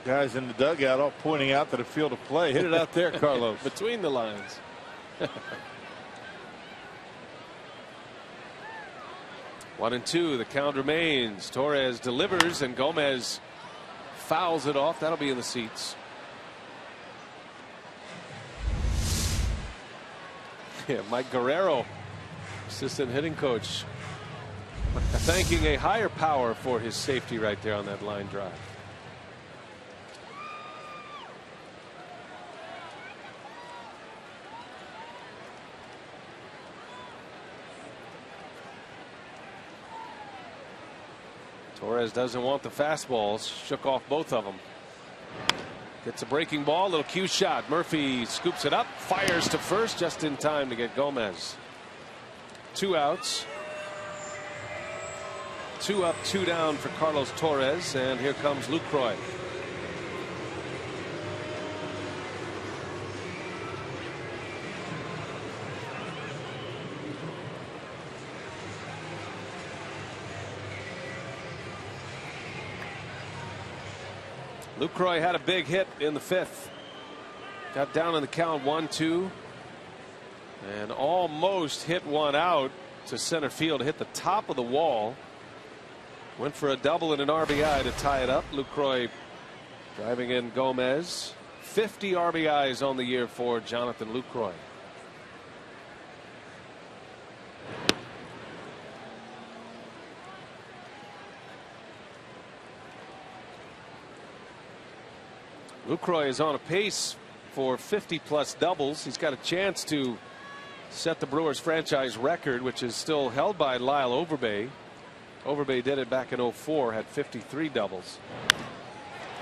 Guys in the dugout all pointing out to the field of play. Hit it out there, Carlos. Between the lines. One and 2. The count remains. Torres delivers and Gomez fouls it off. That'll be in the seats. Yeah, Mike Guerrero, assistant hitting coach, thanking a higher power for his safety right there on that line drive. Torres doesn't want the fastballs. Shook off both of them. Gets a breaking ball. Little cue shot. Murphy scoops it up. Fires to first just in time to get Gomez. 2 outs. 2 up, 2 down for Carlos Torres. And here comes Lucroy. Lucroy had a big hit in the 5th. Got down in the count 1-2. And almost hit one out to center field. Hit the top of the wall. Went for a double and an RBI to tie it up. Lucroy driving in Gomez. 50 RBIs on the year for Jonathan Lucroy. Lucroy is on a pace for 50+ doubles. He's got a chance to set the Brewers franchise record, which is still held by Lyle Overbay. Overbay did it back in 04, had 53 doubles.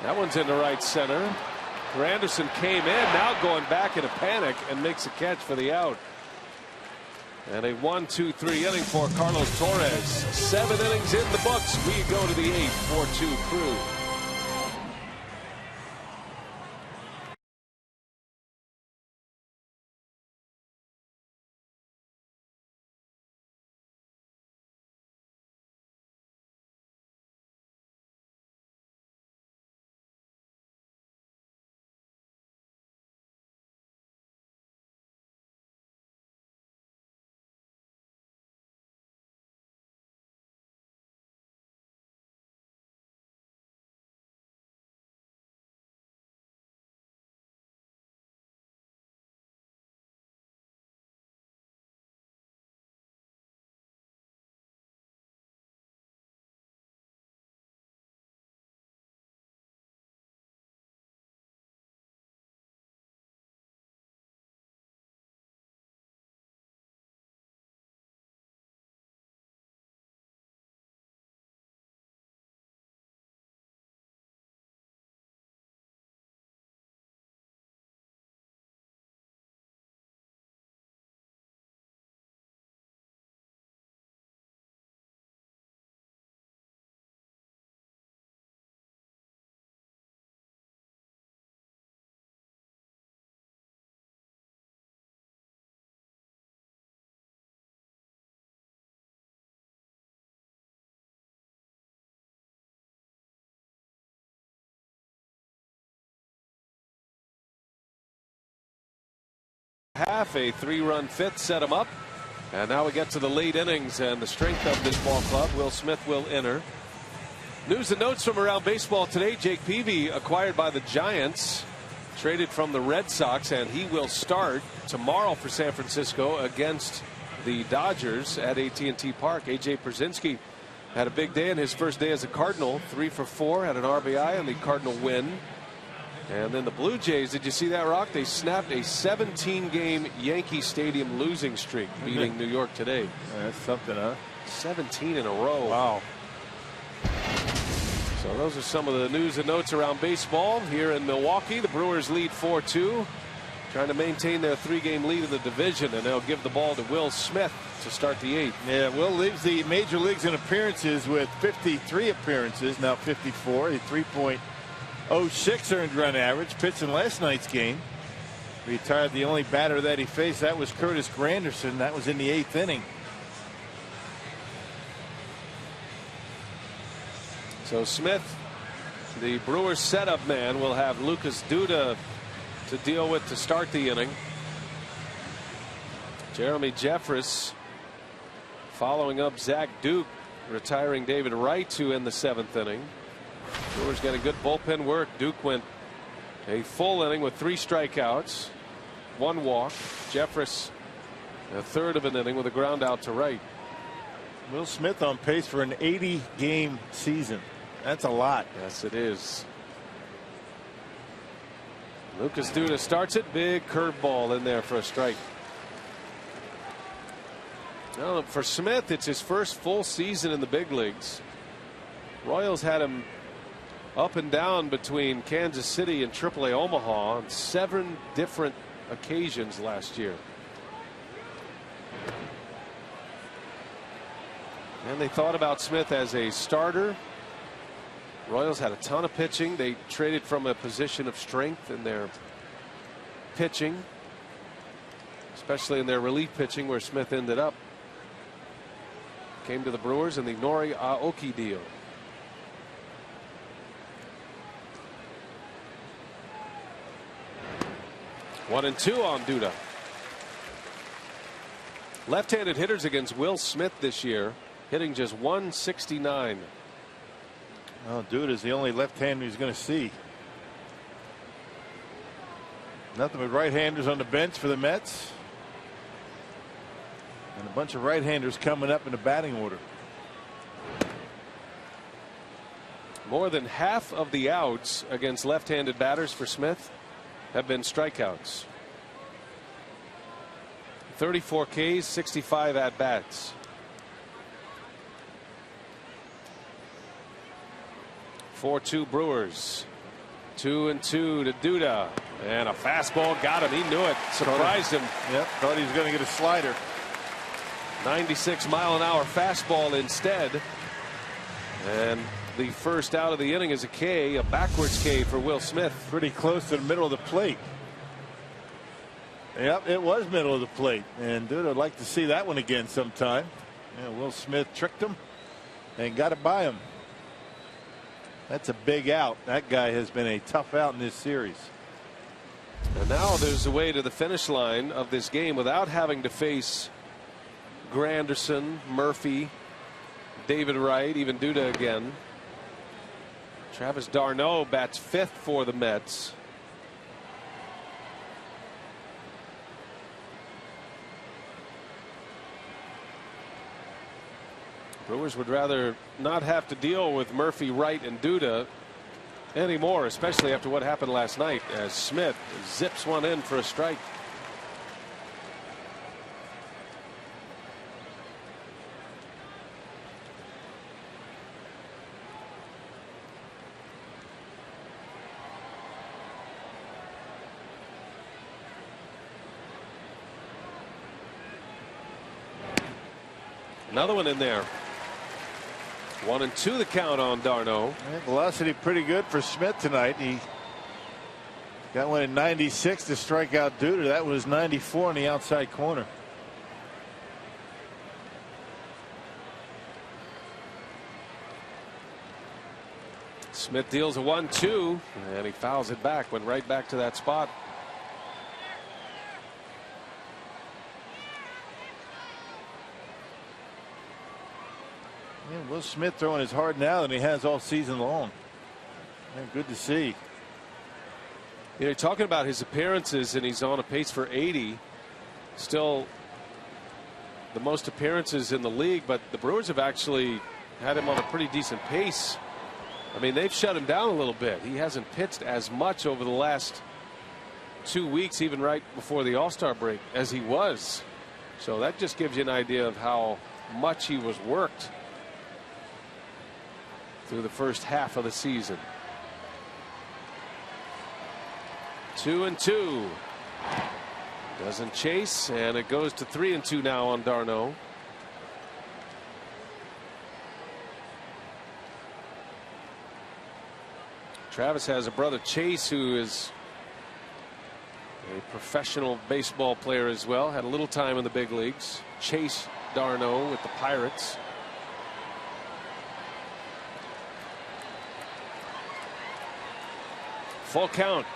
That one's into right center. Granderson came in, now going back in a panic and makes a catch for the out. And a 1-2-3 inning for Carlos Torres. 7 innings in the books. We go to the 8-4-2 Crew. half. A 3-run fifth set him up. And now we get to the late innings and the strength of this ball club. Will Smith will enter. News and notes from around baseball today. Jake Peavy acquired by the Giants, traded from the Red Sox, and he will start tomorrow for San Francisco against the Dodgers at AT&T Park. A.J. Pierzynski had a big day in his first day as a Cardinal. 3 for 4, had an RBI, and the Cardinal win. And then the Blue Jays, did you see that, Rock? They snapped a 17-game Yankee Stadium losing streak, beating New York today. That's something, huh? 17 in a row. Wow. So those are some of the news and notes around baseball here in Milwaukee. The Brewers lead 4-2, trying to maintain their 3-game lead in the division, and they'll give the ball to Will Smith to start the 8th. Yeah, Will leads the major leagues in appearances with 53 appearances, now 54, a 3.06 earned run average. Pitched in last night's game. Retired the only batter that he faced. That was Curtis Granderson. That was in the 8th inning. So Smith, the Brewers setup man, will have Lucas Duda to deal with to start the inning. Jeremy Jeffress following up Zach Duke, retiring David Wright to end the 7th inning. Brewers got a good bullpen work. Duke went a full inning with 3 strikeouts, 1 walk. Jeffress a third of an inning with a ground out to right. Will Smith on pace for an 80-game season. That's a lot. Yes, it is. Lucas Duda starts it. Big curveball in there for a strike. Now for Smith, it's his first full season in the big leagues. Royals had him up and down between Kansas City and AAA Omaha on 7 different occasions last year. And they thought about Smith as a starter. Royals had a ton of pitching. They traded from a position of strength in their pitching, especially in their relief pitching, where Smith ended up. Came to the Brewers in the Nori Aoki deal. One and 2 on Duda. Left-handed hitters against Will Smith this year, hitting just 169. Oh, Duda's the only left-hander he's going to see. Nothing but right-handers on the bench for the Mets. And a bunch of right-handers coming up in the batting order. More than half of the outs against left-handed batters for Smith have been strikeouts. 34 Ks, 65 at-bats. 4-2 Brewers. 2-2 to Duda, and a fastball got him. He knew it. Surprised him. Yep, thought he was going to get a slider. 96-mile-an-hour fastball instead. And the first out of the inning is a K, a backwards K for Will Smith. Pretty close to the middle of the plate. Yep, it was middle of the plate, and Duda would like to see that one again sometime. Yeah, Will Smith tricked him and got it by him. That's a big out. That guy has been a tough out in this series. And now there's a way to the finish line of this game without having to face Granderson, Murphy, David Wright, even Duda again. Travis d'Arnaud bats 5th for the Mets. Brewers would rather not have to deal with Murphy, Wright, and Duda anymore, especially after what happened last night as Smith zips one in for a strike. Another one in there. 1-2 the count on d'Arnaud. Velocity pretty good for Smith tonight. He got one in 96 to strike out Duda. That was 94 on the outside corner. Smith deals a 1-2 and he fouls it back. Went right back to that spot. Will Smith throwing as hard now than he has all season long. Man, good to see. You know, talking about his appearances, and he's on a pace for 80. Still the most appearances in the league, but the Brewers have actually had him on a pretty decent pace. I mean, they've shut him down a little bit. He hasn't pitched as much over the last 2 weeks, even right before the All-Star break, as he was. So that just gives you an idea of how much he was worked through the first half of the season. 2-2. Doesn't chase, and it goes to 3-2 now on d'Arnaud. Travis has a brother, Chase, who is a professional baseball player as well. Had a little time in the big leagues. Chase d'Arnaud with the Pirates. Full count.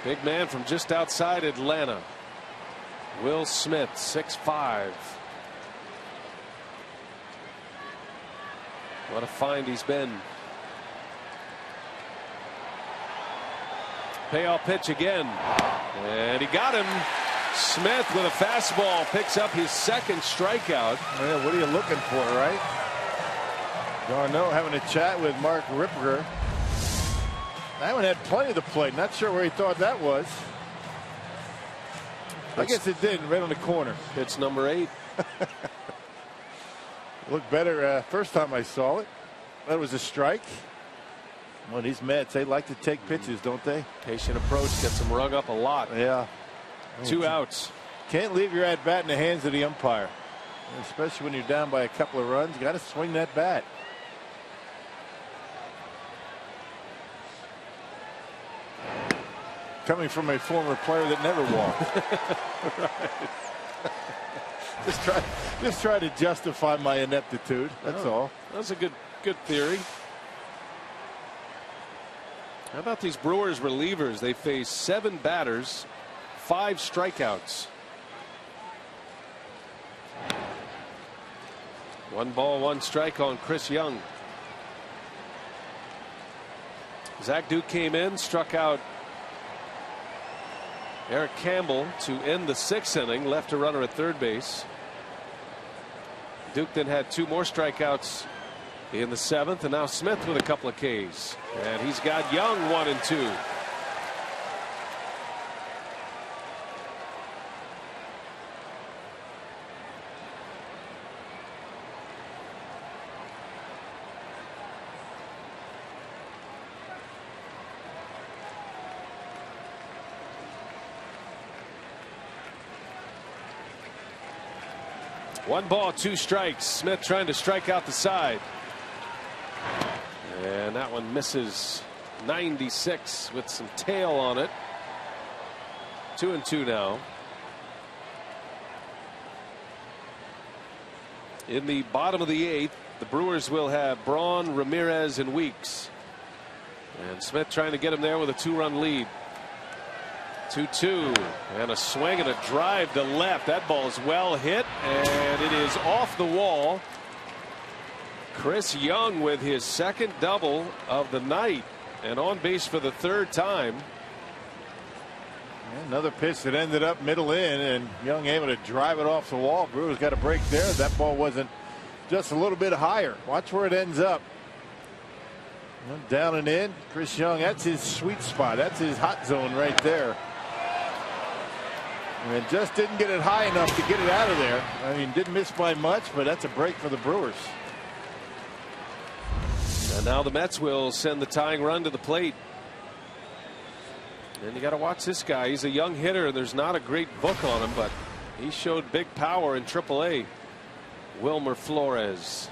Big man from just outside Atlanta. Will Smith, 6'5". What a find he's been. Payoff pitch again. And he got him. Smith with a fastball picks up his second strikeout. Yeah, what are you looking for, right? d'Arnaud having a chat with Mark Ripper. That one had plenty to play. Not sure where he thought that was. I guess it did, right on the corner. It's number 8. Looked better first time I saw it. That was a strike. Well, these Mets, they like to take pitches, don't they? Patient approach gets them rung up a lot. Yeah. 2 outs. Can't leave your at bat in the hands of the umpire, especially when you're down by a couple of runs. You got to swing that bat. Coming from a former player that never walked. Right. just try to justify my ineptitude. That's all. That's a good theory. How about these Brewers relievers? They face 7 batters, 5 strikeouts. 1 ball, 1 strike on Chris Young. Zach Duke came in, struck out Eric Campbell to end the 6th inning, left a runner at third base. Duke then had 2 more strikeouts in the 7th, and now Smith with a couple of Ks. And he's got Young 1 and 2. One ball, 2 strikes. Smith trying to strike out the side. And that one misses. 96 with some tail on it. 2-2 now. In the bottom of the 8th, the Brewers will have Braun, Ramirez, and Weeks. And Smith trying to get him there with a 2-run lead. 2-2, and a swing and a drive to left. That ball is well hit, and it is off the wall. Chris Young with his 2nd double of the night, and on base for the 3rd time. Another pitch that ended up middle in, and Young able to drive it off the wall. Brewers got a break there. That ball wasn't just a little bit higher. Watch where it ends up. Down and in. Chris Young, that's his sweet spot. That's his hot zone right there. And just didn't get it high enough to get it out of there. I mean, didn't miss by much, but that's a break for the Brewers. And now the Mets will send the tying run to the plate. And you got to watch this guy. He's a young hitter, and there's not a great book on him, but he showed big power in AAA. Wilmer Flores.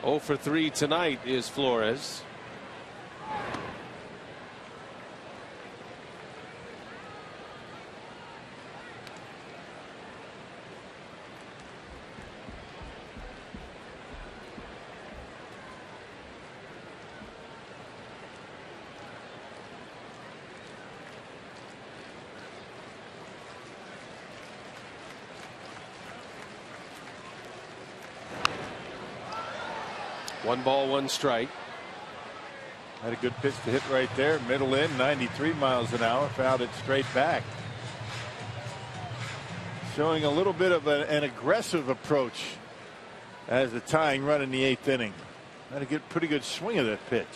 0 for 3 tonight is Flores. 1 ball, 1 strike. Had a good pitch to hit right there. Middle in, 93 miles an hour. Fouled it straight back. Showing a little bit of an aggressive approach as the tying run in the 8th inning. Had a pretty good swing of that pitch.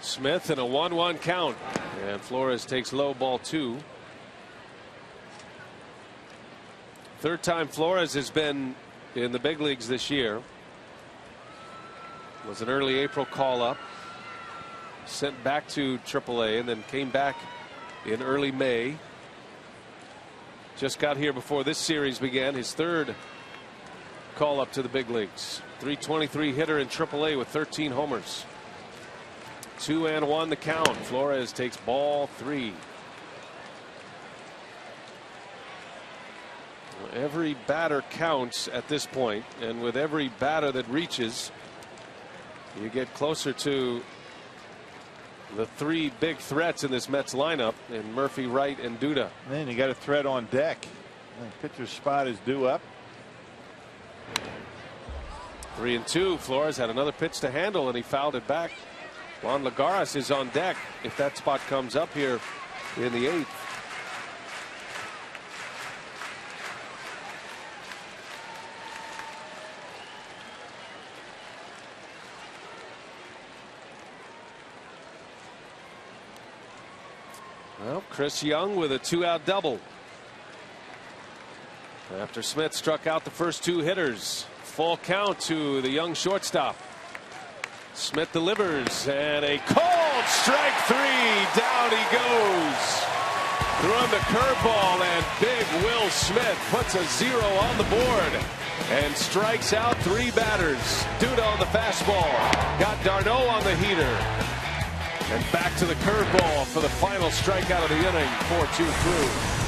Smith and a 1-1 count, and Flores takes low, ball 2. Third time Flores has been in the big leagues this year. Was an early April call up, sent back to AAA, and then came back in early May. Just got here before this series began, his 3rd call up to the big leagues. .323 hitter in AAA with 13 homers. 2-1 the count. Flores takes ball 3. Every batter counts at this point, and with every batter that reaches, you get closer to the 3 big threats in this Mets lineup in Murphy, Wright, and Duda. Man, you got a threat on deck. The pitcher's spot is due up. 3-2. Flores had another pitch to handle, and he fouled it back. Juan Lagares is on deck if that spot comes up here in the 8th. Well, Chris Young with a 2-out double. After Smith struck out the first 2 hitters. Full count to the young shortstop. Smith delivers, and a called strike 3. Down he goes. Throwing the curveball, and big Will Smith puts a 0 on the board and strikes out 3 batters. Duda on the fastball. Got Darno on the heater. And back to the curveball for the final strikeout of the inning. 4-2 through.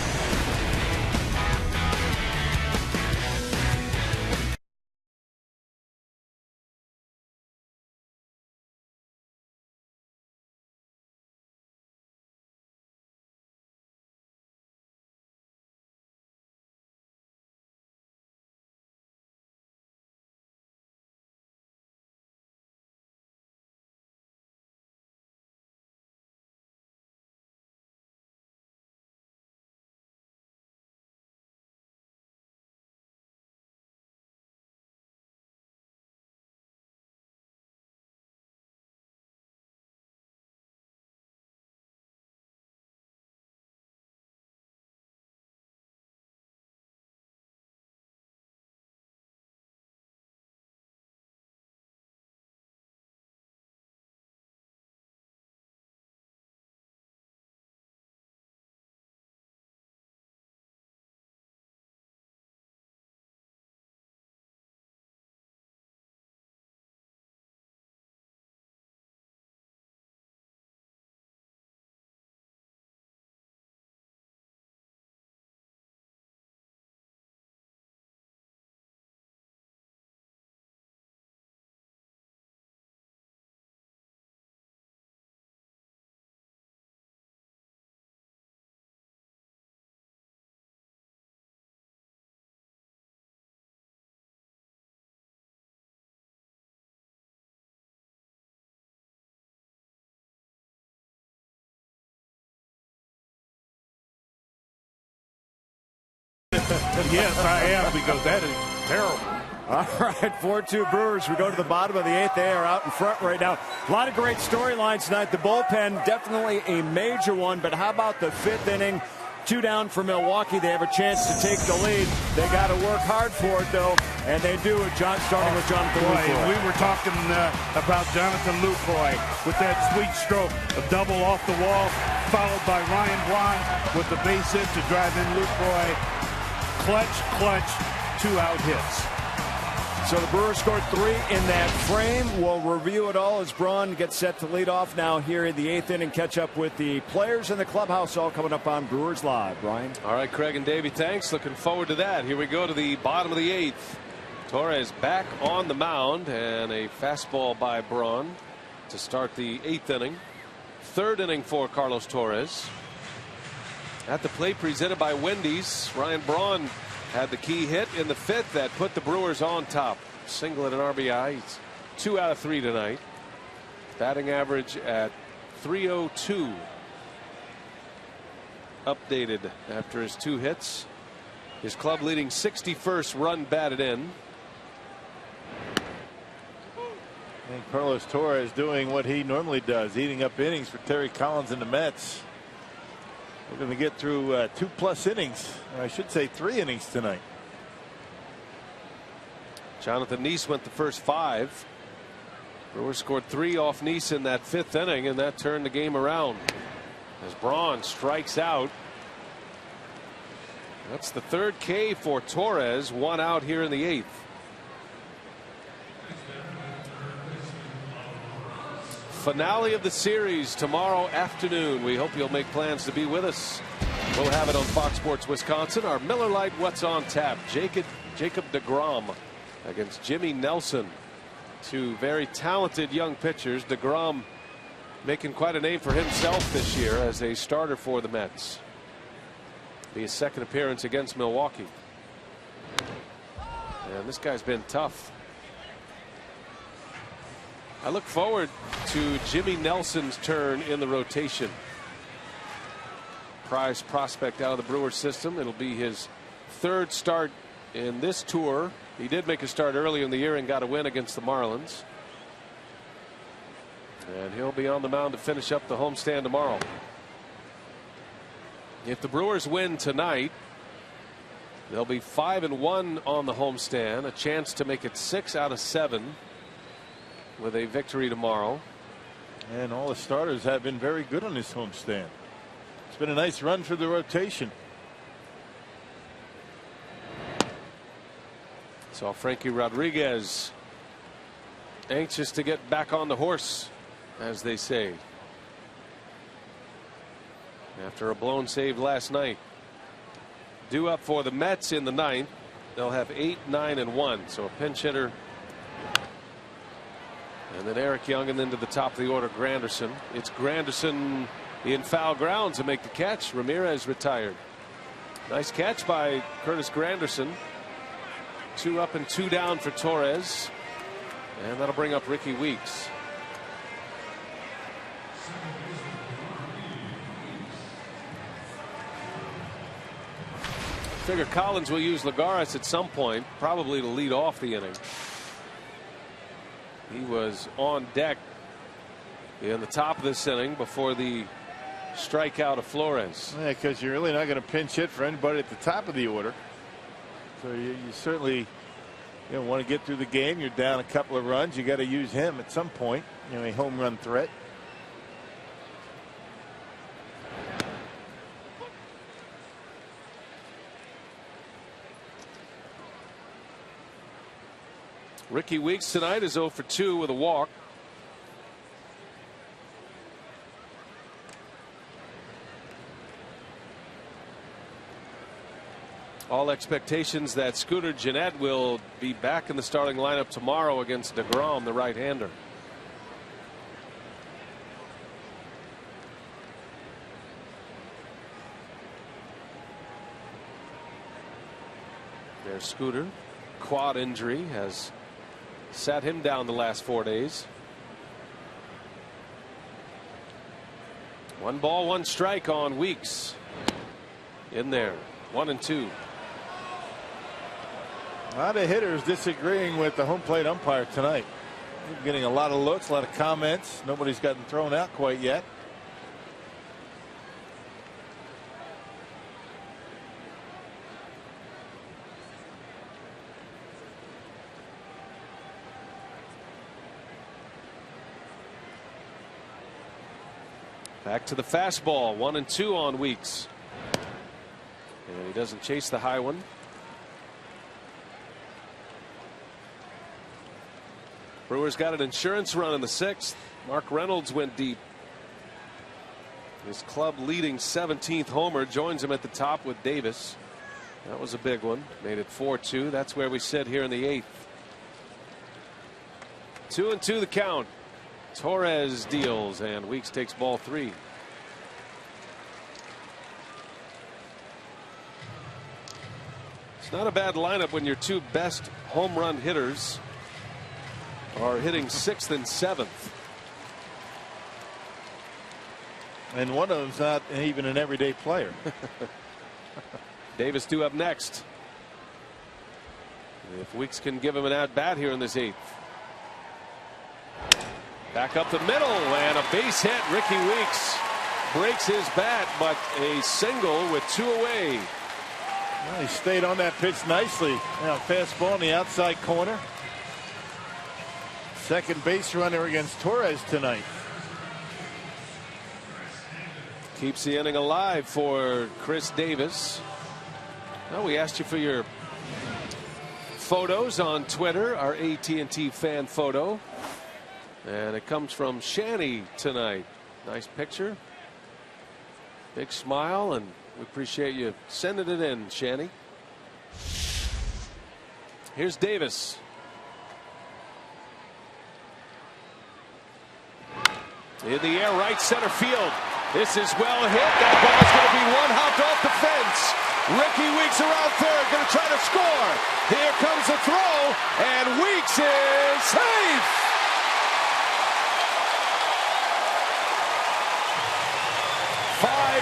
Yes, I am, because that is terrible. All right, 4-2 Brewers. We go to the bottom of the 8th. They are out in front right now. A lot of great storylines tonight. The bullpen, definitely a major one. But how about the 5th inning? 2 down for Milwaukee. They have a chance to take the lead. They got to work hard for it, though, and they do it. Starting with Jonathan Lucroy. We were talking about Jonathan Lucroy with that sweet stroke, a double off the wall, followed by Ryan Braun with the base hit to drive in Lucroy. Clutch 2-out hits. So the Brewers scored 3 in that frame. We'll review it all as Braun gets set to lead off now here in the 8th inning. Catch up with the players in the clubhouse, all coming up on Brewers Live. Brian. All right, Craig and Davey, thanks. Looking forward to that. Here we go to the bottom of the 8th. Torres back on the mound, and a fastball by Braun to start the 8th inning. Third inning for Carlos Torres. At the plate, presented by Wendy's, Ryan Braun had the key hit in the 5th that put the Brewers on top. Single and an RBI. He's 2 out of 3 tonight. Batting average at .302. Updated after his 2 hits. His club leading 61st run batted in. And Carlos Torres doing what he normally does, eating up innings for Terry Collins and the Mets. We're going to get through 2+ innings, or I should say 3 innings tonight. Jonathan Neese went the first 5. Brewers scored 3 off Neese in that 5th inning, and that turned the game around as Braun strikes out. That's the 3rd K for Torres. 1 out here in the 8th. Finale of the series tomorrow afternoon. We hope you'll make plans to be with us. We'll have it on Fox Sports Wisconsin. Our Miller Lite What's on Tap. Jacob deGrom against Jimmy Nelson. 2 very talented young pitchers. deGrom making quite a name for himself this year as a starter for the Mets. Be his 2nd appearance against Milwaukee. And this guy's been tough. I look forward to Jimmy Nelson's turn in the rotation. Prize prospect out of the Brewers system. It'll be his 3rd start in this tour. He did make a start early in the year and got a win against the Marlins. And he'll be on the mound to finish up the homestand tomorrow. If the Brewers win tonight, they'll be 5-1 on the homestand. A chance to make it 6 out of 7 with a victory tomorrow. And all the starters have been very good on this homestand. It's been a nice run for the rotation. Saw Frankie Rodriguez anxious to get back on the horse, as they say, after a blown save last night. Due up for the Mets in the 9th. They'll have 8, 9, and 1. So a pinch hitter. And then Eric Young, and then to the top of the order, Granderson. It's Granderson in foul grounds to make the catch. Ramirez retired. Nice catch by Curtis Granderson. 2 up and 2 down for Torres. And that'll bring up Ricky Weeks. Figure Collins will use Lagares at some point, probably to lead off the inning. He was on deck in the top of this inning before the strikeout of Flores. Yeah, because you're really not going to pinch hit for anybody at the top of the order. So you certainly want to get through the game. You're down a couple of runs. You got to use him at some point. A home run threat. Ricky Weeks tonight is 0 for 2 with a walk. All expectations that Scooter Gennett will be back in the starting lineup tomorrow against deGrom, the right-hander. There's Scooter. Quad injury has sat him down the last 4 days. 1 ball, 1 strike on Weeks. In there, 1 and 2. A lot of hitters disagreeing with the home plate umpire tonight. We're getting a lot of looks, a lot of comments. Nobody's gotten thrown out quite yet. Back to the fastball, 1 and 2 on Weeks. And he doesn't chase the high one. Brewers got an insurance run in the 6th. Mark Reynolds went deep. His club leading 17th homer joins him at the top with Davis. That was a big one. Made it 4-2. That's where we sit here in the 8th. 2 and 2 the count. Torres deals, and Weeks takes ball 3. It's not a bad lineup when your 2 best home run hitters are hitting 6th and 7th. And one of them's not even an everyday player. Davis due up next. If Weeks can give him an at bat here in this 8th. Back up the middle and a base hit. Ricky Weeks breaks his bat, but a single with 2 away. Well, he stayed on that pitch nicely. Now fastball in the outside corner. Second base runner against Torres tonight. Keeps the inning alive for Chris Davis. Well, we asked you for your photos on Twitter, our AT&T fan photo. And it comes from Shanny tonight. Nice picture. Big smile, and we appreciate you sending it in, Shanny. Here's Davis. In the air, right center field. This is well hit. That ball is going to be one hopped off the fence. Ricky Weeks around third, going to try to score. Here comes the throw, and Weeks is safe.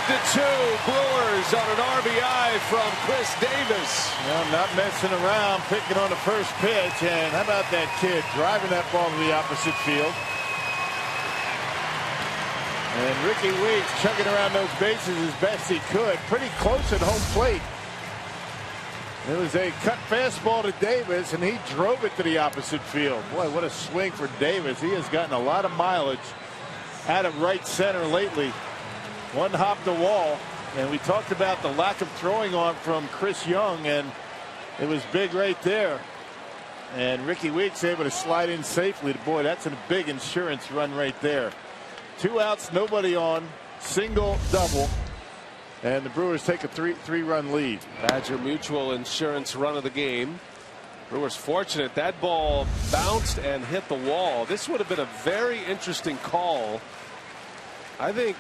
To 2 Brewers on an RBI from Chris Davis. Well, not messing around, picking on the first pitch, and how about that kid driving that ball to the opposite field? And Ricky Weeks chugging around those bases as best he could, pretty close at home plate. It was a cut fastball to Davis, and he drove it to the opposite field. Boy, what a swing for Davis. He has gotten a lot of mileage out of right center lately. One hop the wall, and we talked about the lack of throwing arm from Chris Young, and it was big right there. And Ricky Weeks able to slide in safely. Boy, that's a big insurance run right there. 2 outs, nobody on, single, double, and the Brewers take a three-run lead. Badger Mutual insurance run of the game. Brewers fortunate that ball bounced and hit the wall. This would have been a very interesting call. I think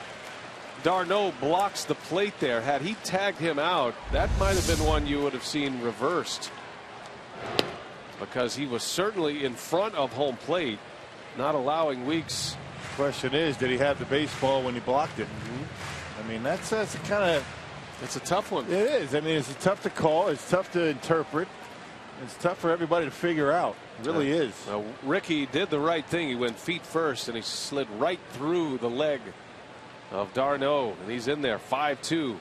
d'Arnaud blocks the plate there. Had he tagged him out, that might have been one you would have seen reversed, because he was certainly in front of home plate, not allowing Weeks. Question is, did he have the baseball when he blocked it? I mean, that's kind of, it's a tough one. It is. I mean, it's tough to call. It's tough to interpret. It's tough for everybody to figure out. It really is. Ricky did the right thing. He went feet first, and he slid right through the leg of d'Arnaud, and he's in there. 5-2.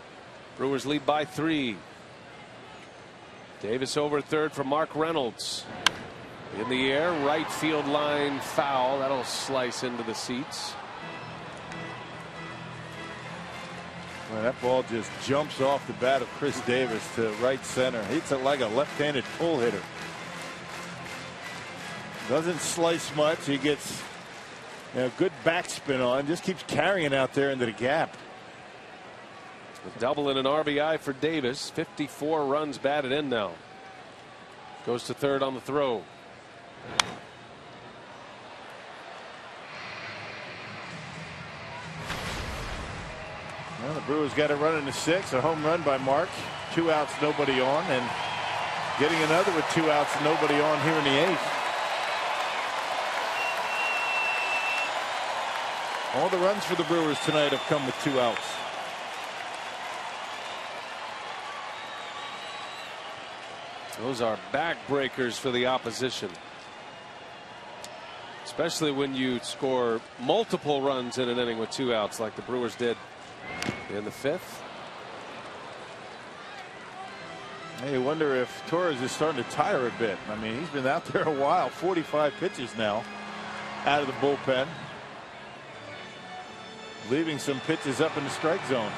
Brewers lead by 3. Davis over third for Mark Reynolds. In the air, right field line foul. That'll slice into the seats. Well, that ball just jumps off the bat of Chris Davis to right center. Hits it like a left-handed pull hitter. Doesn't slice much. He gets good backspin on. Just keeps carrying out there into the gap. A double and an RBI for Davis. 54 runs batted in now. Goes to third on the throw. Well, the Brewers got a run in the 6th. A home run by Mark. 2 outs, nobody on, and getting another with 2 outs, nobody on here in the 8th. All the runs for the Brewers tonight have come with 2 outs. Those are backbreakers for the opposition, especially when you score multiple runs in an inning with 2 outs like the Brewers did in the 5th. Hey, you wonder if Torres is starting to tire a bit. I mean, he's been out there a while. 45 pitches now out of the bullpen, leaving some pitches up in the strike zone.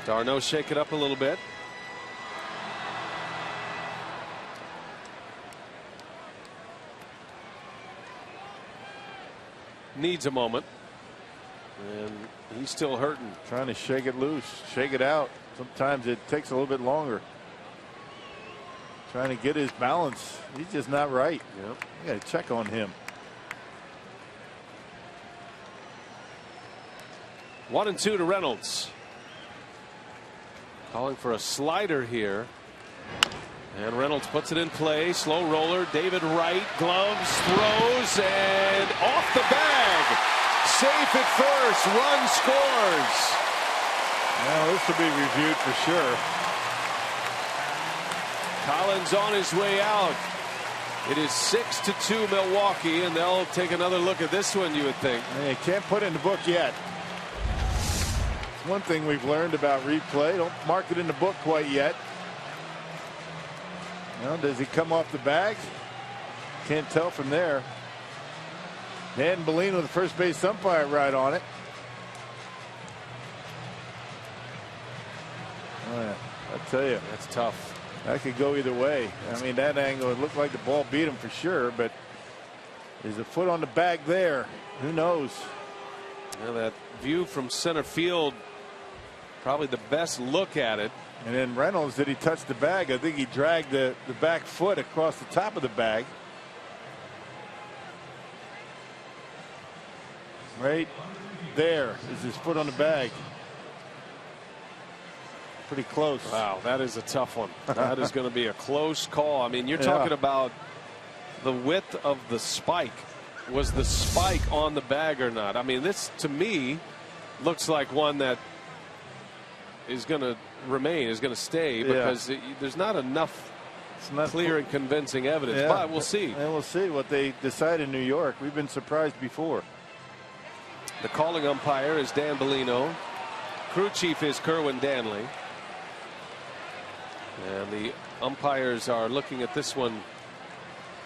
d'Arnaud shake it up a little bit. Needs a moment, and he's still hurting. Trying to shake it loose, shake it out. Sometimes it takes a little bit longer. Trying to get his balance. He's just not right. Yep. You got to check on him. 1-2 to Reynolds. Calling for a slider here. And Reynolds puts it in play. Slow roller. David Wright. Gloves. Throws. And off the bag. Safe at first. Run scores. Well, this will be reviewed for sure. Collins on his way out. It is 6-2 Milwaukee, and they'll take another look at this one, you would think. They can't put it in the book yet. It's one thing we've learned about replay. Don't mark it in the book quite yet. Well, does he come off the bag? Can't tell from there. Dan Bellino, the first base umpire, right on it. Oh, yeah. I tell you, that's tough. That could go either way. I mean, that angle, it looked like the ball beat him for sure, but there's a foot on the bag there. Who knows? Well, that view from center field, probably the best look at it. And then Reynolds, did he touch the bag? I think he dragged the back foot across the top of the bag. Right there is his foot on the bag. Pretty close. Wow, that is a tough one. That is going to be a close call. I mean, you're talking about the width of the spike. Was the spike on the bag or not? I mean, this to me looks like one that is going to remain, is going to stay, because there's not enough clear and convincing evidence. But we'll see. And we'll see what they decide in New York. We've been surprised before. The calling umpire is Dan Bellino. Crew chief is Kerwin Danley. And the umpires are looking at this one.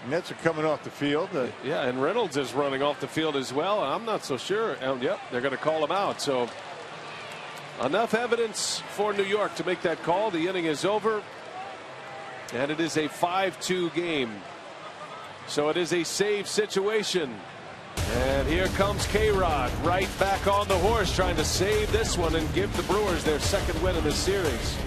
Mets are coming off the field. Yeah, and Reynolds is running off the field as well. I'm not so sure. Yep, they're going to call him out. So enough evidence for New York to make that call. The inning is over. And it is a 5-2 game. So it is a save situation. And here comes K-Rod right back on the horse, trying to save this one and give the Brewers their second win in this series.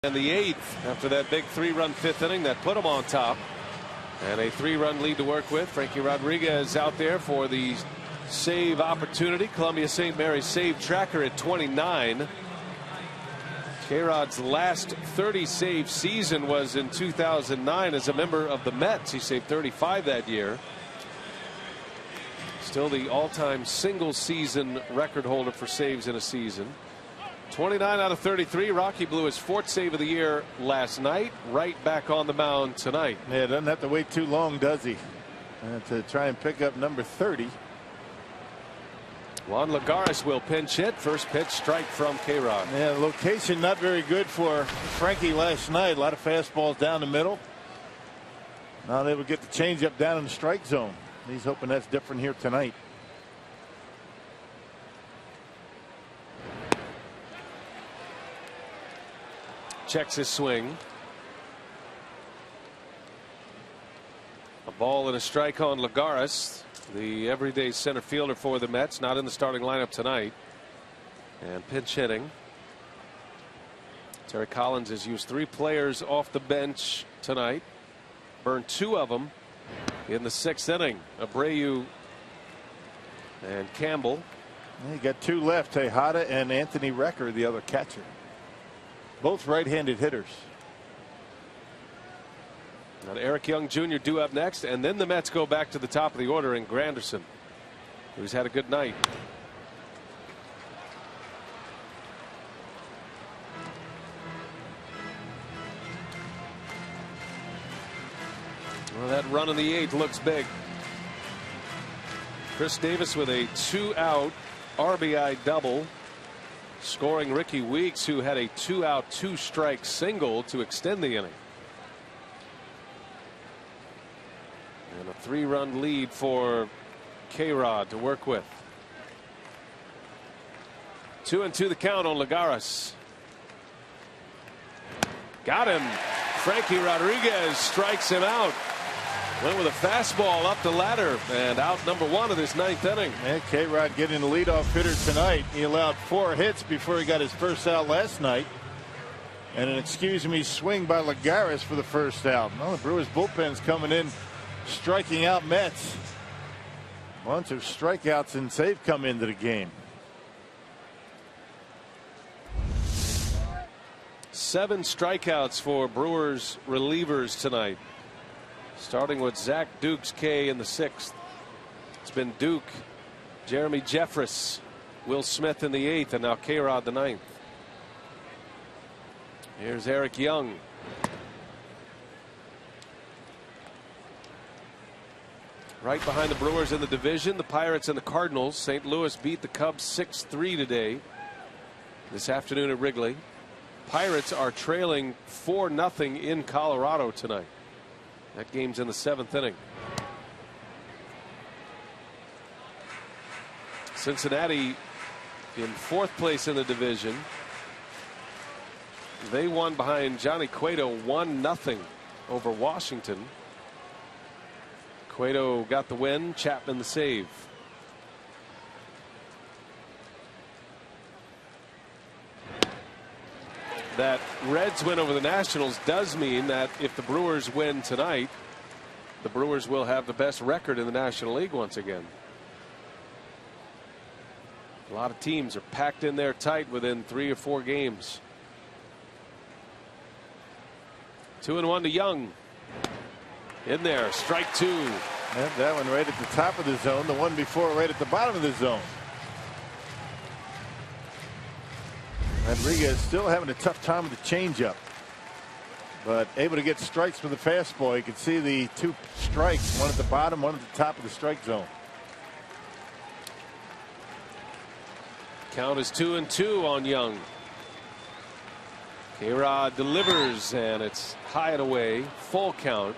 And the 8th after that big 3-run 5th inning that put them on top, and a 3-run lead to work with. Frankie Rodriguez out there for the save opportunity. Columbia St. Mary's save tracker at 29. K-Rod's last 30 save season was in 2009 as a member of the Mets. He saved 35 that year. Still the all-time single season record holder for saves in a season. 29 out of 33. Rocky blew his 4th save of the year last night. Right back on the mound tonight. Yeah, doesn't have to wait too long, does he? To try and pick up number 30. Juan Lagares will pinch hit. First pitch, strike from K-Rod. Yeah, location not very good for Frankie last night. A lot of fastballs down the middle. Now they will get the changeup down in the strike zone. He's hoping that's different here tonight. Checks his swing. A ball and a strike on Lagares, the everyday center fielder for the Mets, not in the starting lineup tonight. And pinch hitting. Terry Collins has used 3 players off the bench tonight. Burned 2 of them in the 6th inning. Abreu and Campbell. You got 2 left. Tejada and Anthony Recker, the other catcher. Both right-handed hitters. Now Eric Young Jr. due up next, and then the Mets go back to the top of the order in Granderson, who's had a good night. Well, that run in the 8th looks big. Chris Davis with a 2-out RBI double, scoring Ricky Weeks, who had a 2-out 2-strike single to extend the inning. And a 3-run lead for K-Rod to work with. 2-2 the count on Lagares. Got him. Frankie Rodriguez strikes him out. Went with a fastball up the ladder and out number 1 of this 9th inning. And K-Rod getting the leadoff hitter tonight. He allowed 4 hits before he got his first out last night. And an excuse me swing by Lagares for the first out. Well, the Brewers bullpen's coming in striking out Mets. Bunch of strikeouts since they've come into the game. 7 strikeouts for Brewers relievers tonight. Starting with Zach Dukes K in the 6th. It's been Duke, Jeremy Jeffress, Will Smith in the 8th, and now K-Rod the 9th. Here's Eric Young. Right behind the Brewers in the division, the Pirates and the Cardinals. St. Louis beat the Cubs 6-3 today, this afternoon at Wrigley. Pirates are trailing 4-0 in Colorado tonight. That game's in the 7th inning. Cincinnati in 4th place in the division. They won behind Johnny Cueto 1-0 over Washington. Cueto got the win, Chapman the save. That Reds win over the Nationals does mean that if the Brewers win tonight, the Brewers will have the best record in the National League once again. A lot of teams are packed in there tight within 3 or 4 games. 2-1 to Young. In there, strike 2. And that one right at the top of the zone. The one before right at the bottom of the zone. Rodriguez still having a tough time with the changeup, but able to get strikes with the fastball. You can see the 2 strikes, one at the bottom, one at the top of the strike zone. Count is 2-2 on Young. K-Rod delivers, and it's high and away. Full count.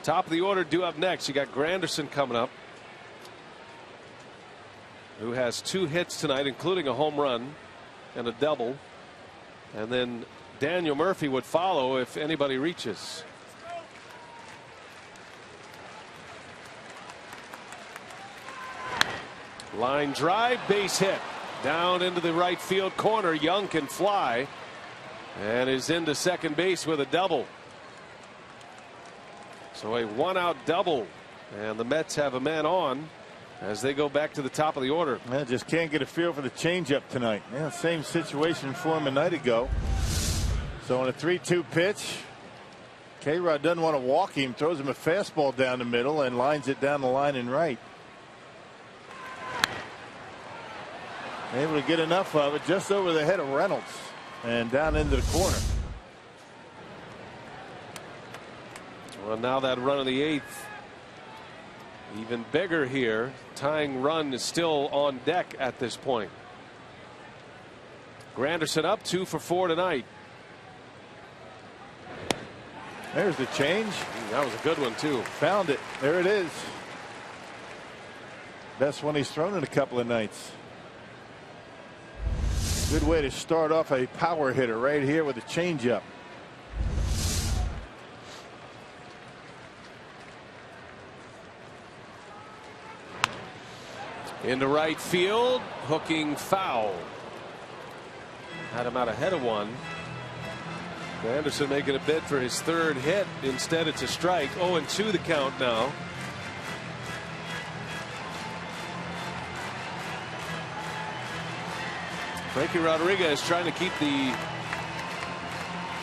Top of the order due up next. You got Granderson coming up, who has 2 hits tonight, including a home run and a double. And then Daniel Murphy would follow if anybody reaches. Line drive, base hit. Down into the right field corner. Young can fly and is into second base with a double. So a 1-out double, and the Mets have a man on as they go back to the top of the order. Man, just can't get a feel for the changeup tonight. Yeah, same situation for him a night ago. So on a 3-2 pitch, K-Rod doesn't want to walk him, throws him a fastball down the middle and lines it down the line and right. Able to get enough of it just over the head of Reynolds and down into the corner. Well, now that run in the 8th, even bigger here. Tying run is still on deck at this point. Granderson up 2 for 4 tonight. There's the change. That was a good one, too. Found it. There it is. Best one he's thrown in a couple of nights. Good way to start off a power hitter right here with a changeup. Into right field, hooking foul. Had him out ahead of one. Anderson making a bid for his third hit. Instead, it's a strike. 0-2 the count now. Frankie Rodriguez trying to keep the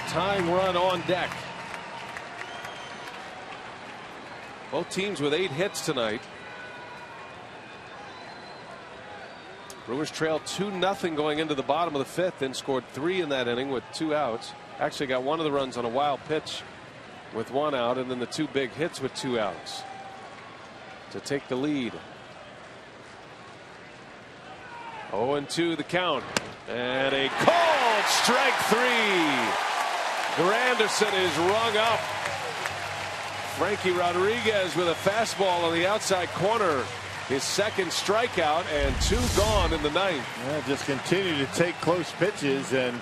tying run on deck. Both teams with 8 hits tonight. Brewers trailed 2-0 going into the bottom of the 5th, then scored 3 in that inning with 2 outs. Actually got one of the runs on a wild pitch with 1 out, and then the 2 big hits with 2 outs to take the lead. 0-2 the count, and a called strike 3. Granderson is rung up. Frankie Rodriguez with a fastball on the outside corner. His second strikeout, and 2 gone in the 9th. Yeah, just continue to take close pitches, and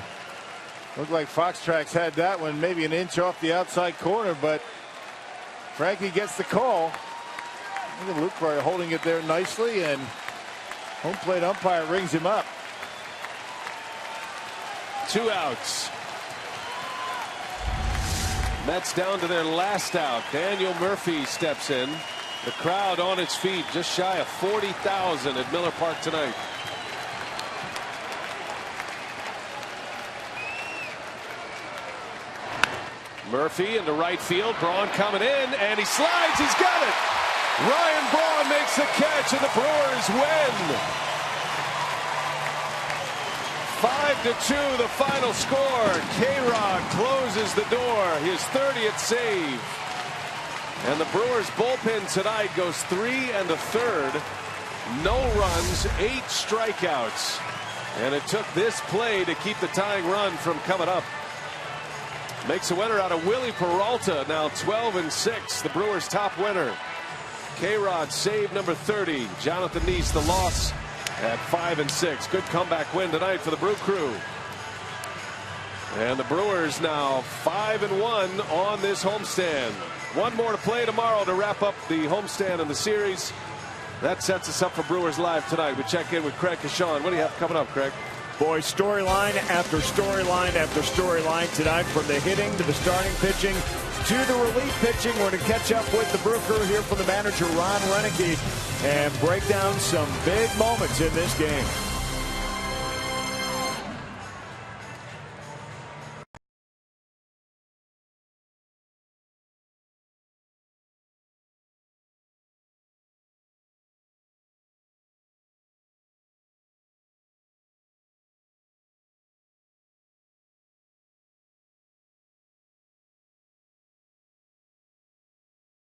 looked like Fox Tracks had that one maybe an inch off the outside corner, but Frankie gets the call. Look at Lucroy holding it there nicely, and home plate umpire rings him up. 2 outs. Mets down to their last out. Daniel Murphy steps in. The crowd on its feet, just shy of 40,000 at Miller Park tonight. Murphy into right field. Braun coming in, and he slides. He's got it. Ryan Braun makes the catch, and the Brewers win. 5-2 the final score. K-Rod closes the door, his 30th save. And the Brewers bullpen tonight goes 3 1/3. No runs, 8 strikeouts. And it took this play to keep the tying run from coming up. Makes a winner out of Willie Peralta, now 12-6, the Brewers' top winner. K-Rod save number 30. Jonathan Neese the loss at 5-6. Good comeback win tonight for the Brew Crew. And the Brewers now 5-1 on this homestand. One more to play tomorrow to wrap up the homestand in the series. That sets us up for Brewers Live tonight. We check in with Craig Kashawn. What do you have coming up, Craig? Boy, storyline after storyline after storyline tonight, from the hitting to the starting pitching to the relief pitching. We're going to catch up with the Brew Crew here from the manager, Ron Renicky, and break down some big moments in this game.